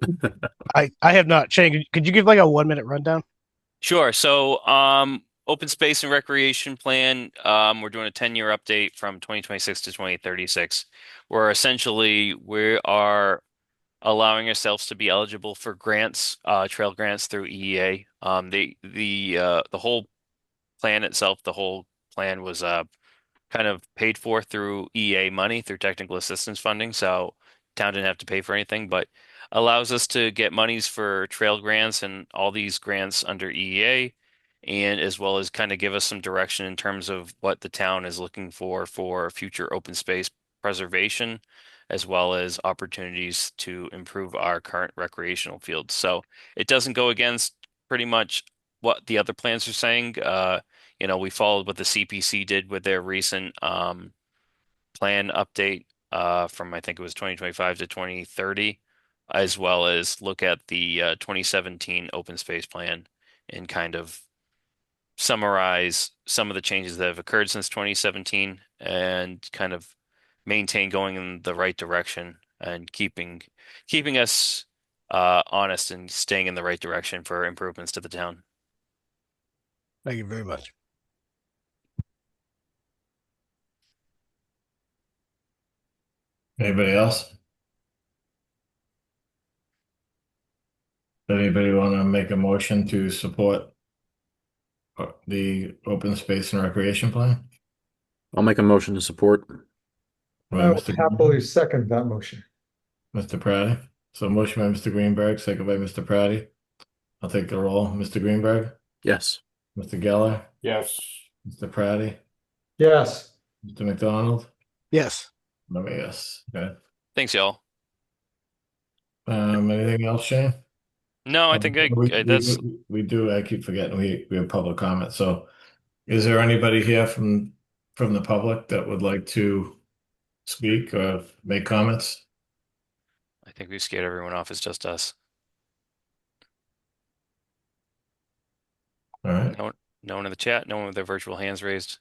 I have not. Shane, could you give like a 1-minute rundown? Sure. So, open space and recreation plan, we're doing a 10-year update from 2026 to 2036. Where essentially we are allowing ourselves to be eligible for grants, trail grants through EEA. The whole plan itself, the whole plan was kind of paid for through EEA money, through technical assistance funding. So town didn't have to pay for anything, but allows us to get monies for trail grants and all these grants under EEA, and as well as kind of give us some direction in terms of what the town is looking for future open space preservation, as well as opportunities to improve our current recreational fields. So it doesn't go against pretty much what the other plans are saying. We followed what the CPC did with their recent plan update from I think it was 2025 to 2030, as well as look at the 2017 open space plan and kind of summarize some of the changes that have occurred since 2017 and kind of maintain going in the right direction and keeping us honest and staying in the right direction for improvements to the town. Thank you very much. Anybody else? Anybody want to make a motion to support the open space and recreation plan? I'll make a motion to support. By I will Mr. happily second that motion. Mr. Praddy. So motion by Mr. Greenberg, second by Mr. Praddy. I'll take the roll. Mr. Greenberg, Yes. Mr. Geller, Yes. Mr. Praddy, Yes. Mr. McDonald. Yes. Let me guess. Okay. Thanks, y'all. Anything else, Shane? No, I think that's we do. I keep forgetting we have public comment. So, is there anybody here from the public that would like to speak or make comments? I think we scared everyone off. It's just us. All right. No one in the chat. No one with their virtual hands raised.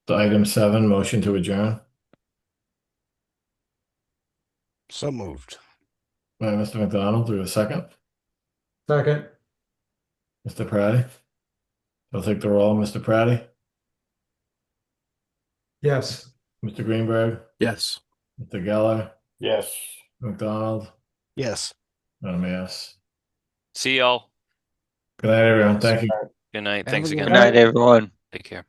So item 7, motion to adjourn. So moved. By Mr. McDonald, do we have a second? Second. Mr. Praddy. I'll take the roll. Mr. Praddy, Yes. Mr. Greenberg, Yes. Mr. Geller, Yes. McDonald, Yes. and yes. See y'all. Good night, everyone. Thank you. Good night. Have Thanks a good again. Good night, everyone. Take care.